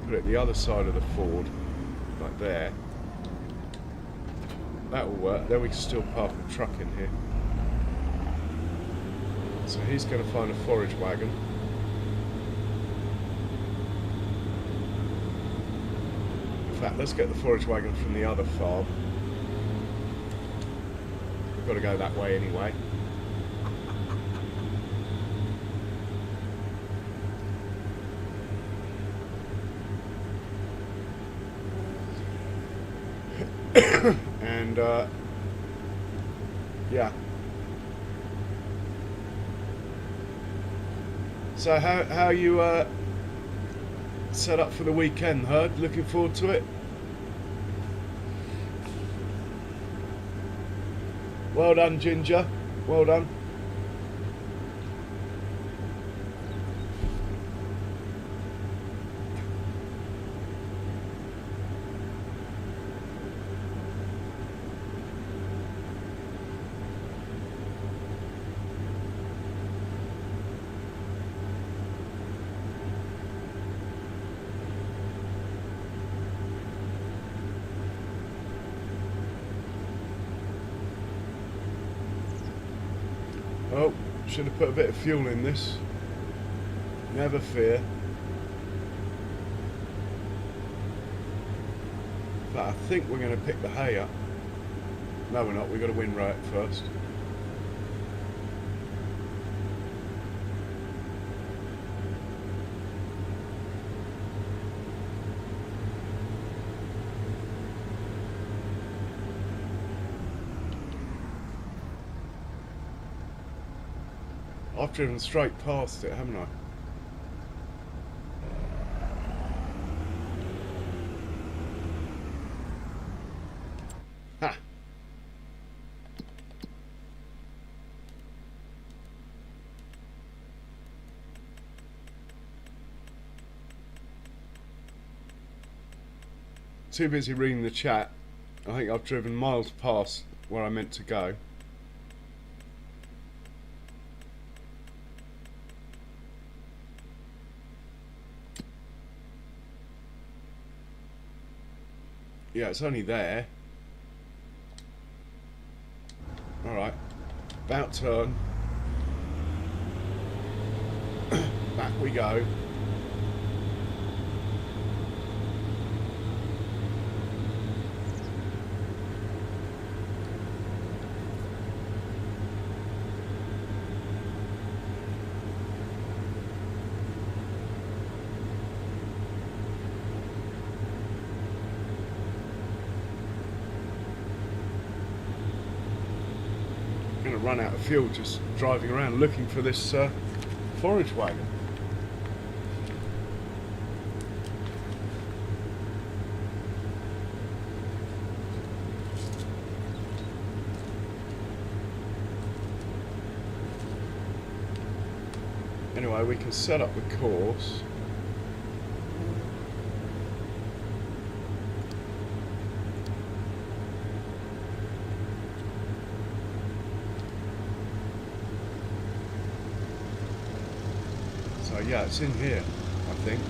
Put it the other side of the ford, like there. That will work. Then we can still park the truck in here. So he's going to find a forage wagon. In fact, let's get the forage wagon from the other farm. We've got to go that way anyway. And yeah. So how you set up for the weekend, Herd? Looking forward to it? Well done, Ginger. Well done. Oh, should have put a bit of fuel in this. Never fear. But I think we're going to pick the hay up. No, we're not. We've got to windrow it first. I've driven straight past it, haven't I? Ha! Too busy reading the chat. I think I've driven miles past where I meant to go. Yeah, it's only there. Alright. About turn. Back we go. Going to run out of fuel just driving around looking for this forage wagon. Anyway, we can set up the course. So yeah, it's in here, I think.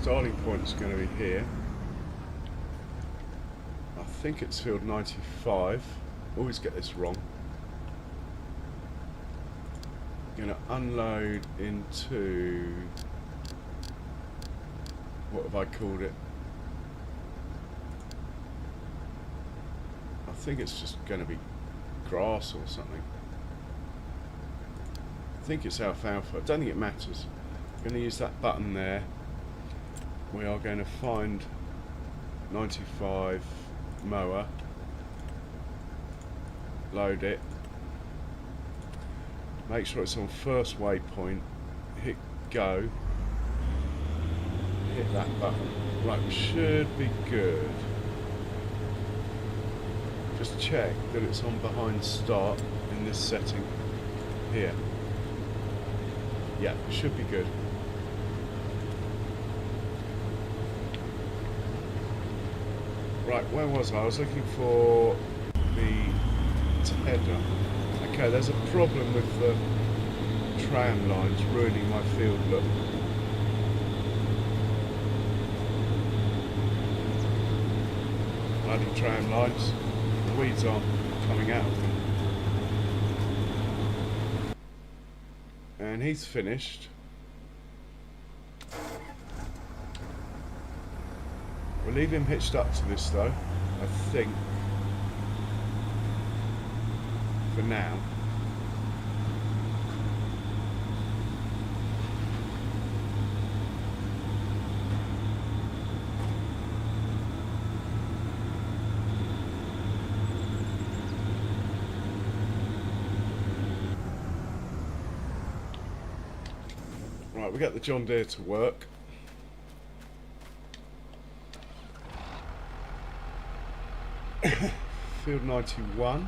Starting point is going to be here. I think it's field 95. Always get this wrong. Going to unload into, what have I called it? I think it's just going to be grass or something. I think it's alfalfa. I don't think it matters. I'm going to use that button there. We are going to find 95 mower, load it, make sure it's on first waypoint, hit go, hit that button. Right, we should be good. Just check that it's on behind start in this setting here. Yeah, it should be good. Right, where was I? I was looking for the tether. Okay, there's a problem with the tram lines ruining my field look. Bloody tram lines. The weeds aren't coming out of them. And he's finished. We'll leave him hitched up to this though, I think, for now. Right, we got the John Deere to work. Field 91.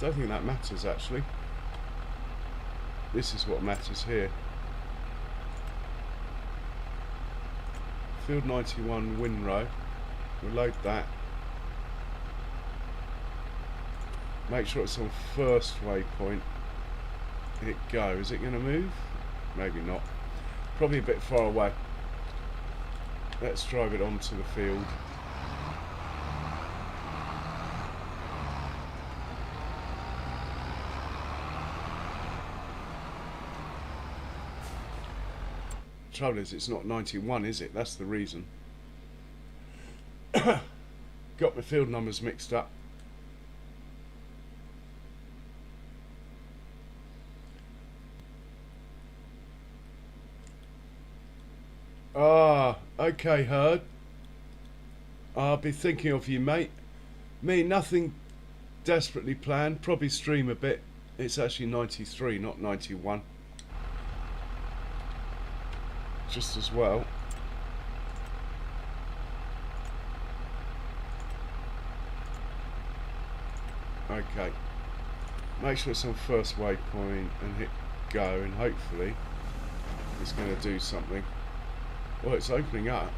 Don't think that matters actually. This is what matters here. Field 91 windrow. We'll load that. Make sure it's on first waypoint. Hit go. Is it going to move? Maybe not. Probably a bit far away. Let's drive it onto the field. Trouble is, it's not 91, is it? That's the reason. Got my field numbers mixed up. Ah, okay, Herd. I'll be thinking of you, mate. Me, nothing desperately planned. Probably stream a bit. It's actually 93, not 91. Just as well. Okay. Make sure it's on first waypoint and hit go, and hopefully it's going to do something. Well, it's opening up.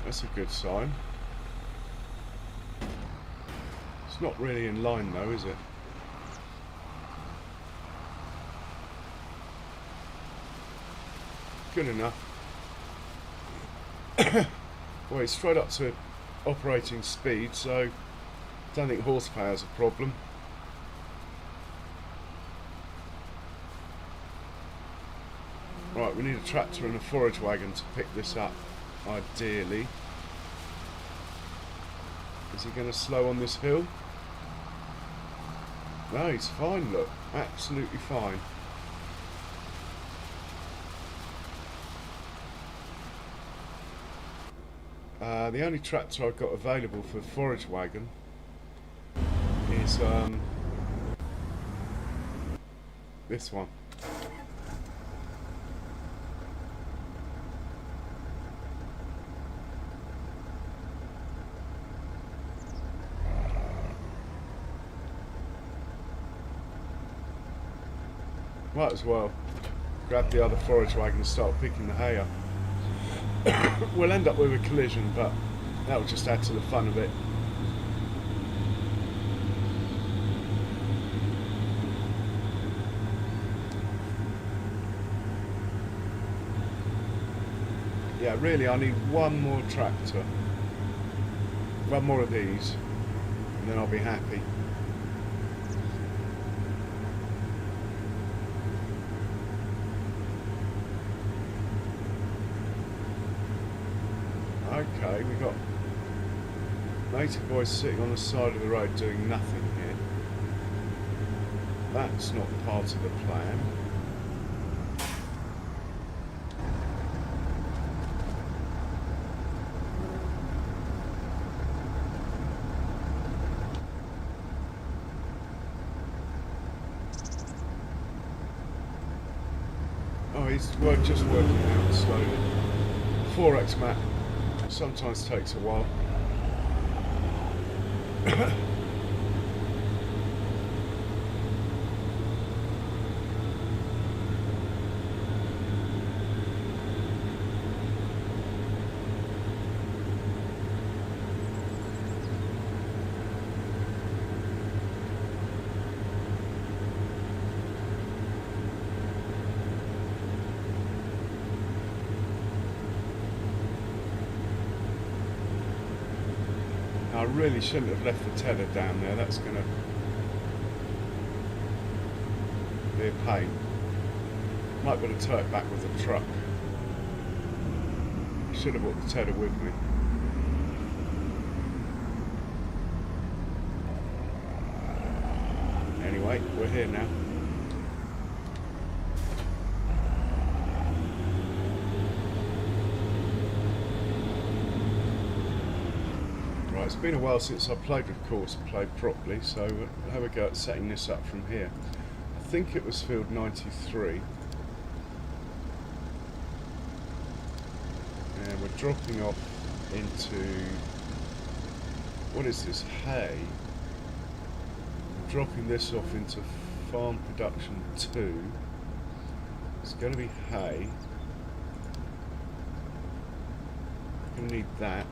That's a good sign. It's not really in line though, is it? Good enough. Well, it's straight up to operating speed, so I don't think horsepower is a problem. Right, we need a tractor and a forage wagon to pick this up, ideally. Is he going to slow on this hill? No, he's fine, look. Absolutely fine. The only tractor I've got available for forage wagon is this one. Might as well grab the other forage wagon and start picking the hay up. We'll end up with a collision, but that will just add to the fun of it. Yeah, really, I need one more tractor. One more of these, and then I'll be happy. Okay, we got native boys sitting on the side of the road doing nothing here. That's not part of the plan. Oh, he's just working out slowly. 4x map sometimes takes a while. I really shouldn't have left the tether down there. That's going to be a pain. Might be able to tow it back with the truck. I should have brought the tether with me. Anyway, we're here now. It's been a while since I played with course and played properly, so we'll have a go at setting this up from here. I think it was field 93. And we're dropping off into, what is this, hay? Dropping this off into farm production 2. It's going to be hay. Going to need that.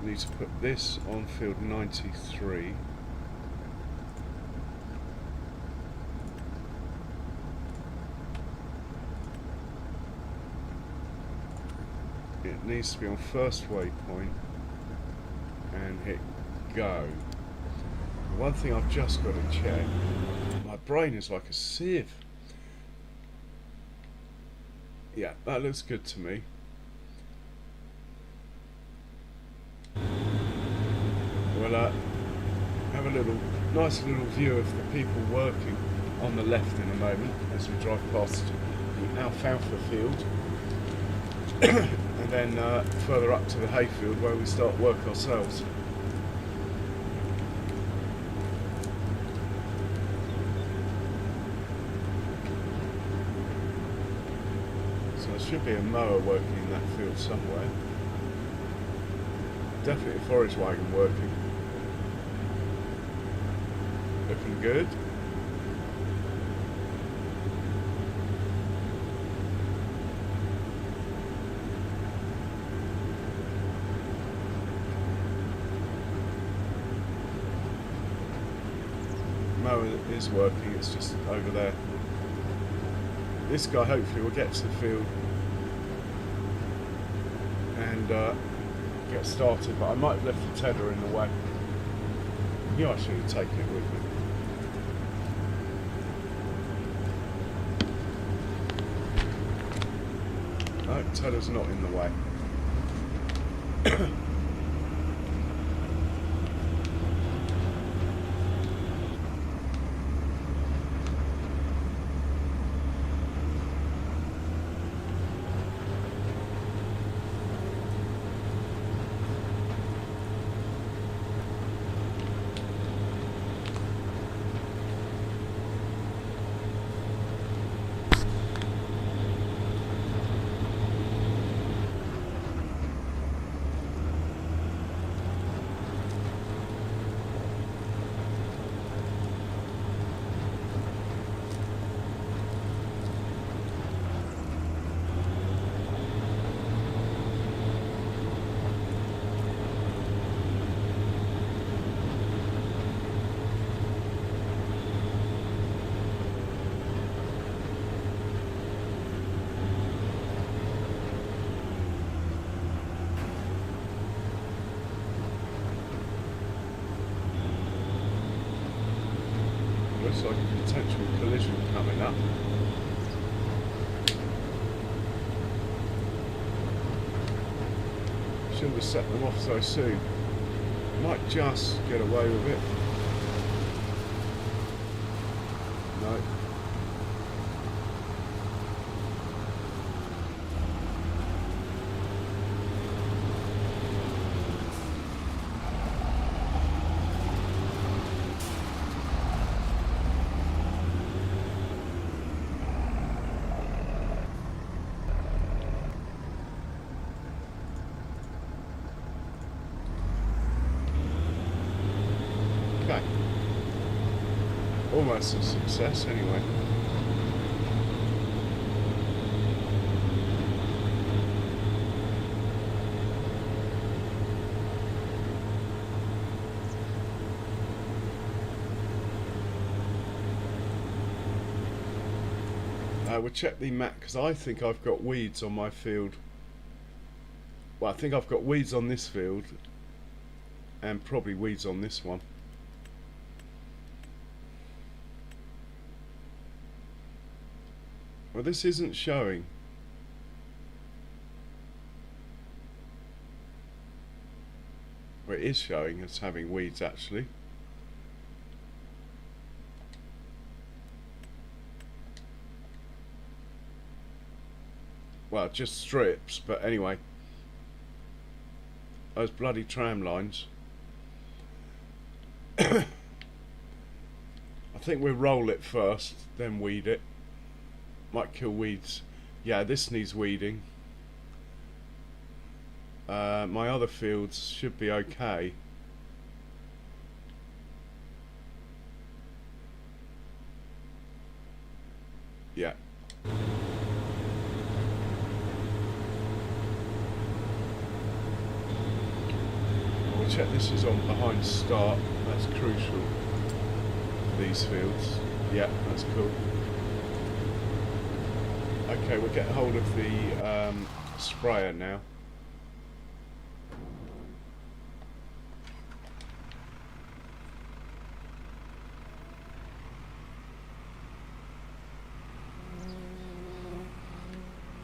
Need to put this on field 93. It needs to be on first waypoint and hit go. One thing I've just got to check. My brain is like a sieve. Yeah, that looks good to me. We'll have a nice little view of the people working on the left in a moment as we drive past the alfalfa field and then further up to the hayfield where we start work ourselves. So there should be a mower working in that field somewhere. Definitely a forage wagon working. Looking good. Mower is working, it's just over there. This guy hopefully will get to the field and get started, but I might have left the tether in the way. I knew I should have taken it with me. No, tether's not in the way. Looks like a potential collision coming up. Shouldn't have set them off so soon. Might just get away with it. No. Okay. Almost a success anyway. We'll check the map because I think I've got weeds on my field. Well, I think I've got weeds on this field and probably weeds on this one. Well, this isn't showing. Well, it is showing as having weeds actually. Well, just strips, but anyway. Those bloody tram lines. I think we'll roll it first, then weed it. Might kill weeds. Yeah, this needs weeding. My other fields should be okay. Yeah. We'll check this is on behind start. That's crucial for these fields. Yeah, that's cool. Okay, we'll get hold of the sprayer now.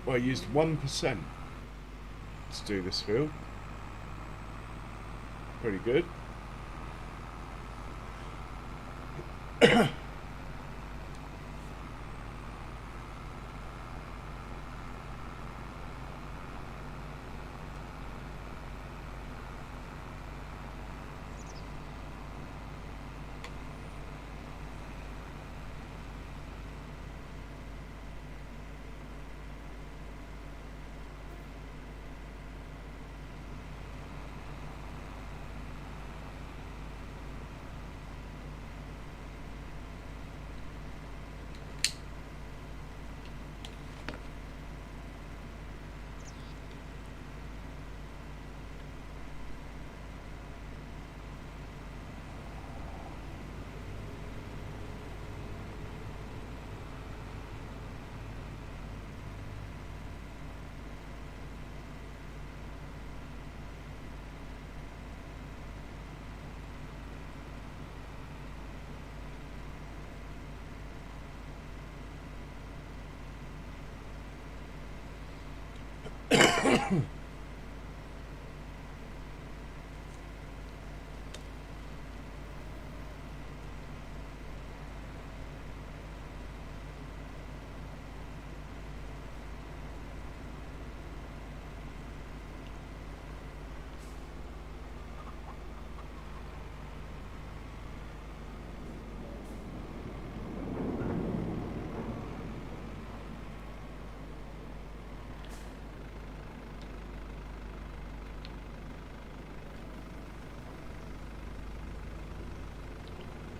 Well, I used 1% to do this field. Pretty good.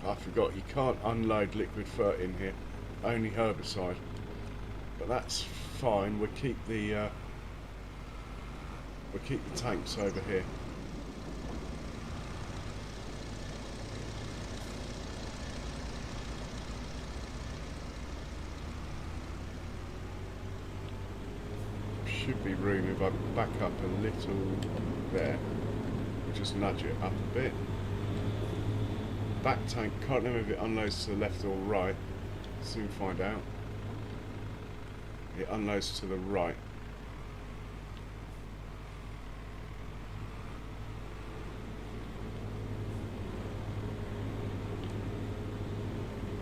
I forgot, you can't unload liquid fert in here, only herbicide. But that's fine. We'll keep the tanks over here. Should be room if I back up a little there. We'll just nudge it up a bit. Back tank, can't remember if it unloads to the left or right. Soon find out. It unloads to the right.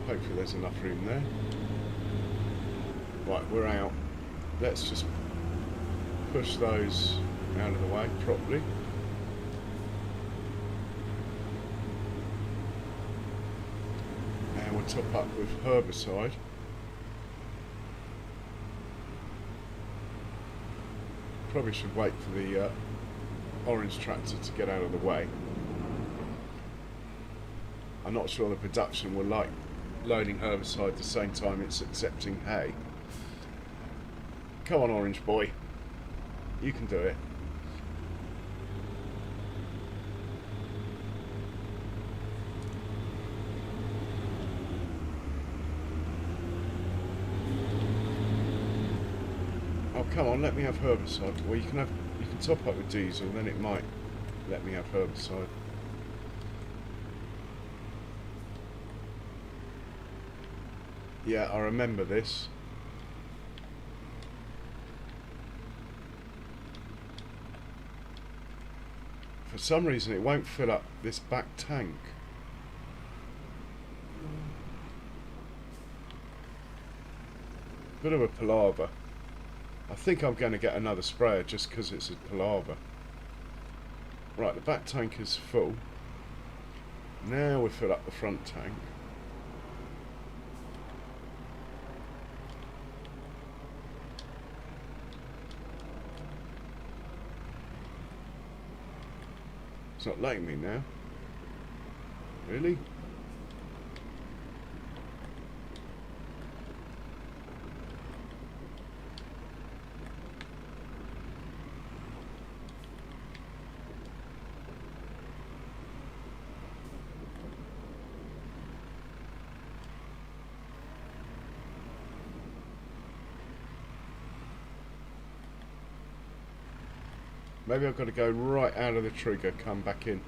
Hopefully there's enough room there. Right, we're out. Let's just push those out of the way properly. And we'll top up with herbicide. Probably should wait for the orange tractor to get out of the way. I'm not sure the production will like loading herbicide at the same time it's accepting hay. Come on, orange boy. You can do it. Oh, come on, let me have herbicide. Well, you can top up with diesel, then it might let me have herbicide. Yeah, I remember this. For some reason it won't fill up this back tank. Bit of a palaver. I think I'm going to get another sprayer just because it's a palaver. Right, the back tank is full. Now we fill up the front tank. It's not letting me now. Really? Maybe I've got to go right out of the trigger, come back in.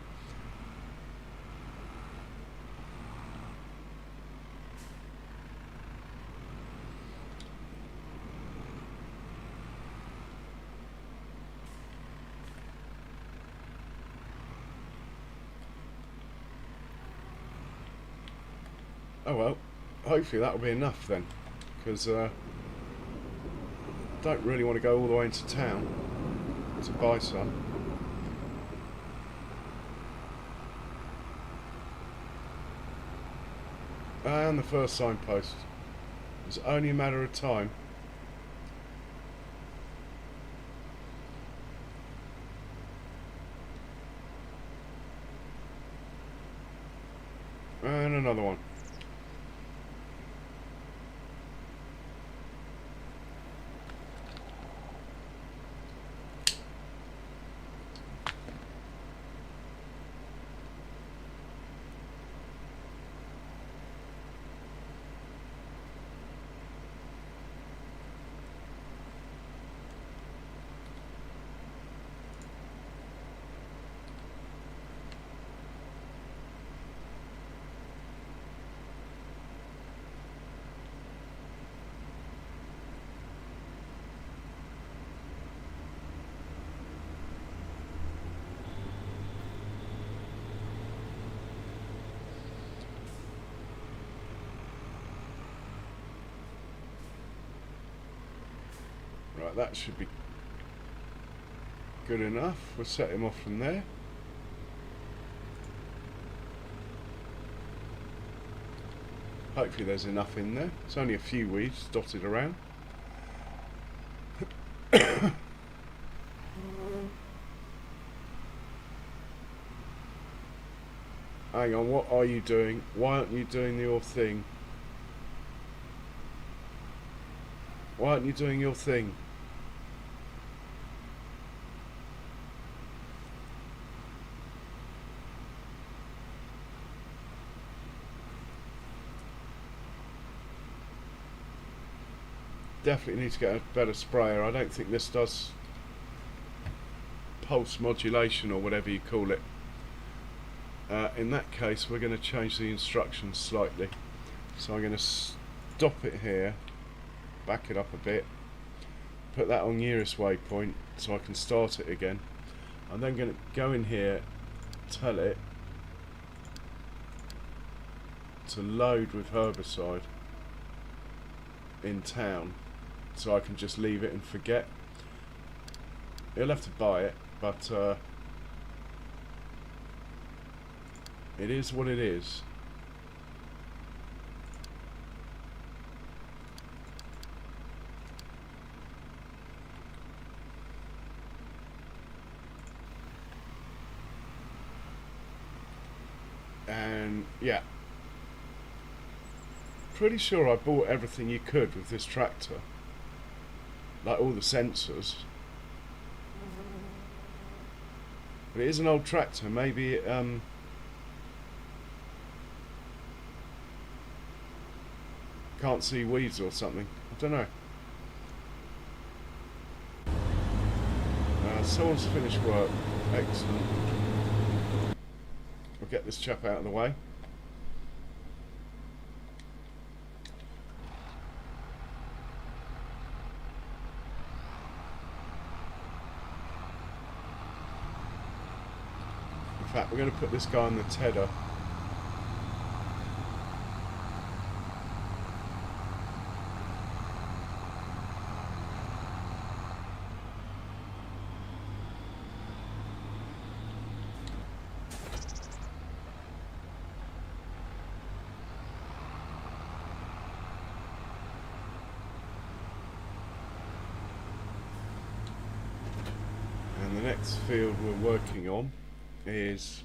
Oh well, hopefully that'll be enough then, because don't really want to go all the way into town to buy some. And the first signpost. It's only a matter of time. And another one. Right, that should be good enough. We'll set him off from there. Hopefully there's enough in there. It's only a few weeds dotted around. Hang on, what are you doing? Why aren't you doing your thing? Why aren't you doing your thing? Definitely need to get a better sprayer. I don't think this does pulse modulation or whatever you call it. In that case, we're going to change the instructions slightly. So I'm going to stop it here, back it up a bit, put that on nearest waypoint so I can start it again. I'm then going to go in here, tell it to load with herbicide in town, so I can just leave it and forget. He'll have to buy it, but it is what it is. And yeah, pretty sure I bought everything you could with this tractor, like all the sensors. But it is an old tractor. Maybe it can't see weeds or something. I don't know. Someone's finished work. Excellent. We'll get this chap out of the way. In fact, we're going to put this guy on the tedder. And the next field we're working on is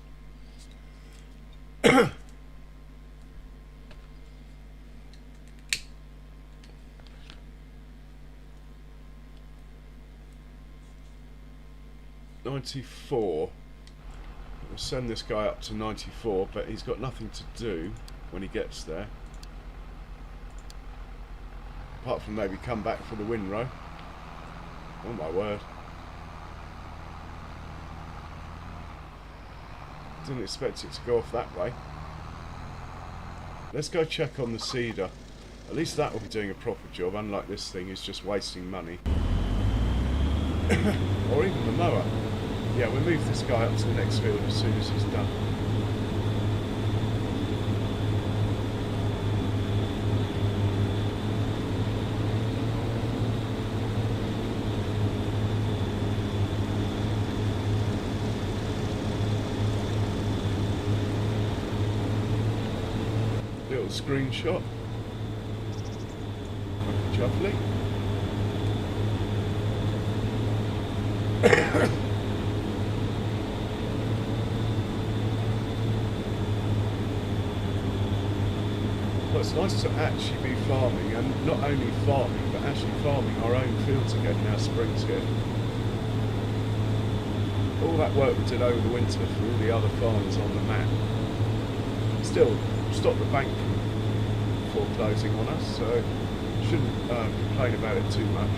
.94. We'll send this guy up to 94, but he's got nothing to do when he gets there, apart from maybe come back for the windrow. Oh my word. Didn't expect it to go off that way. Let's go check on the seeder. At least that will be doing a proper job, unlike this thing is just wasting money. Or even the mower. Yeah, we'll move this guy up to the next field as soon as he's done. Little screenshot. Lovely. Well, it's nice to actually be farming, and not only farming, but actually farming our own fields again now spring's here. All that work we did over the winter for all the other farms on the map still stopped the bank from foreclosing on us, so shouldn't complain about it too much.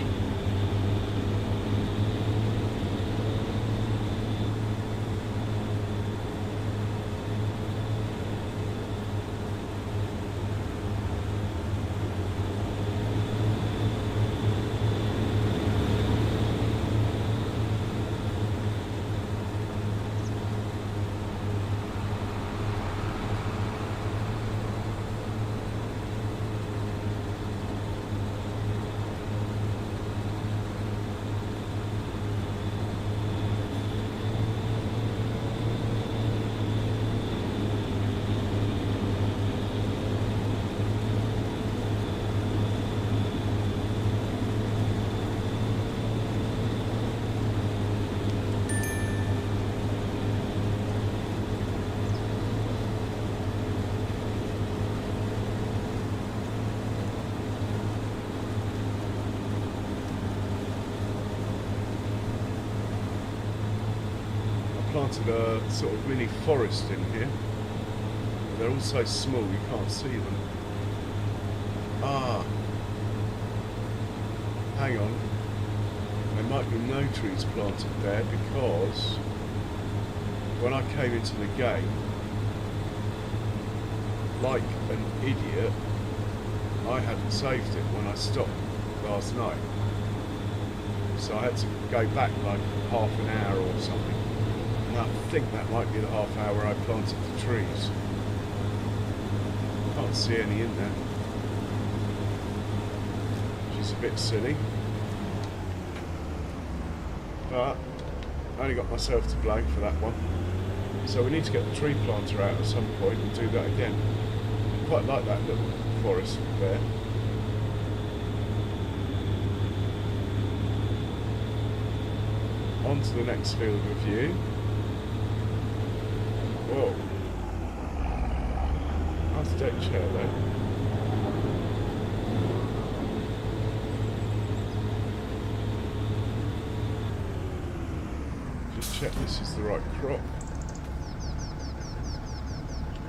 planted a sort of mini forest in here. They're all so small you can't see them. Ah, hang on. There might be no trees planted there because when I came into the game, like an idiot, I hadn't saved it when I stopped last night. So I had to go back like half an hour or something. And I think that might be the half hour I planted the trees. Can't see any in there, which is a bit silly. But I only got myself to blame for that one. So we need to get the tree planter out at some point and do that again. I quite like that little forest there. On to the next field review. Whoa. Nice deck chair there. Just check this is the right crop.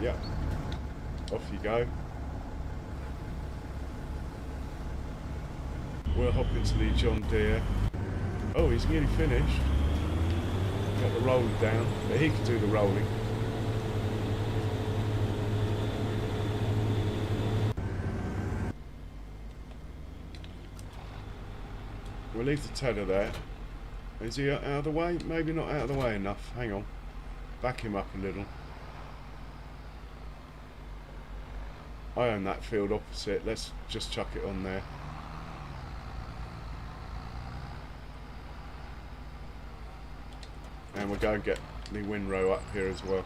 Yep. Off you go. We'll hop into the John Deere. Oh, he's nearly finished. Got the roller down, but he can do the rolling. We'll leave the tedder there. Is he out of the way? Maybe not out of the way enough. Hang on. Back him up a little. I own that field opposite. Let's just chuck it on there. And we'll go and get the windrow up here as well.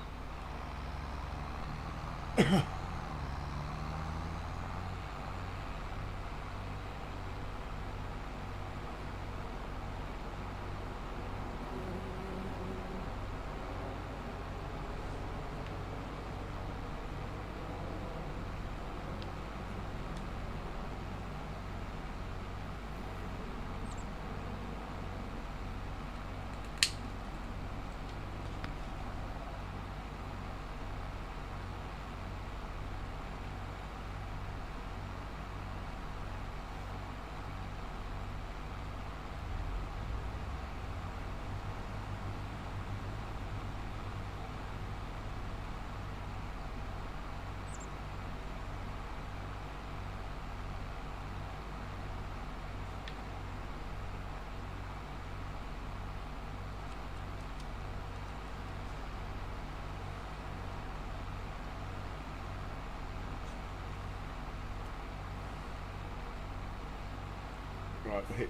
Right, we'll hitch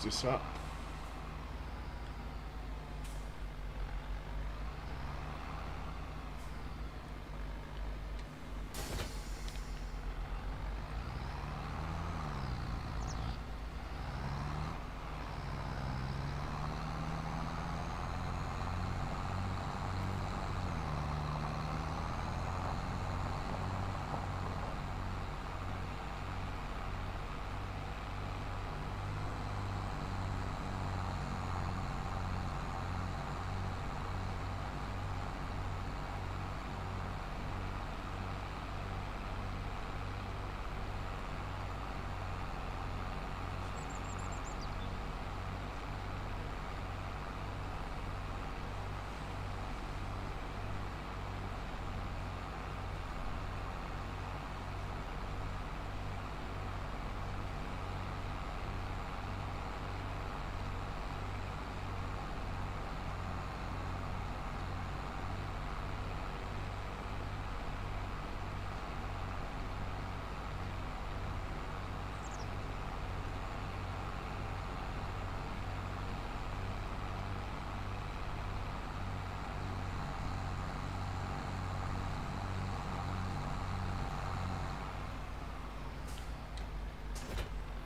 this up.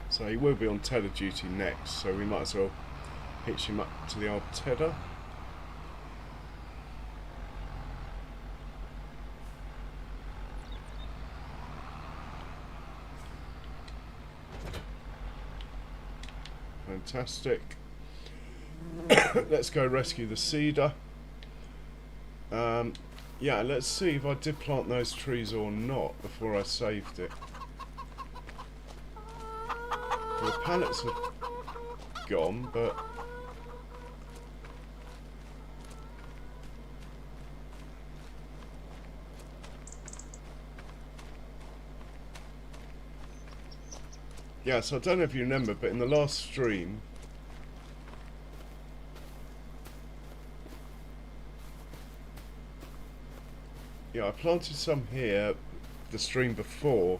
So he will be on tedder duty next, so we might as well hitch him up to the old tedder. Fantastic. Let's go rescue the cedar. Yeah, let's see if I did plant those trees or not before I saved it. The pallets are gone, but yeah, so I don't know if you remember, but in the last stream, yeah, I planted some here the stream before,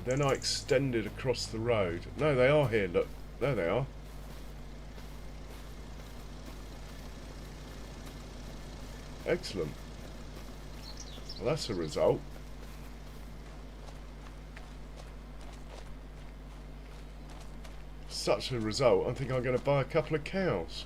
then I extended across the road. No, they are here, look. There they are. Excellent. Well, that's a result. Such a result, I think I'm going to buy a couple of cows.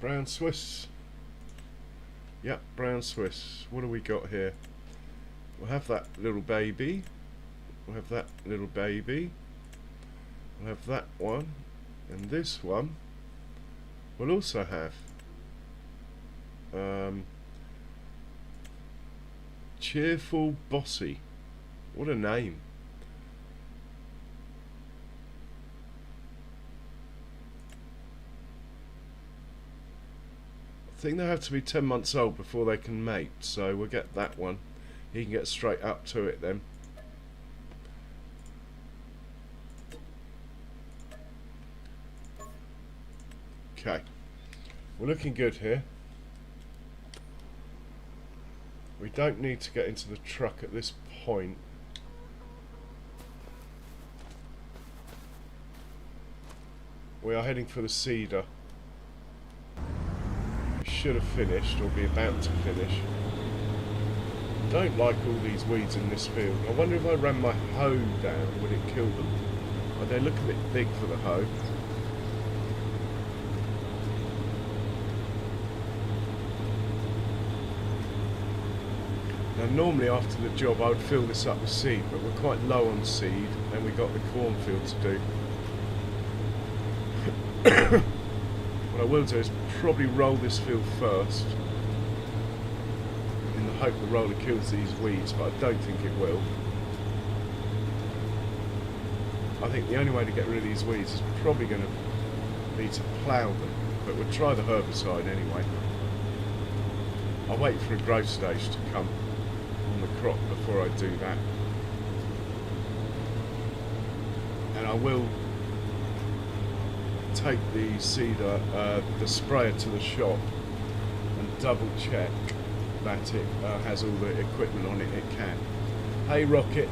Brown Swiss. Yep, brown Swiss. What do we got here? We'll have that little baby. We'll have that little baby. We'll have that one. And this one we'll also have Cheerful Bossy. What a name. I think they have to be 10 months old before they can mate, so we'll get that one. He can get straight up to it then. Okay, we're looking good here. We don't need to get into the truck at this point. We are heading for the cedar. We should have finished, or be about to finish. Don't like all these weeds in this field. I wonder if I ran my hoe down, would it kill them? Oh, they look a bit big for the hoe. Now normally after the job I would fill this up with seed, but we're quite low on seed and we've got the cornfield to do. What I will do is probably roll this field first, in the hope the roller kills these weeds, but I don't think it will. I think the only way to get rid of these weeds is probably going to be to plough them, but we'll try the herbicide anyway. I'll wait for a growth stage to come on the crop before I do that. And I will take the cedar, the sprayer to the shop and double check that it has all the equipment on it can. Hey Rocket,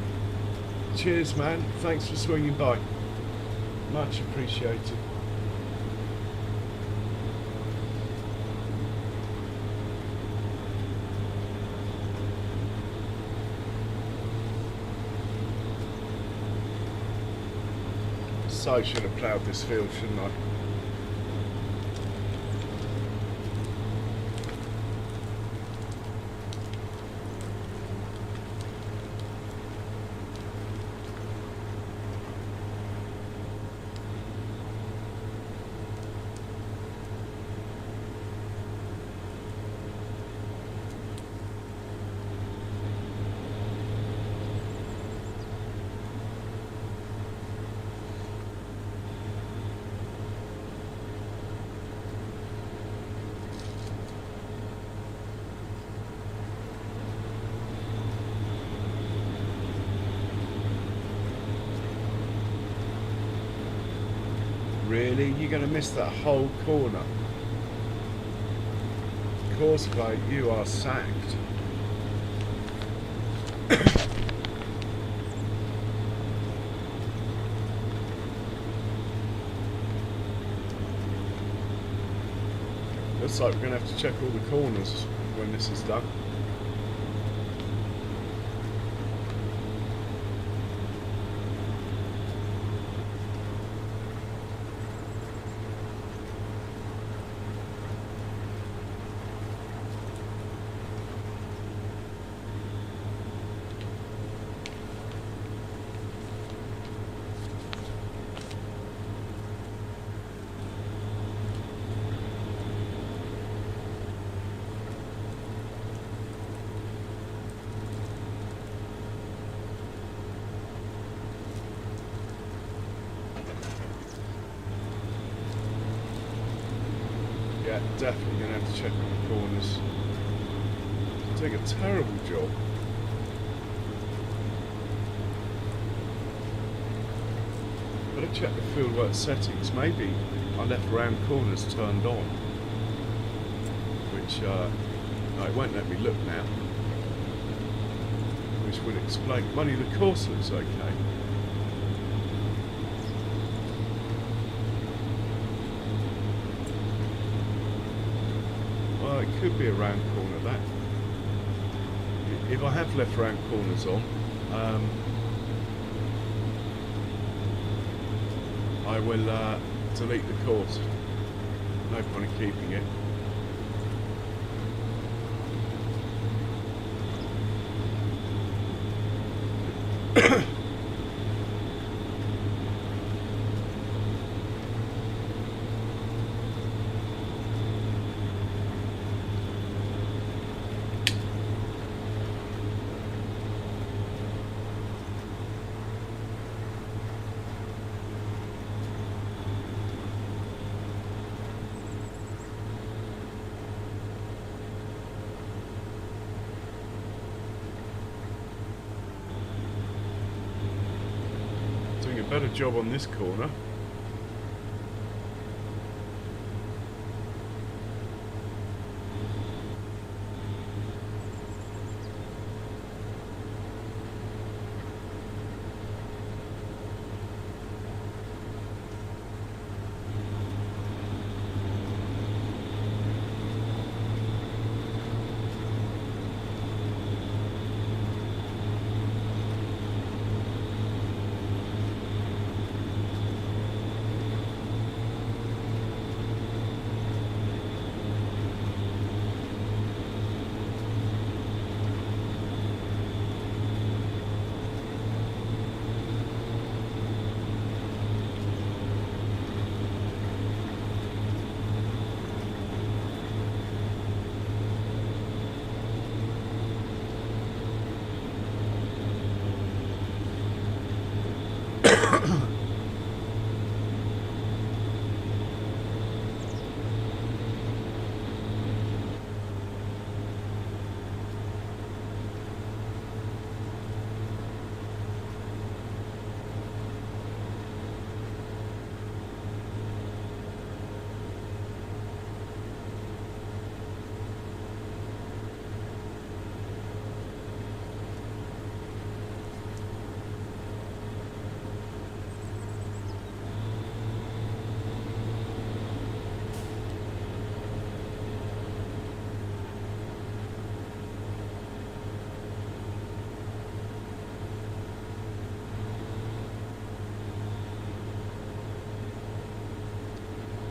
cheers man, thanks for swinging by, much appreciated. So I should have ploughed this field, shouldn't I? Really? You're going to miss that whole corner? Courseplay, you are sacked. Looks like we're going to have to check all the corners when this is done. Yeah, definitely going to have to check on the corners. Doing a terrible job. Better check the Fieldwork settings. Maybe I left round corners turned on, which it won't let me look now, which would explain. Money, the course looks okay. Well, it could be a round corner, that. If I have left round corners on, I will delete the course. No point in keeping it. Doing a better job on this corner.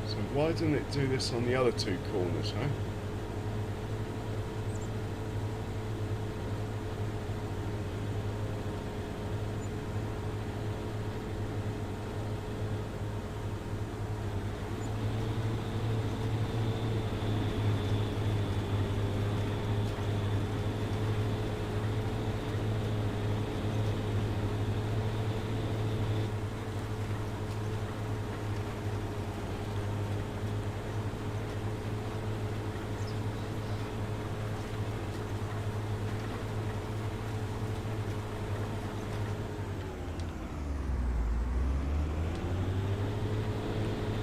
So why didn't it do this on the other two corners, huh?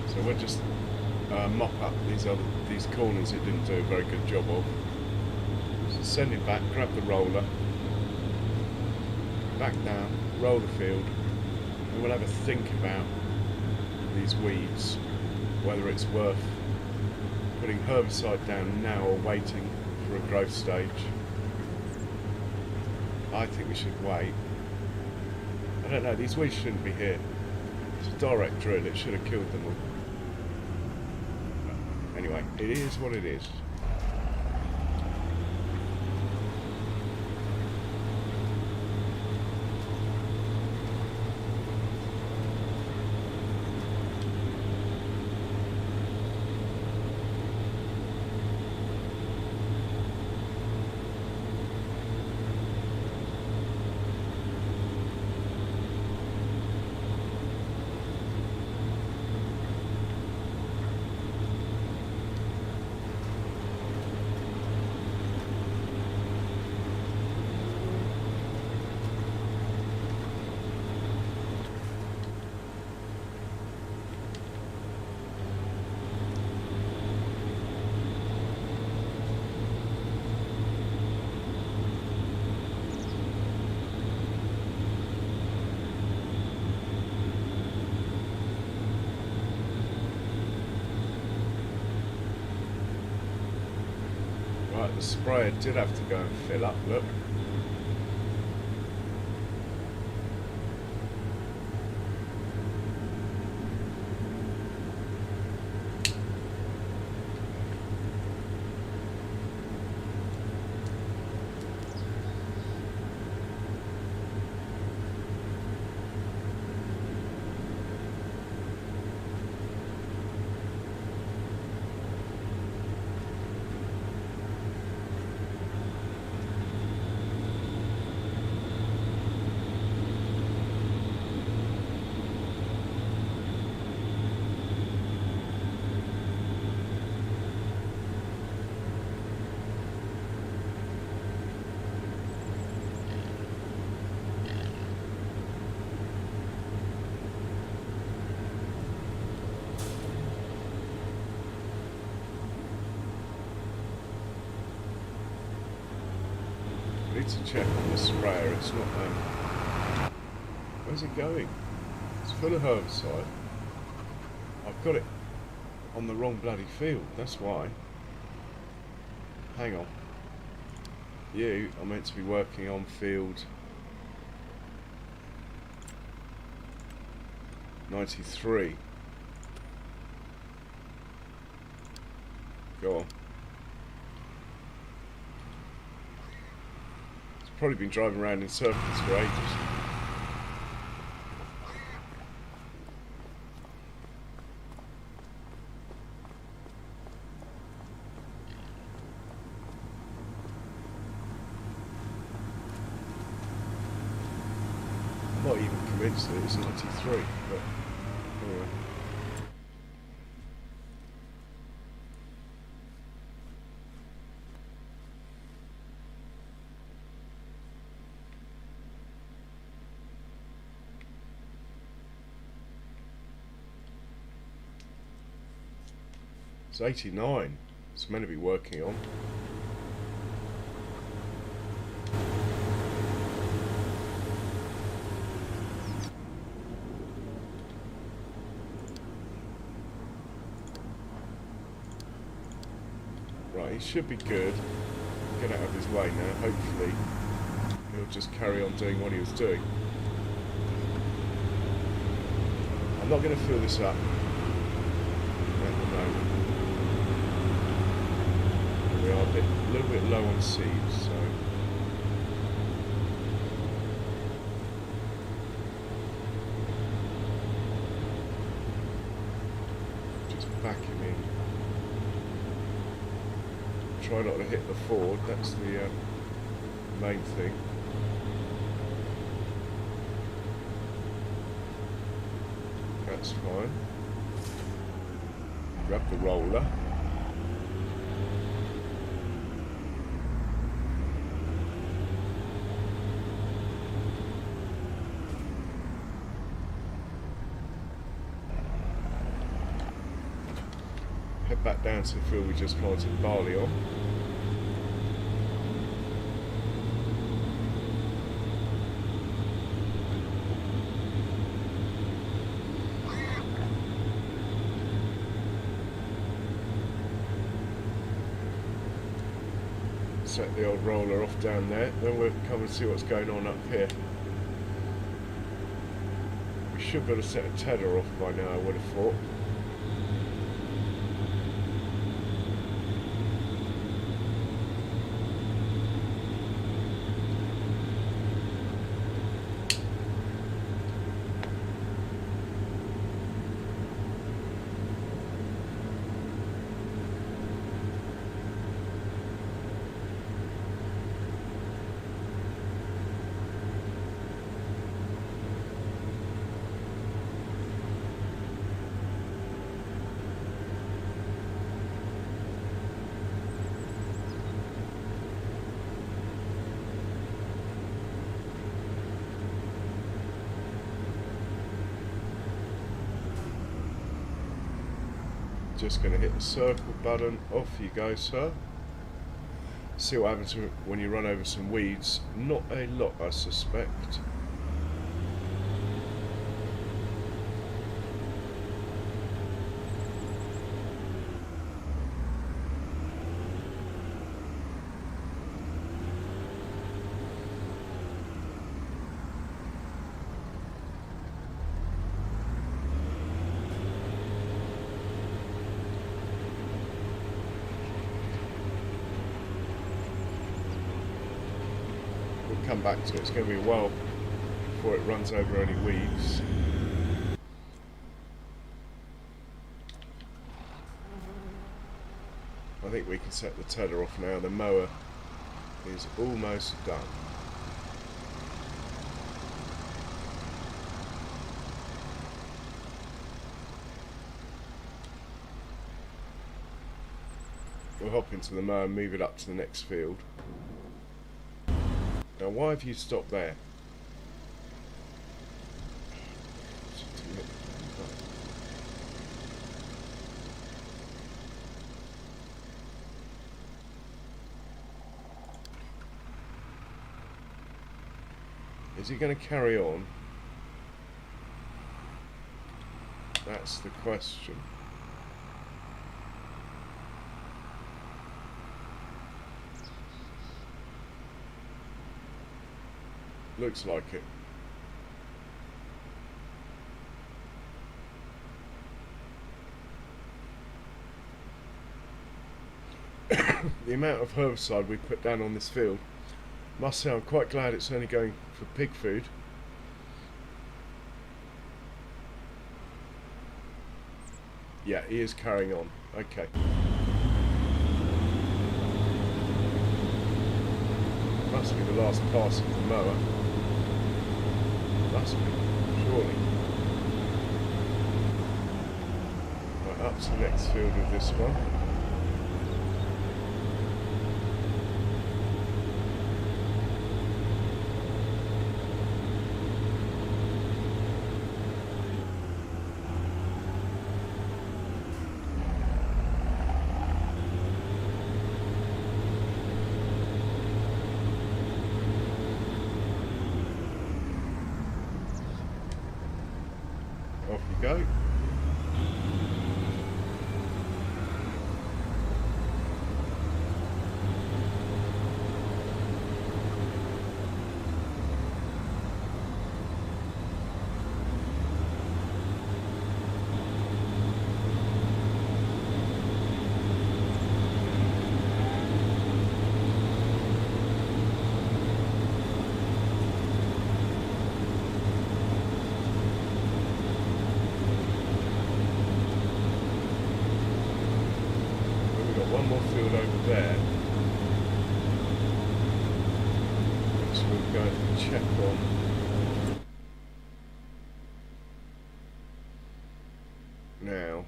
So we'll just mop up these corners it didn't do a very good job of. So send it back, grab the roller, back down, roll the field, and we'll have a think about these weeds, whether it's worth putting herbicide down now or waiting for a growth stage. I think we should wait. I don't know, these weeds shouldn't be here. It's a direct drill, it should have killed them all. Anyway, it is what it is. Right, the sprayer did have to go and fill up, look. I need to check on the sprayer, it's not where's it going? It's full of herbicide. I've got it on the wrong bloody field, that's why. Hang on. You are meant to be working on field 93. Go on. Probably been driving around in circles for ages. I'm not even convinced that it's 93, but anyway. It's 89. It's meant to be working on. Right, he should be good. Get out of his way now. Hopefully he'll just carry on doing what he was doing. I'm not going to fill this up at the moment. We are a little bit low on seeds, so just back him in. Try not to hit the ford, that's the main thing. That's fine. Grab the roller. Head back down to the field we just planted barley on. Set the old roller off down there, then we'll come and see what's going on up here. We should be able to set a tether off by now, I would have thought. Just going to hit the circle button, off you go, sir. See what happens when you run over some weeds. Not a lot, I suspect. come back to it. It's going to be a while before it runs over any weeds. I think we can set the tether off now. The mower is almost done. We'll hop into the mower and move it up to the next field. Now, why have you stopped there? Is he going to carry on? That's the question. Looks like it. The amount of herbicide we put down on this field, must say I'm quite glad it's only going for pig food. Yeah, he is carrying on. Okay. Must be the last pass of the mower. Must be, surely. Right, up to the next field with this one. Off you go. One more field over there, which we're going to check on. Now,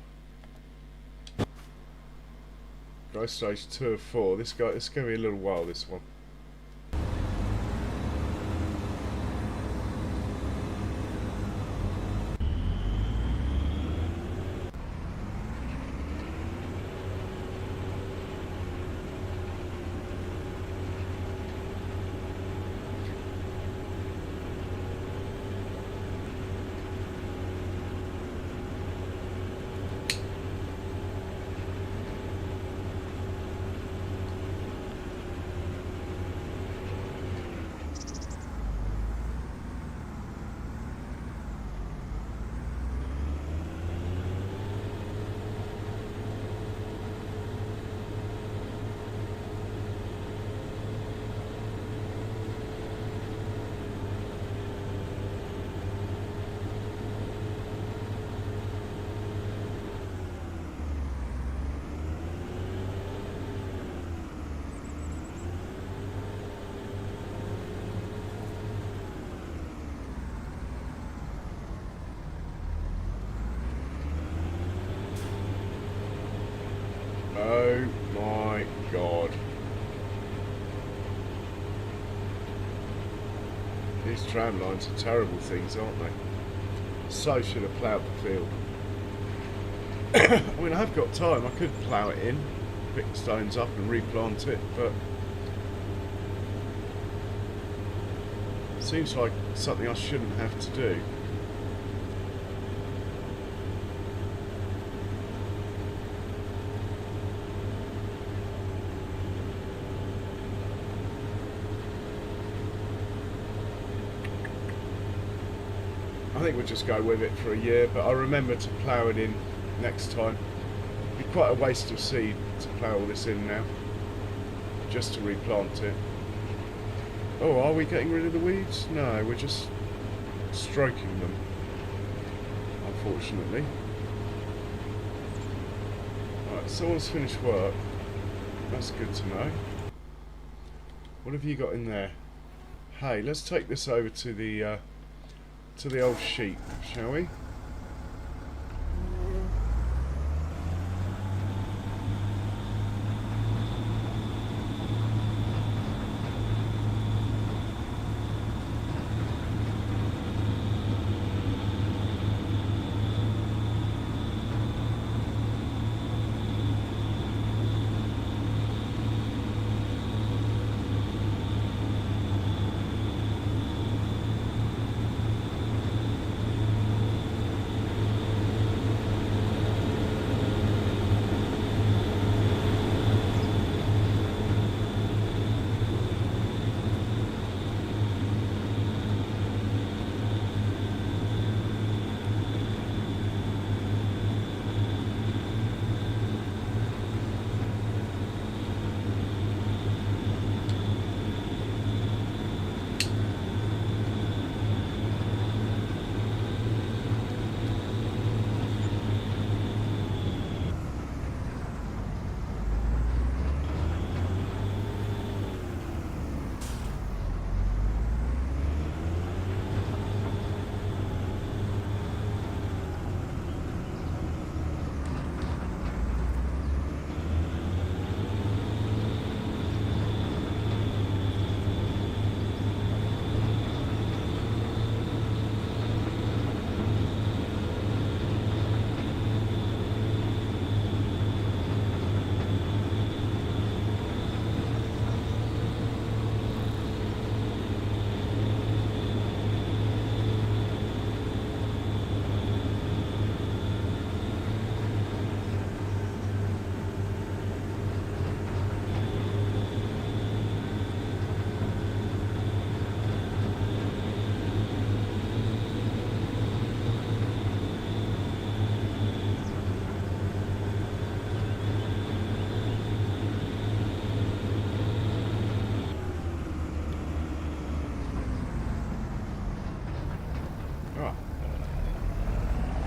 dry stage 2 of 4. It's going to be a little while, this one. Oh my God. These tram lines are terrible things, aren't they? So should have ploughed the field. I mean, I have got time. I could plough it in, pick the stones up and replant it, but it seems like something I shouldn't have to do. I think we'll just go with it for a year, but I'll remember to plough it in next time. It'd be quite a waste of seed to plough all this in now, just to replant it. Oh, are we getting rid of the weeds? No, we're just stroking them, unfortunately. Alright, someone's finished work. That's good to know. What have you got in there? Hey, let's take this over to the old sheep, shall we?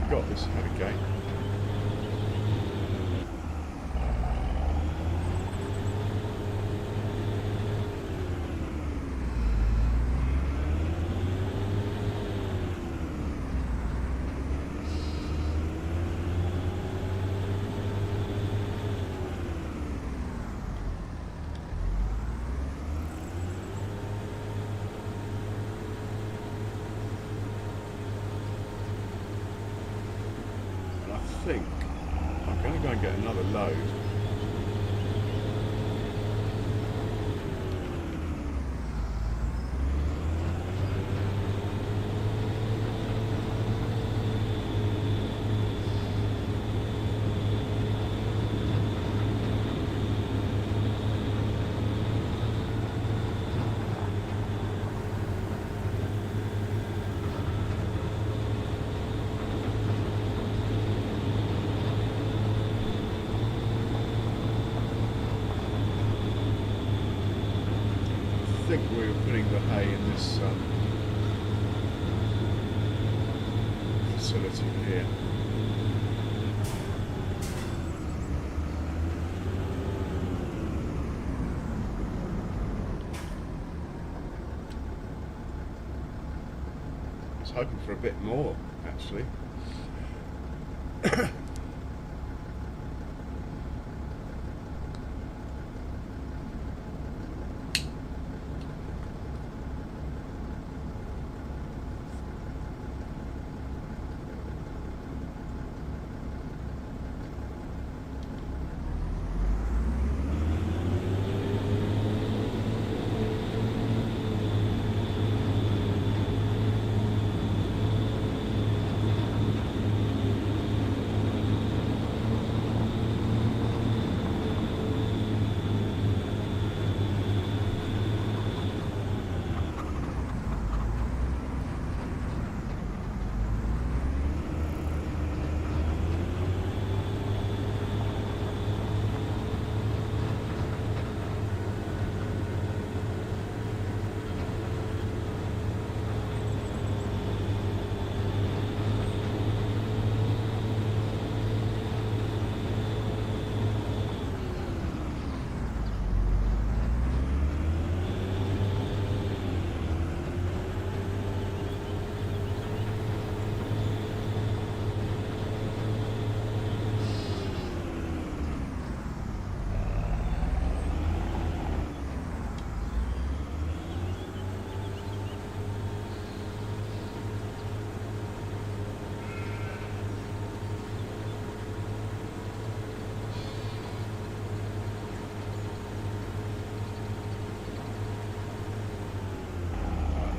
Got this ahead again. I think I'm going to go and get another load. I think we were putting the hay in this facility here. I was hoping for a bit more, actually.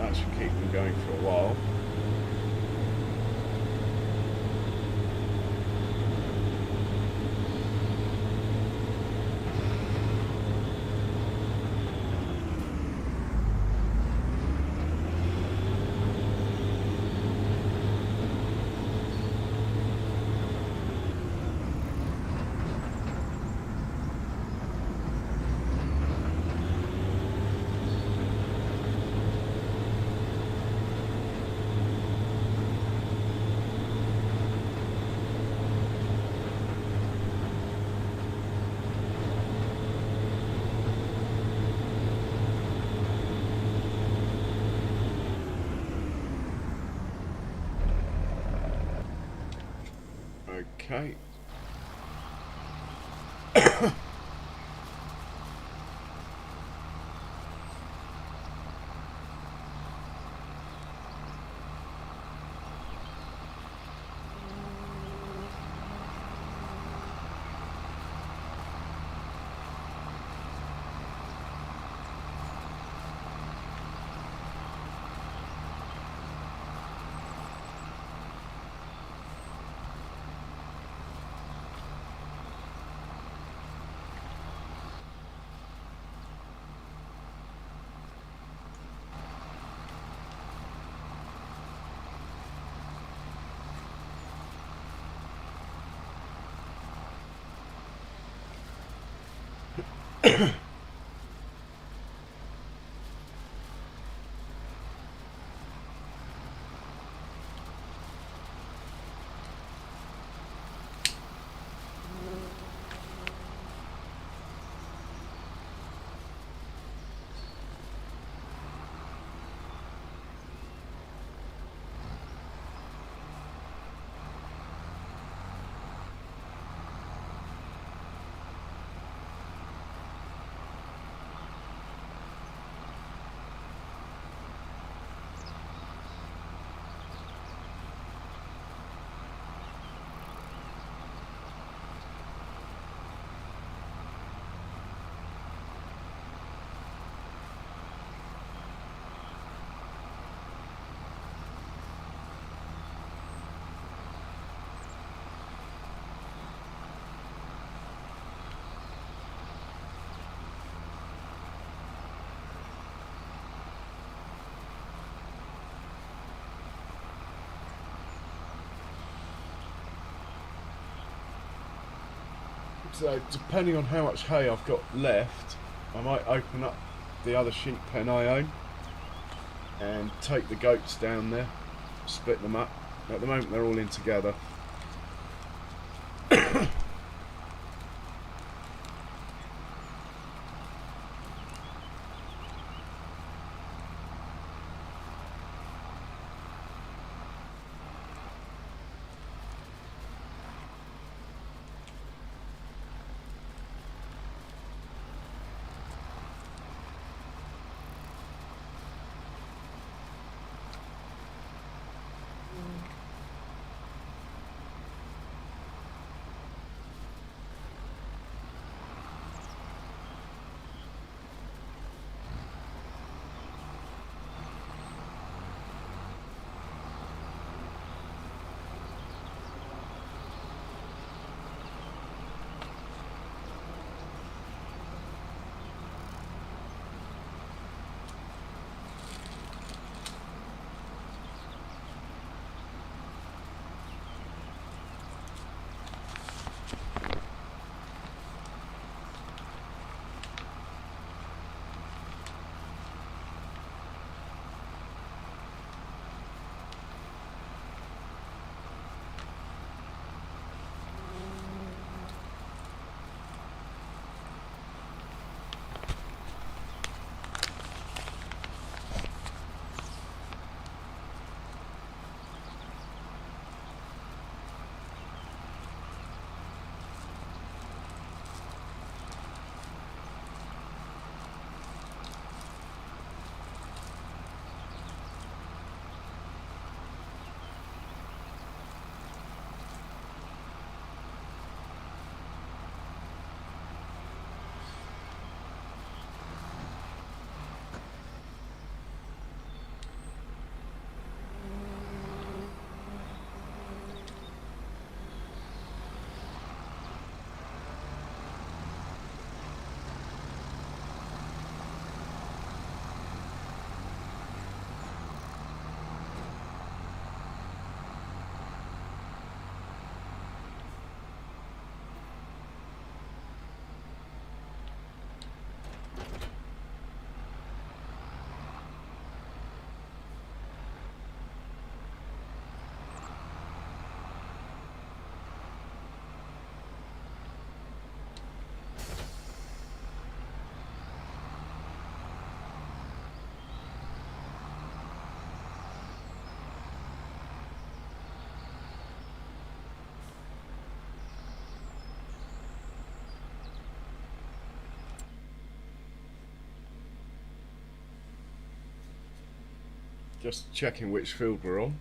That should keep them going for a while. Okay. So depending on how much hay I've got left, I might open up the other sheep pen I own and take the goats down there, split them up. At the moment they're all in together. Just checking which field we're on.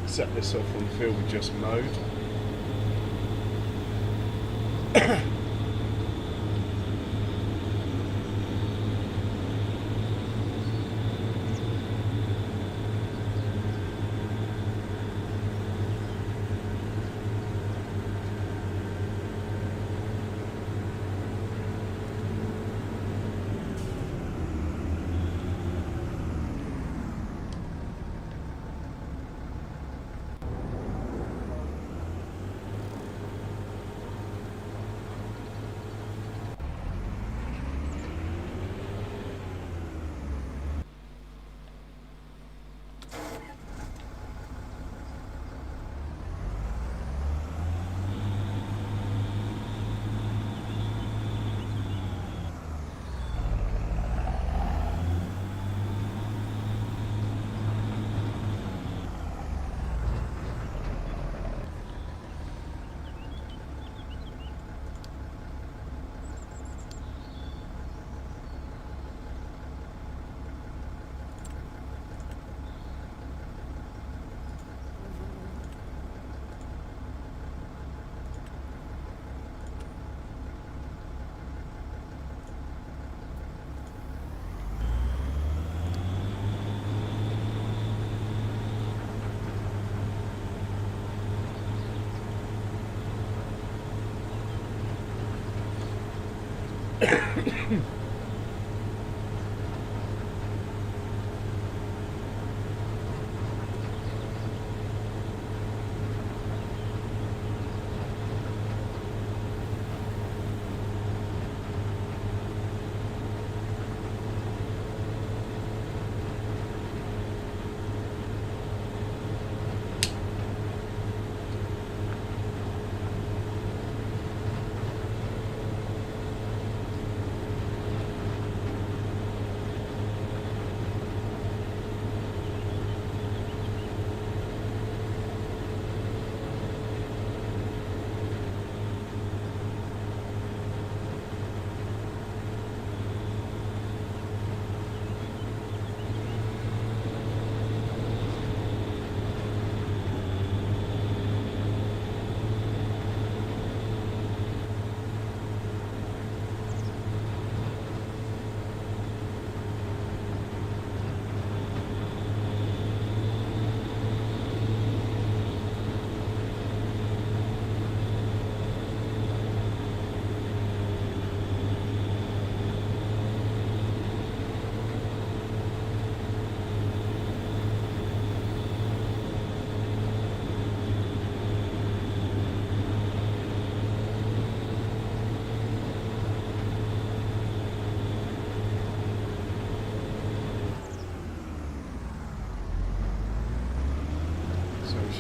Set this off on the field we just mowed.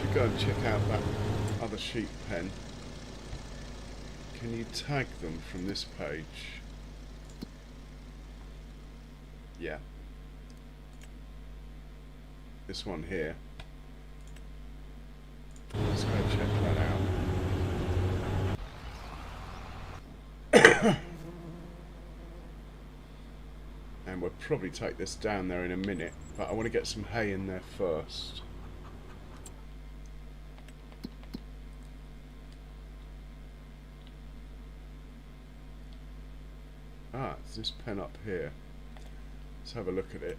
should go and check out that other sheep pen. Can you tag them from this page? Yeah. This one here. Let's go check that out. And we'll probably take this down there in a minute, but I want to get some hay in there first. Ah, it's this pen up here. Let's have a look at it.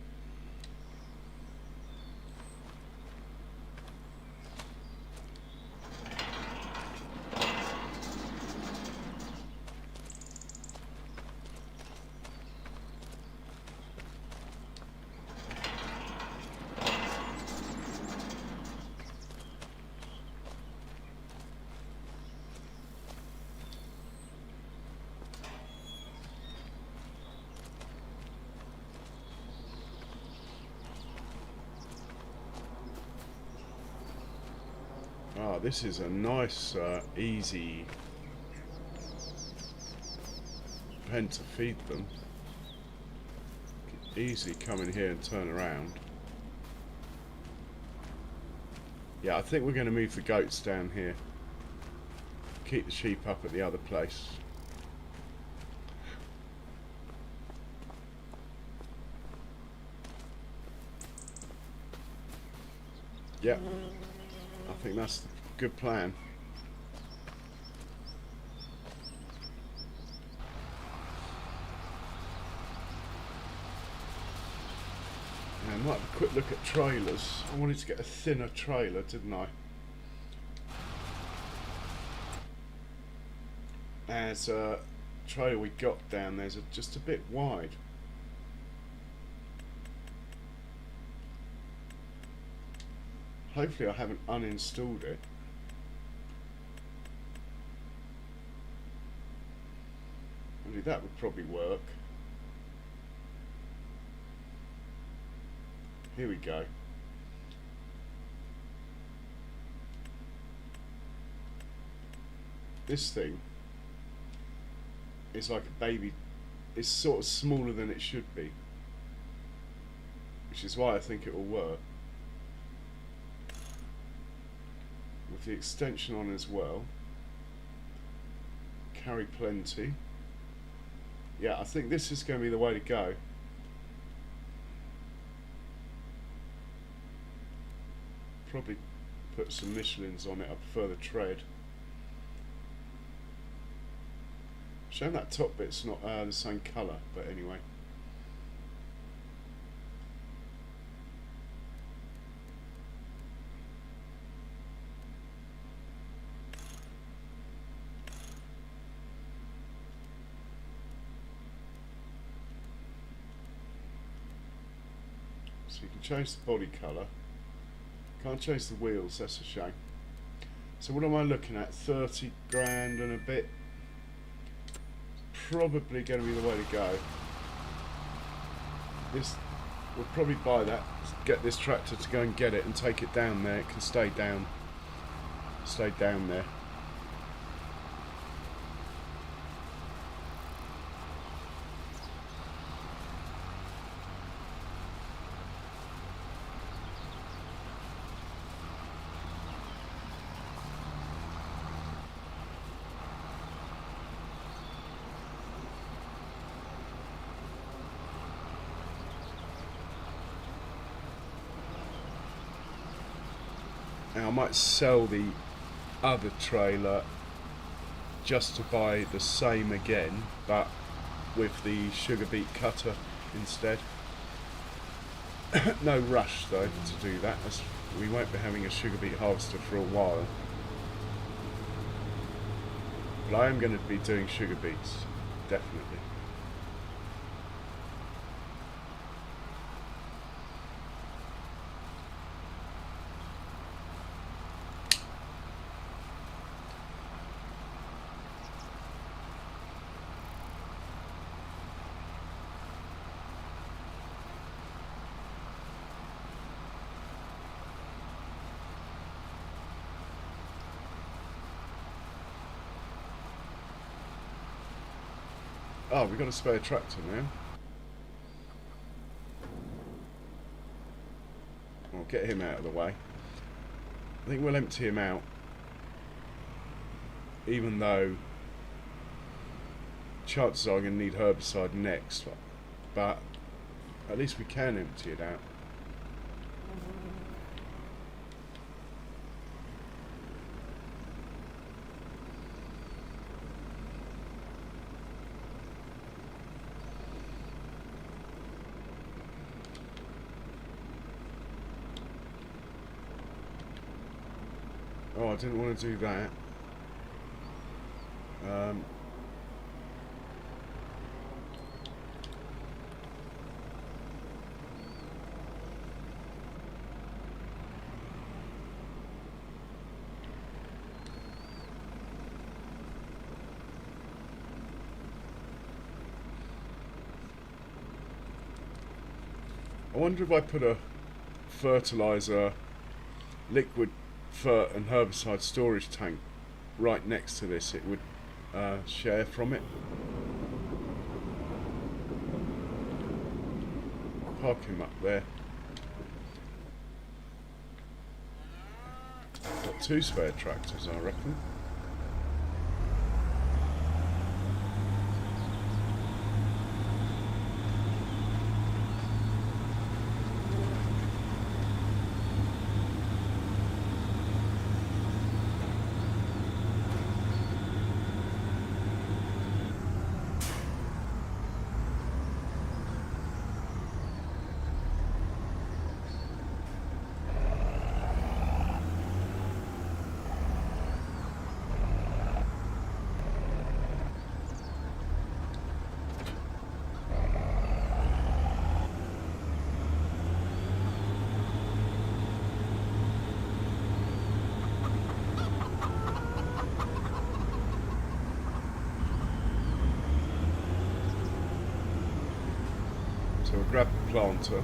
Ah, this is a nice, easy pen to feed them. Can easily come in here and turn around. Yeah, I think we're going to move the goats down here. Keep the sheep up at the other place. Yep. I think that's a good plan. I might have a quick look at trailers. I wanted to get a thinner trailer, didn't I? As a trailer we got down there's just a bit wide. Hopefully I haven't uninstalled it. Only that would probably work. Here we go. This thing is like a baby. It's sort of smaller than it should be, which is why I think it will work. With the extension on as well. Carry plenty. Yeah, I think this is going to be the way to go. Probably put some Michelins on it. I prefer the tread. Shame that top bit's not the same colour, but anyway. So you can change the body colour. Can't change the wheels, that's a shame. So what am I looking at? 30 grand and a bit. Probably going to be the way to go. This, we'll probably buy that, get this tractor to go and get it and take it down there. It can stay down there. Now I might sell the other trailer just to buy the same again, but with the sugar beet cutter instead. No rush though to do that, as we won't be having a sugar beet harvester for a while. But I am going to be doing sugar beets, definitely. Oh, we've got a spare tractor now. I'll get him out of the way. I think we'll empty him out, even though chances are I'm going to need herbicide next, but at least we can empty it out. Oh, I didn't want to do that. I wonder if I put a fertilizer, liquid fert and herbicide storage tank right next to this, it would share from it. Park him up there. Got 2 spare tractors, I reckon. So we'll grab the planter.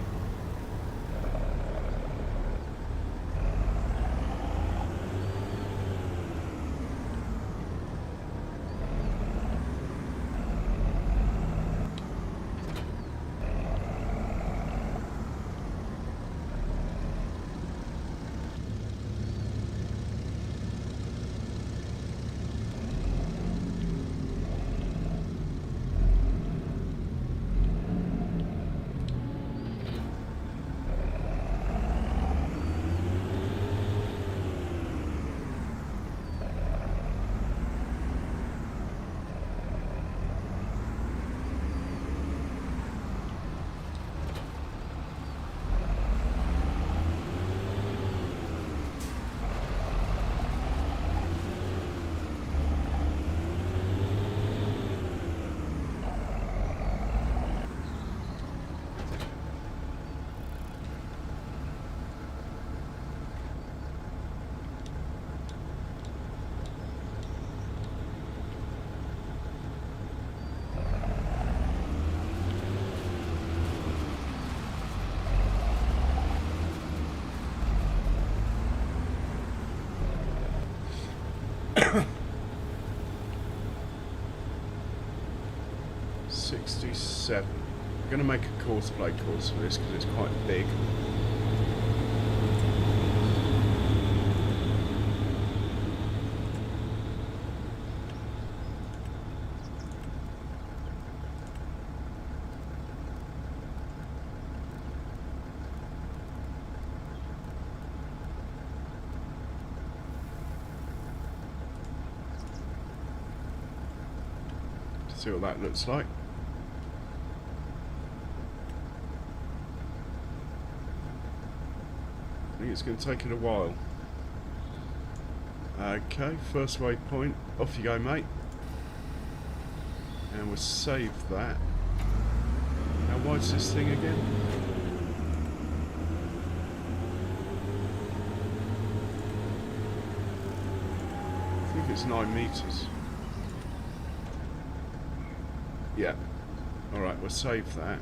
'67. I'm going to make a course play course for this because it's quite big. See what that looks like. I think it's going to take it a while. Okay, first waypoint. Off you go, mate. And we'll save that. How wide's this thing again? I think it's 9 meters. Yeah. Alright, we'll save that.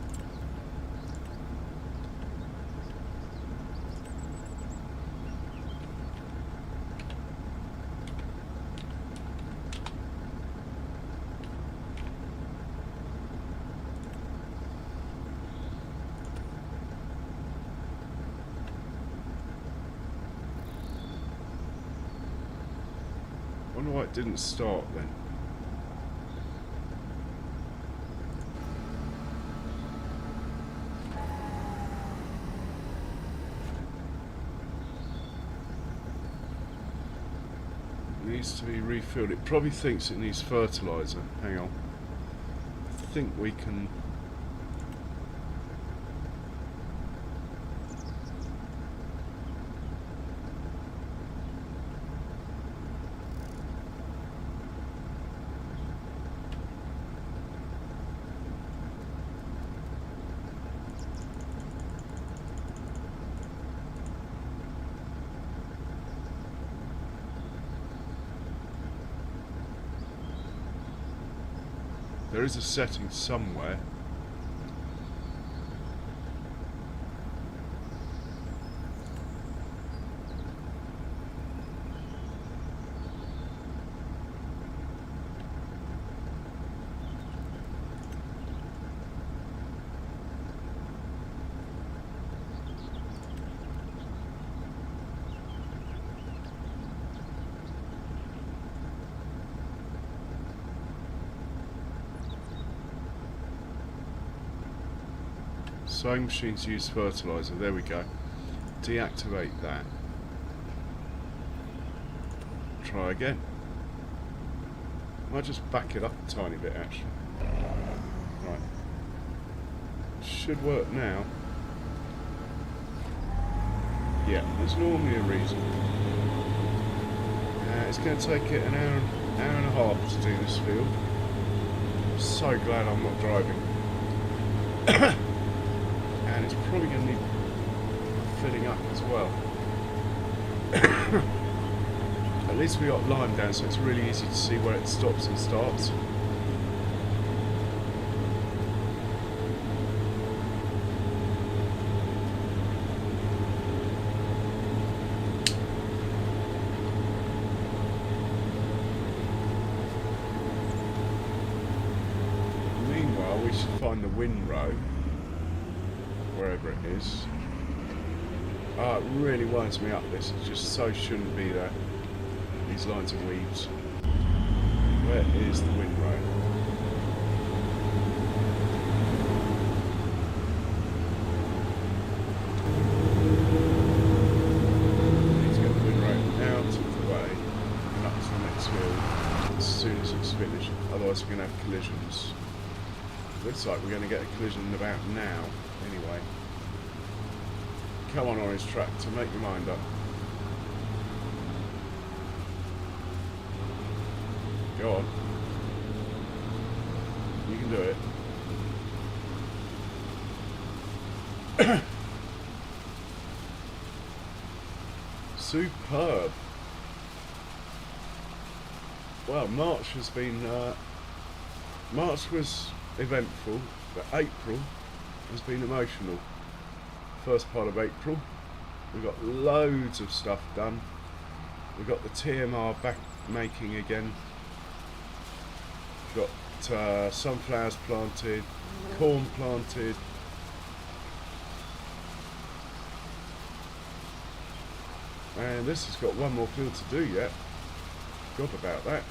wonder why it didn't start then. It needs to be refilled. It probably thinks it needs fertiliser. Hang on. I think we can... There is a setting somewhere. Sewing machines use fertiliser. There we go. Deactivate that. Try again. Might just back it up a tiny bit actually. Right. Should work now. Yeah, there's normally a reason. It's going to take it an hour and a half to do this field. I'm so glad I'm not driving. And it's probably going to need filling up as well. At least we got lime down, so it's really easy to see where it stops and starts. Meanwhile, we should find the windrow. Wherever it is. It really winds me up, this. It just so shouldn't be there. These lines of weeds. Where is the windrow? Need to get the windrow out of the way and up to the next field as soon as it's finished. Otherwise we're going to have collisions. Looks like we're going to get a collision about now. Anyway, come on, orange tractor, make your mind up. Go on. You can do it. Superb. Well, March has been... March was eventful, but April has been emotional. First part of April, we got loads of stuff done. We got the TMR back making again. Got sunflowers planted, corn planted. And this has got one more field to do yet. God about that.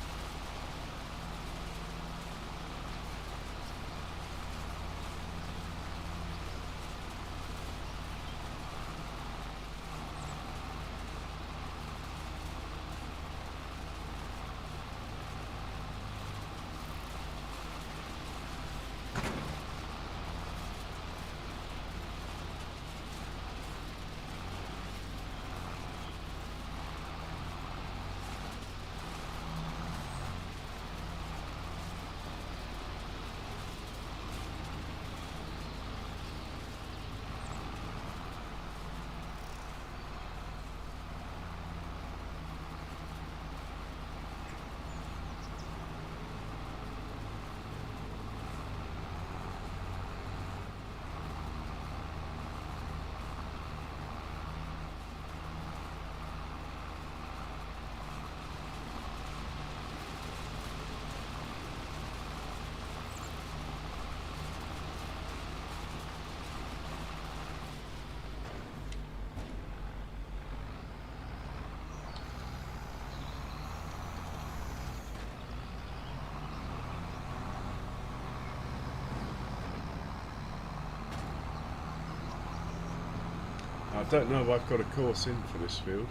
I don't know if I've got a course in for this field.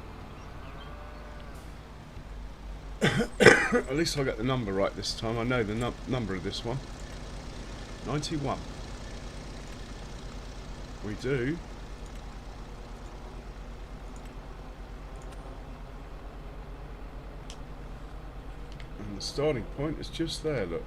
At least I got the number right this time. I know the number of this one. 91. We do. And the starting point is just there, look.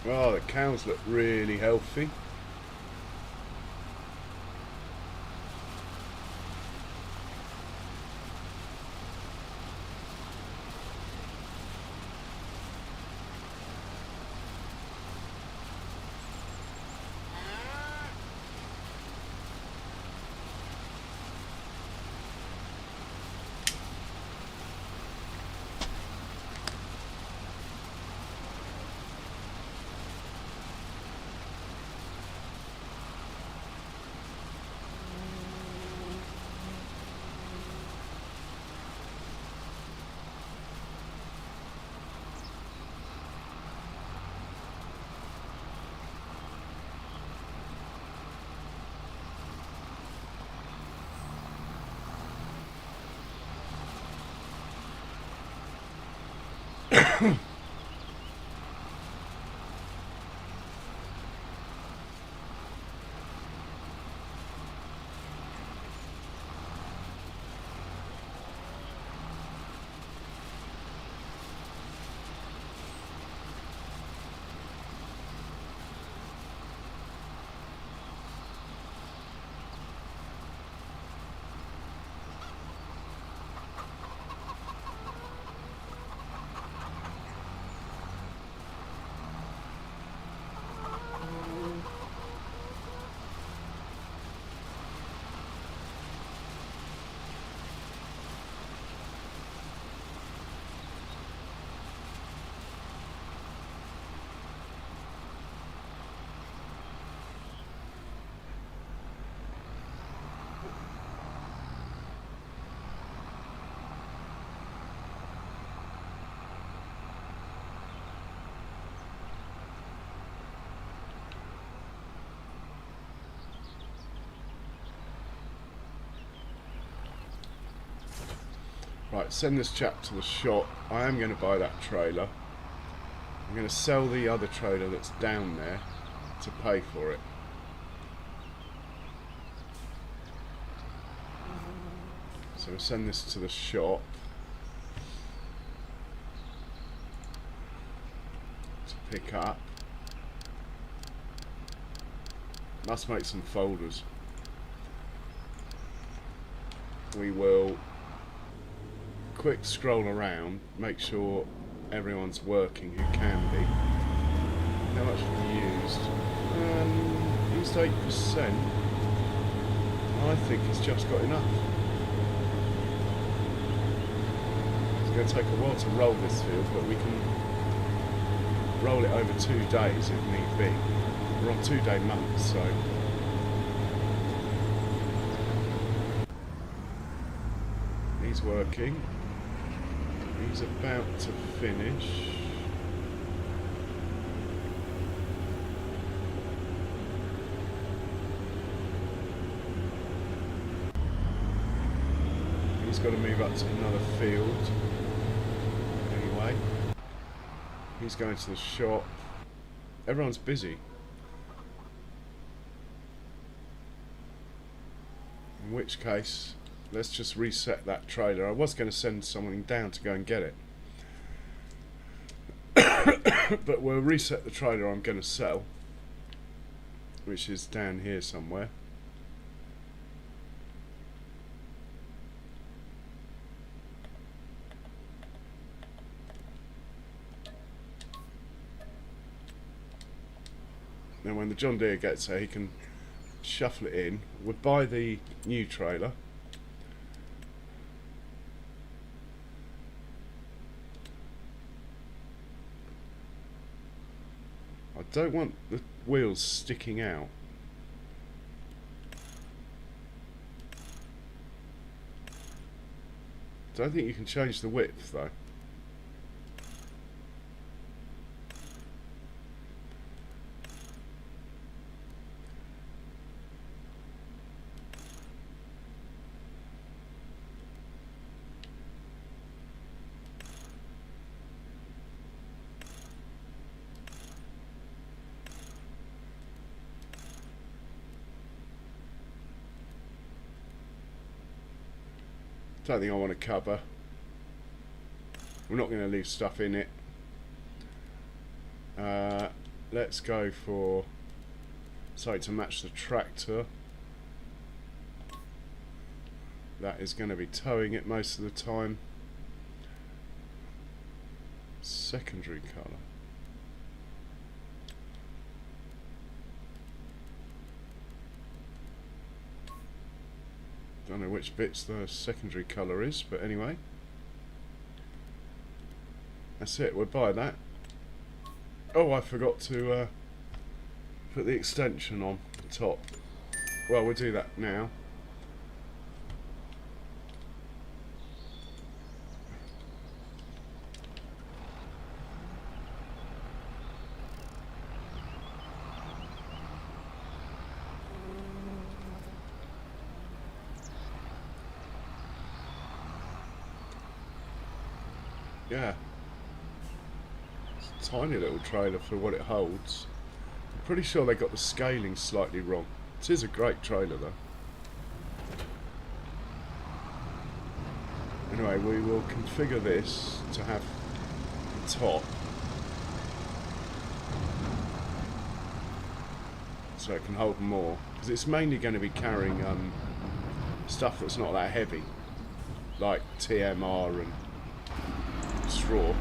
Oh, the cows look really healthy. Right, send this chap to the shop. I am going to buy that trailer. I'm going to sell the other trailer that's down there to pay for it. So we'll send this to the shop to pick up. Must make some folders. we will quick scroll around, make sure everyone's working who can be. How much have we used? Used 8%. I think it's just got enough. It's going to take a while to roll this field, but we can roll it over 2 days if need be. We're on 2-day months, so he's working. He's about to finish. He's got to move up to another field. Anyway, he's going to the shop. Everyone's busy. In which case, let's just reset that trailer. I was going to send someone down to go and get it. But we'll reset the trailer I'm going to sell, which is down here somewhere. Then when the John Deere gets there, he can shuffle it in. We'll buy the new trailer. I don't want the wheels sticking out. Don't think you can change the width though. Don't think I want to cover. We're not going to leave stuff in it. Let's go for something to match the tractor. That is going to be towing it most of the time. Secondary colour. Don't know which bit's the secondary colour is, but anyway. That's it, we'll buy that. Oh, I forgot to put the extension on the top. Well, we'll do that now. Yeah, it's a tiny little trailer for what it holds. I'm pretty sure they got the scaling slightly wrong. It is a great trailer though. Anyway, we will configure this to have the top so it can hold more, because it's mainly going to be carrying stuff that's not that heavy, like TMR and straw,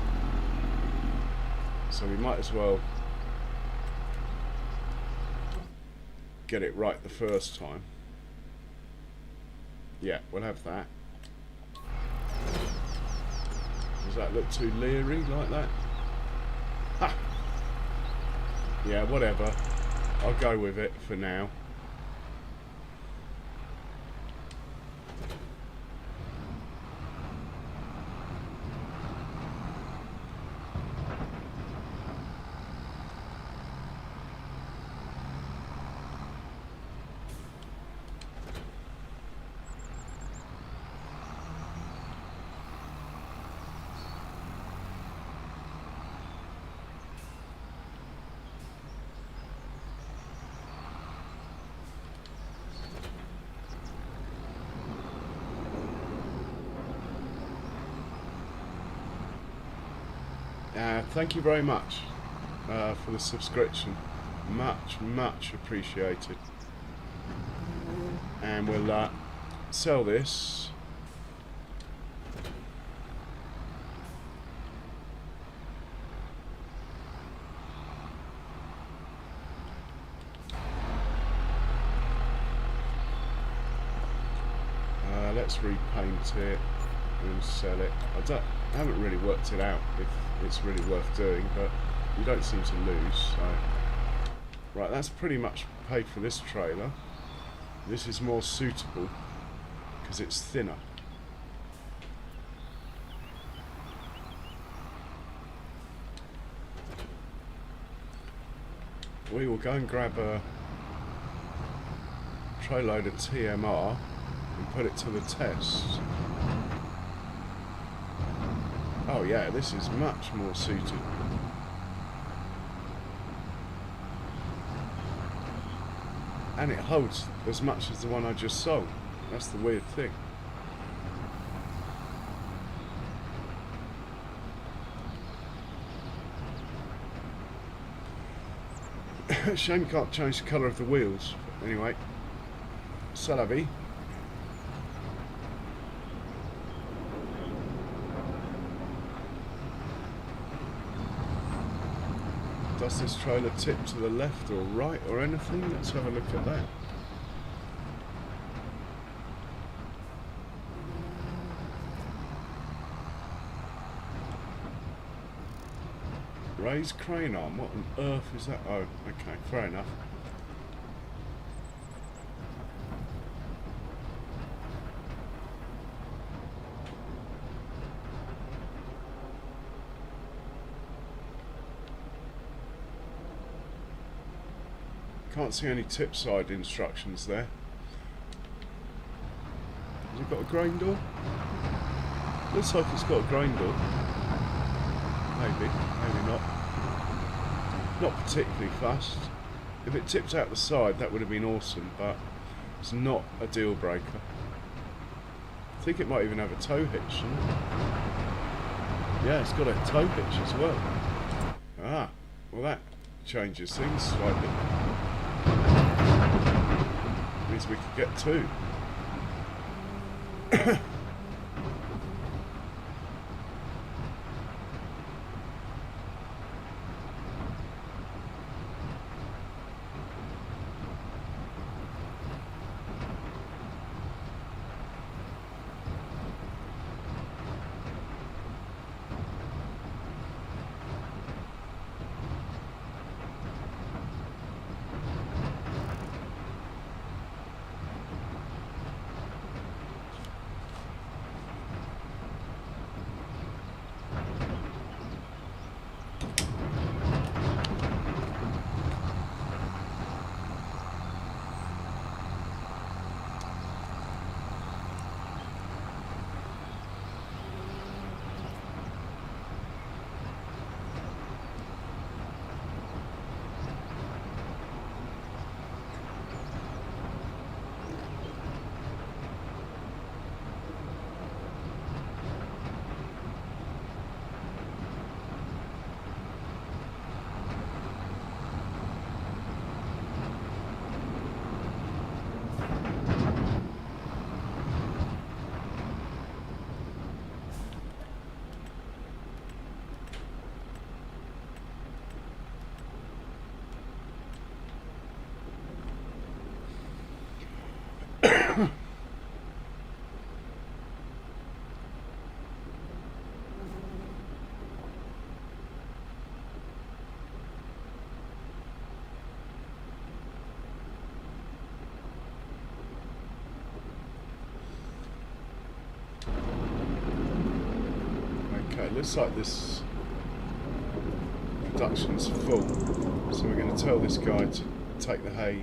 so we might as well get it right the first time. Yeah, we'll have that. Does that look too leery like that? Ha! Yeah, whatever, I'll go with it for now. Thank you very much for the subscription. Much appreciated. And we'll sell this let's repaint it and sell it. I haven't really worked it out if it's really worth doing, but you don't seem to lose. So, right, that's pretty much paid for this trailer. This is more suitable because it's thinner. We will go and grab a tray load of TMR and put it to the test. Oh yeah, this is much more suited. And it holds as much as the one I just sold. That's the weird thing. Shame you can't change the colour of the wheels. Anyway, c'est la vie. Does this trailer tip to the left or right or anything? Let's have a look at that. Raised crane arm, what on earth is that? Oh, okay, fair enough. Can't see any tip side instructions there. Has it got a grain door? Looks like it's got a grain door. Maybe, maybe not. Not particularly fast. If it tipped out the side, that would have been awesome, but it's not a deal breaker. I think it might even have a tow hitch, shouldn't it? Yeah, it's got a tow hitch as well. Ah, well that changes things slightly. Means we could get two. Okay, looks like this production's full, so we're going to tell this guy to take the hay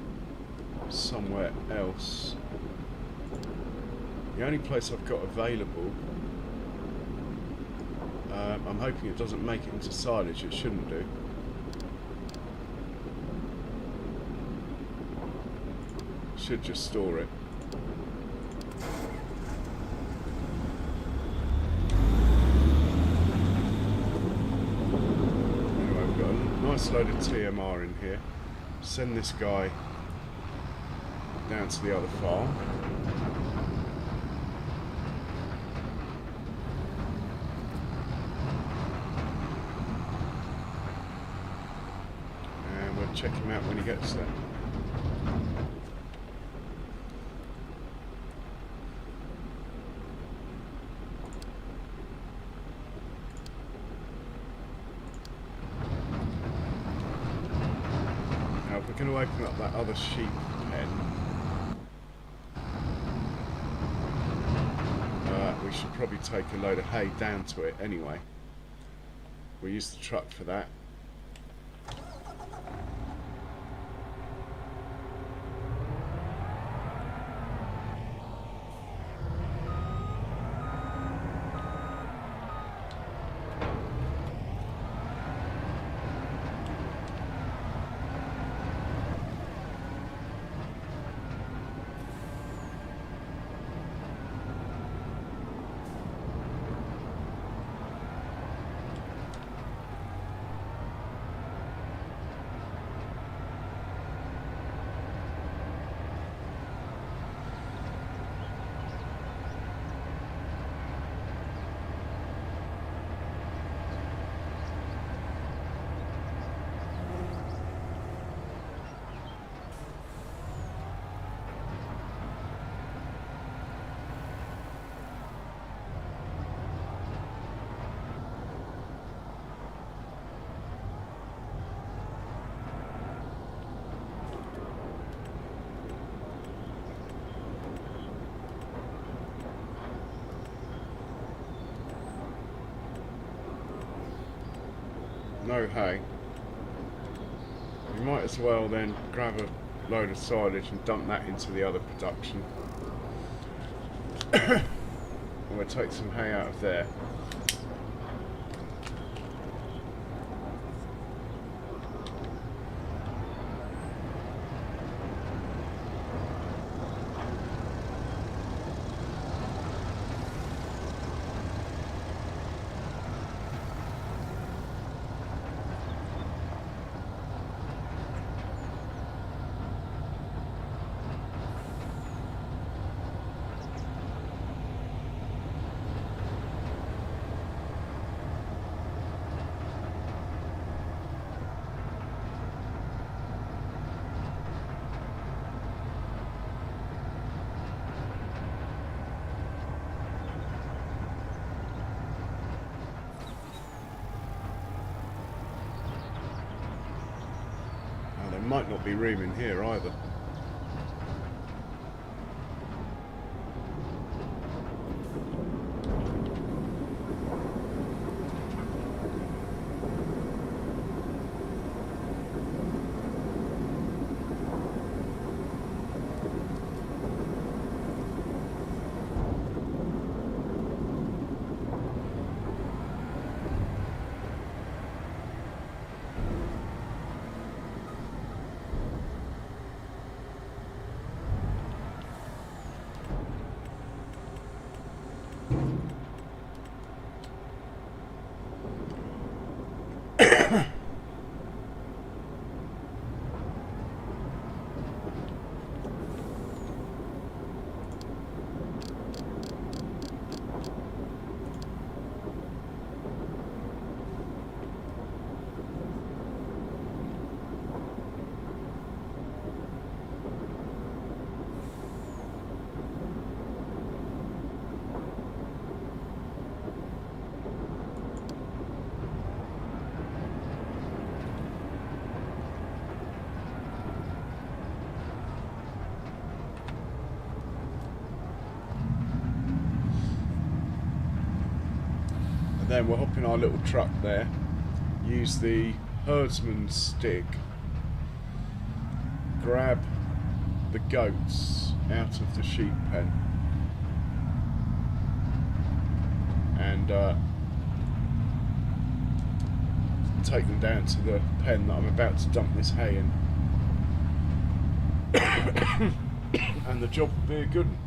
somewhere else. The only place I've got available, I'm hoping it doesn't make it into silage, it shouldn't do. Should just store it. Anyway, we've got a nice load of TMR in here. Send this guy down to the other farm. And we'll check him out when he gets there. we're going to open up that other sheep pen. We should probably take a load of hay down to it anyway. We'll use the truck for that. No hay. We might as well then grab a load of silage and dump that into the other production. And we'll take some hay out of there. Might not be room in here either. Then we'll hop in our little truck there, use the herdsman's stick, grab the goats out of the sheep pen, and take them down to the pen that I'm about to dump this hay in. And the job will be a good one.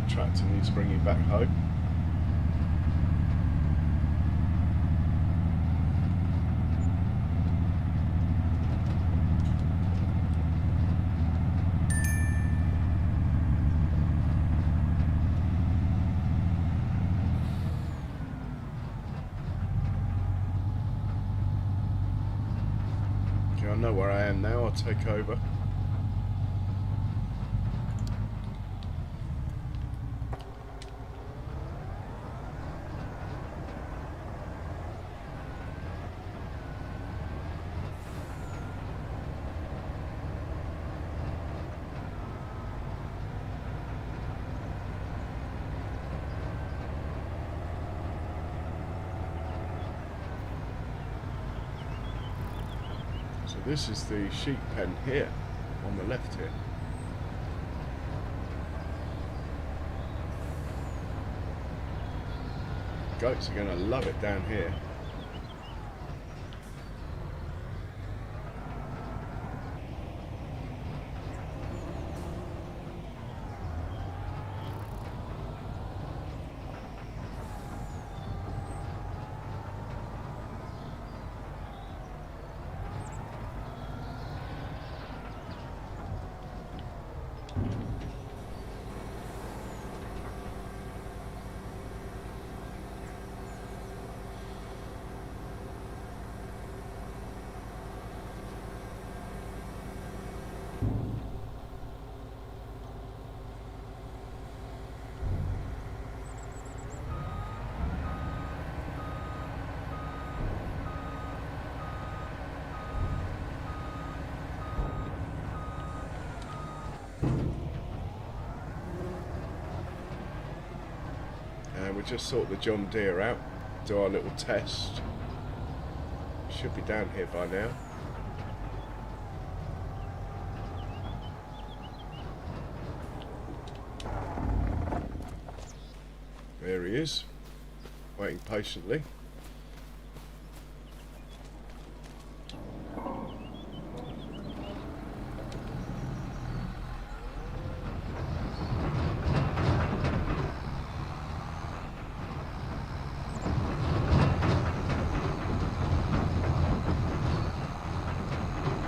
tractor needs bringing back home. Okay, I know where I am now. I'll take over. So this is the sheep pen here, on the left here. Goats are going to love it down here. We just sort the John Deere out, do our little test. Should be down here by now. There he is, waiting patiently.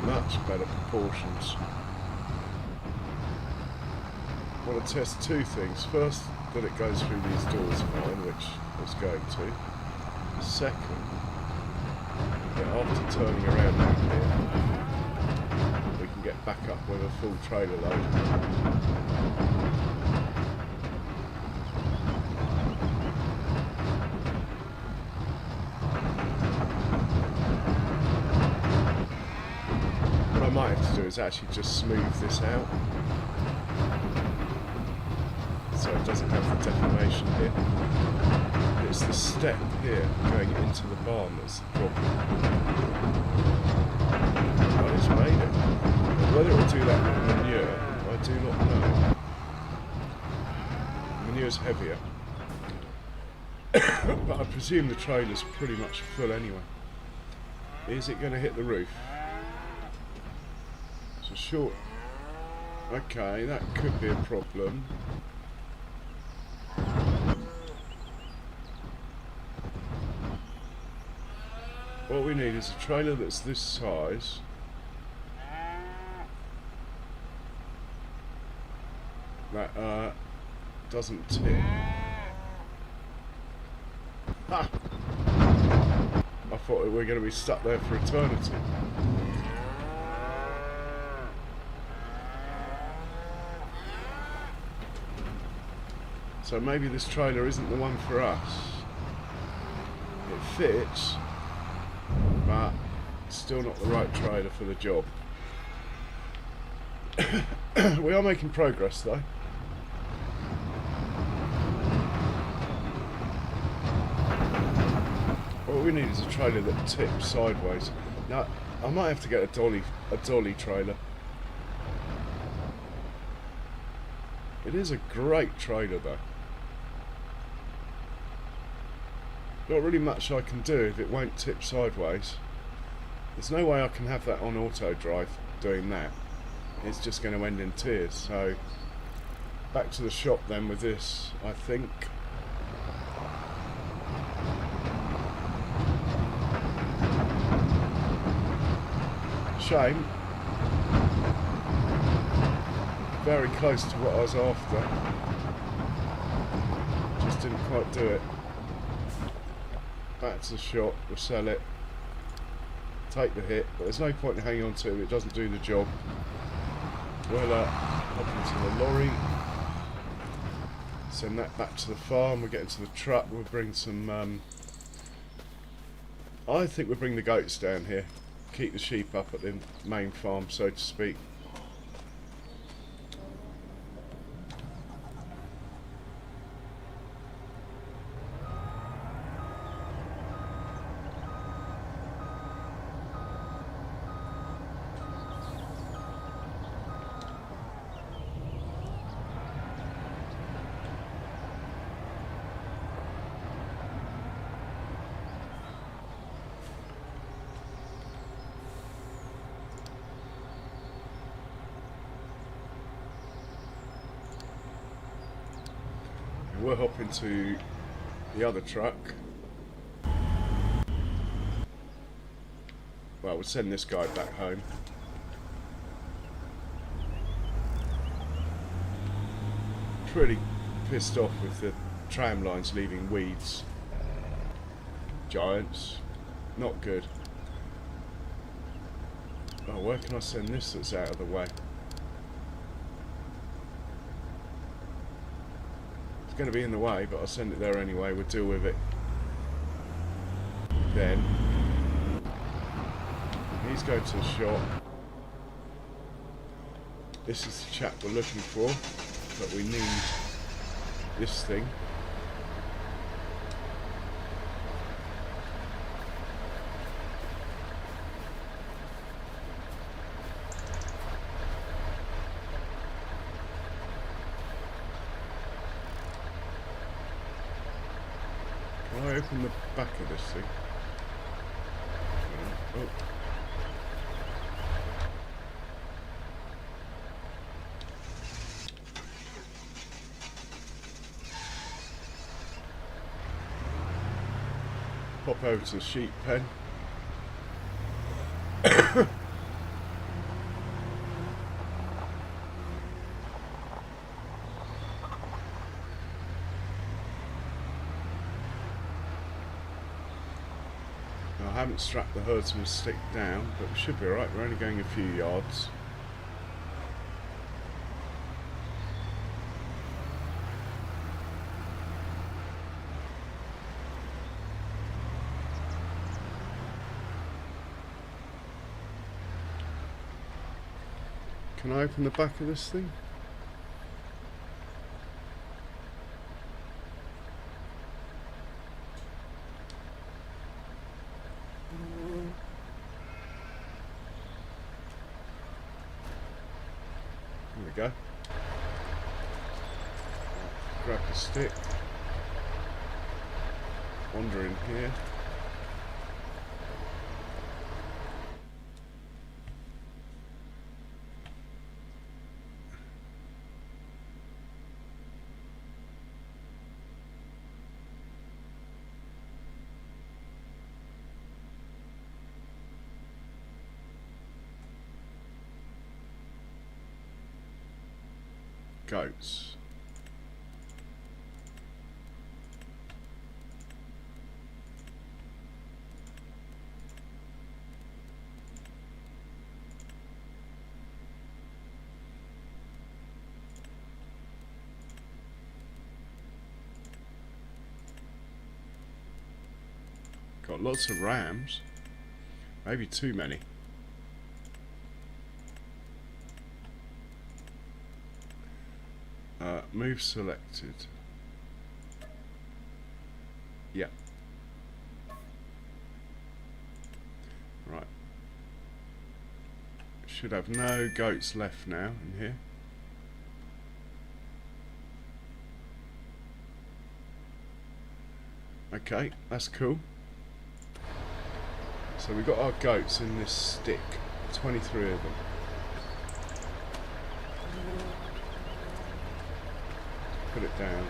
Much better proportions. I want to test two things. First, that it goes through these doors fine, which it's going to. Second, that after turning around down here, we can get back up with a full trailer load. What I might have to do is actually just smooth this out, so it doesn't have the deformation here. It's the step here going into the barn that's the problem. But it's made it. And whether it will do that with manure, I do not know. Manure's heavier. But I presume the trailer's pretty much full anyway. Is it going to hit the roof? So short. Okay, that could be a problem. What we need is a trailer that's this size. That doesn't tip. Ha! I thought we were going to be stuck there for eternity. So maybe this trailer isn't the one for us. It fits, but still not the right trailer for the job. We are making progress though. What we need is a trailer that tips sideways. Now, I might have to get a dolly trailer. It is a great trailer though. Not really much I can do if it won't tip sideways. There's no way I can have that on auto drive doing that. It's just going to end in tears. So Back to the shop then with this, I think. Shame. Very close to what I was after. Just didn't quite do it. Back to the shop, we'll sell it. Take the hit, but there's no point in hanging on to it, it doesn't do the job. We'll hop into the lorry. Send that back to the farm, we'll get into the truck, we'll bring some... I think we'll bring the goats down here. Keep the sheep up at the main farm, so to speak. We'll hop into the other truck. Well, we'll send this guy back home. Pretty pissed off with the tram lines leaving weeds. Giants. Not good. Oh, where can I send this that's out of the way? It's going to be in the way, but I'll send it there anyway. We'll deal with it then. He's going to the shop. This is the chap we're looking for, but we need this thing. Can I open the back of this thing? Oh. Pop over to the sheep pen. I haven't strapped the herdsman's stick down, but we should be alright. We're only going a few yards. Can I open the back of this thing? There we go. Grab the stick. Wander in here. Goats. Got lots of rams. Maybe too many. Move selected. Yeah. Right. Should have no goats left now in here. Okay, that's cool. So we've got our goats in this stick. 23 of them. put it down.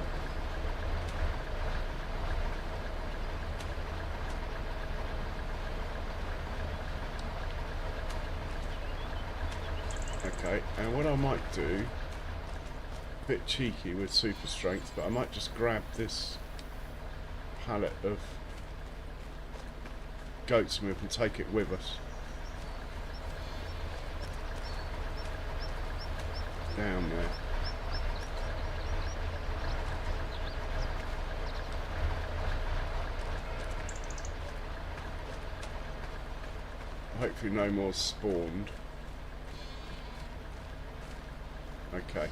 Okay, and what I might do, a bit cheeky with super strength, but I might just grab this pallet of goat's milk and take it with us. Down there. Hopefully no more spawned. Okay.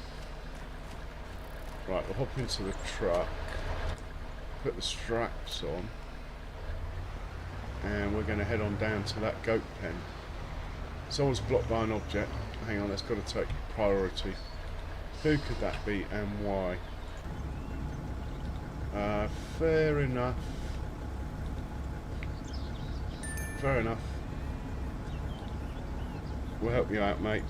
Right, we'll hop into the truck, put the straps on, and we're going to head on down to that goat pen. Someone's blocked by an object. Hang on, that's got to take priority. Who could that be and why? Fair enough. Fair enough. We'll help you out, mate.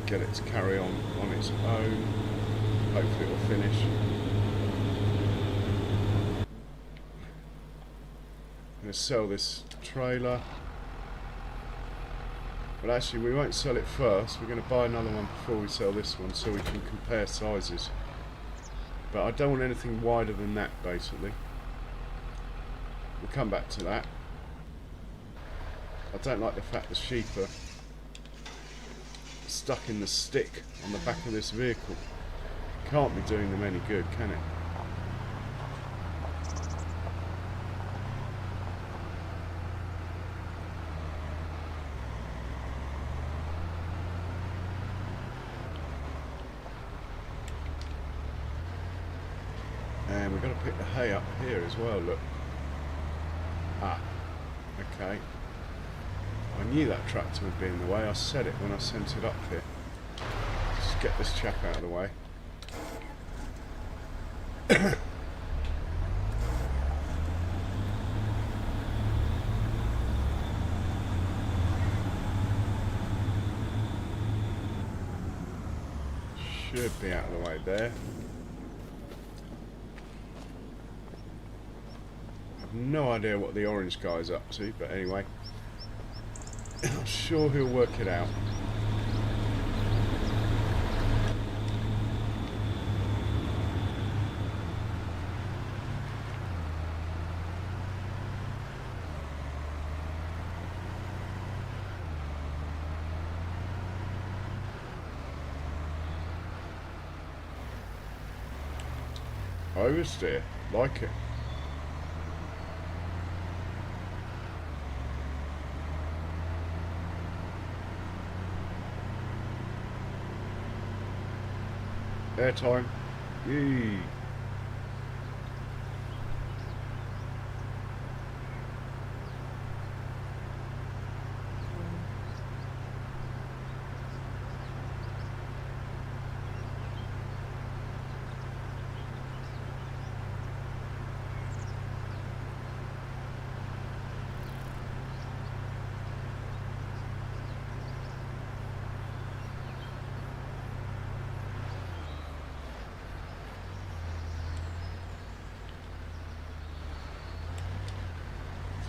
Get it to carry on its own. Hopefully it will finish. I'm going to sell this trailer. But actually we won't sell it first. We're going to buy another one before we sell this one so we can compare sizes. But I don't want anything wider than that, basically. We'll come back to that. I don't like the fact the sheep are stuck in the stick on the back of this vehicle. Can't be doing them any good, can it? And we've got to pick the hay up here as well, look. Ah, okay. I knew that tractor would be in the way. I said it when I sent it up here. Just get this chap out of the way. Should be out of the way there. I've no idea what the orange guy's up to, but anyway. I'm sure he'll work it out. Oversteer, like it. Airtime. Yee.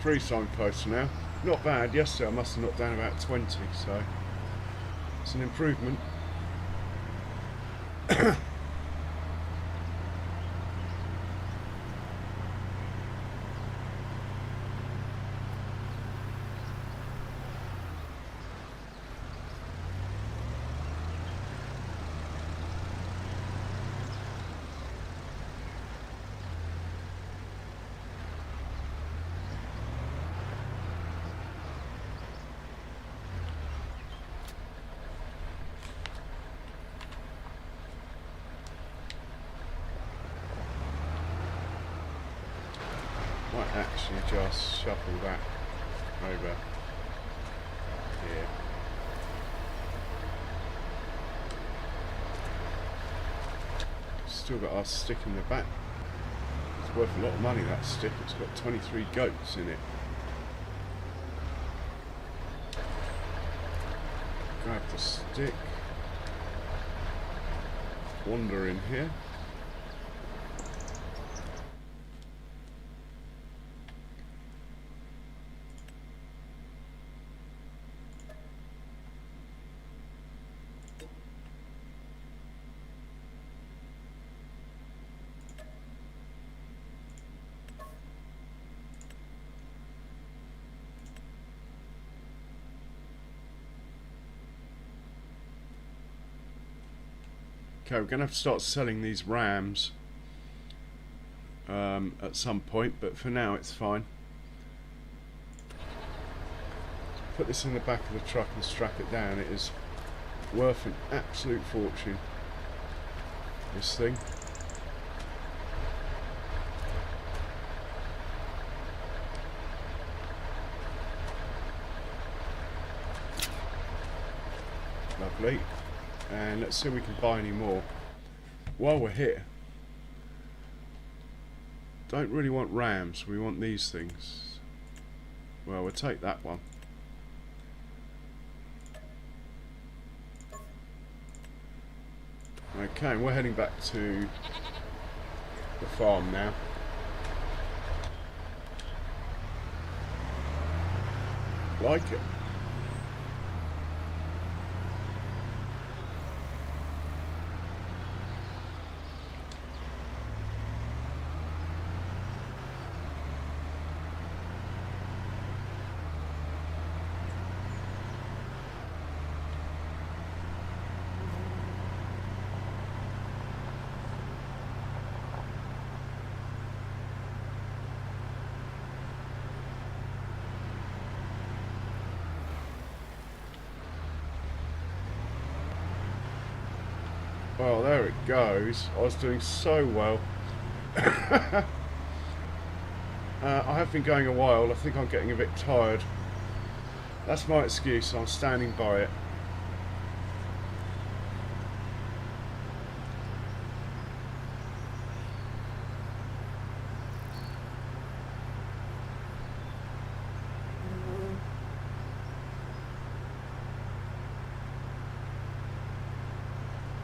23 signposts now. Not bad. Yesterday I must have knocked down about 20, so it's an improvement. Might actually just shuffle that over here. Still got our stick in the back. It's worth a lot of money, that stick. It's got 23 goats in it. Grab the stick. Wander in here. Okay, we're going to have to start selling these rams at some point, but for now it's fine. Put this in the back of the truck and strap it down. It is worth an absolute fortune, this thing. Lovely. And let's see if we can buy any more while we're here. Don't really want rams, we want these things. Well, we'll take that one. Okay, we're heading back to the farm now. Like it. Well, there it goes. I was doing so well. I have been going a while. I think I'm getting a bit tired. That's my excuse. I'm standing by it.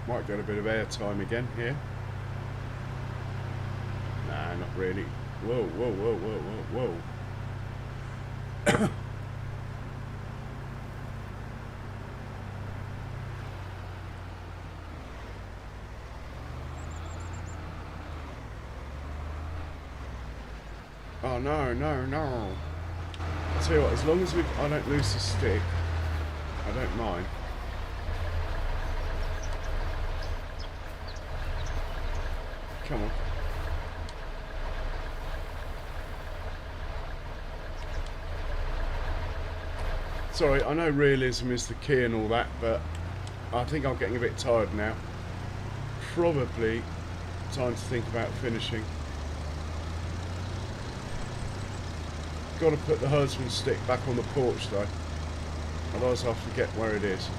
Might get a bit of air time again here. Nah, not really. Whoa, whoa, whoa, whoa, whoa, whoa. Oh no, no, no. I'll tell you what, as long as I don't lose the stick, I don't mind. Come on. Sorry, I know realism is the key and all that, but I think I'm getting a bit tired now. Probably time to think about finishing. Got to put the herdsman's stick back on the porch though, otherwise I'll forget where it is.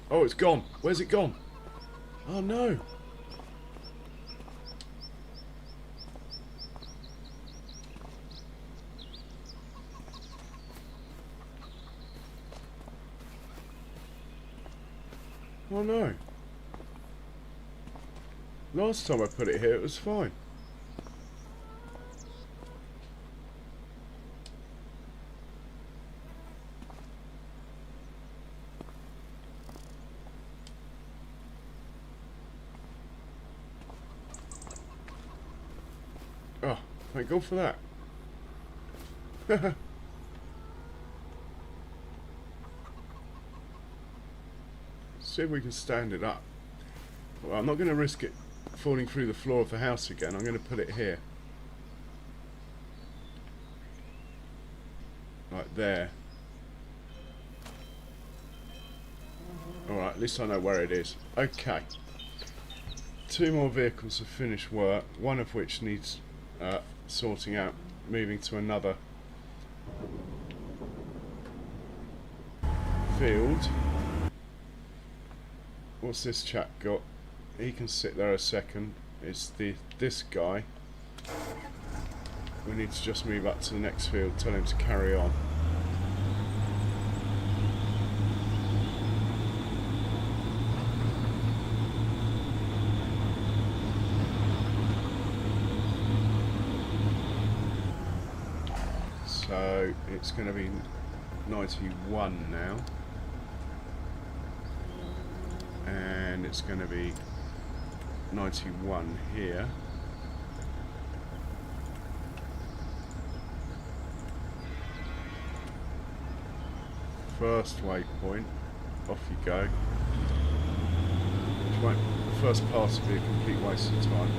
Oh, it's gone. Where's it gone? Oh no. Oh no. Last time I put it here it was fine. Oh, thank God for that. See if we can stand it up. Well, I'm not going to risk it falling through the floor of the house again. I'm going to put it here. Like there. Alright, at least I know where it is. Okay. 2 more vehicles have finished work, one of which needs sorting out, moving to another field. What's this chap got? He can sit there a second. It's this guy. We need to just move up to the next field, tell him to carry on. So it's going to be 91 now, and it's going to be 91 here. First waypoint, off you go. Which won't, the first pass will be a complete waste of time.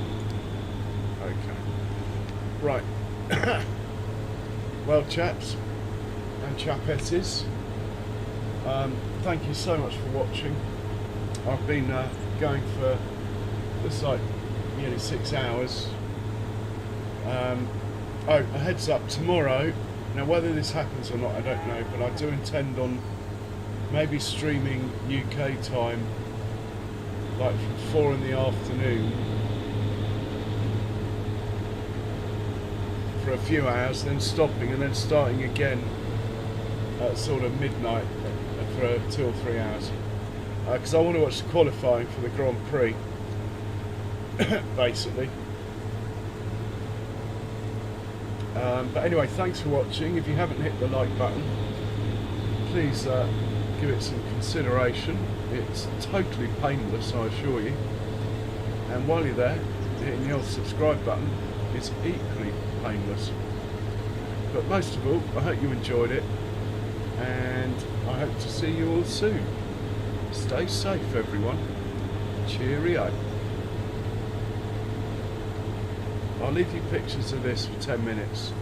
Okay. Right. Well, chaps and chapesses, thank you so much for watching. I've been going for just like nearly 6 hours. Oh, a heads up, tomorrow, now whether this happens or not I don't know, but I do intend on maybe streaming UK time like from 4 in the afternoon for a few hours, then stopping and then starting again at sort of midnight for 2 or 3 hours, because I want to watch the qualifying for the Grand Prix basically. But anyway, thanks for watching. If you haven't hit the like button, please give it some consideration. It's totally painless, I assure you, and while you're there, hitting the old subscribe button is equally painless. But most of all, I hope you enjoyed it, and I hope to see you all soon. Stay safe, everyone. Cheerio. I'll leave you pictures of this for 10 minutes.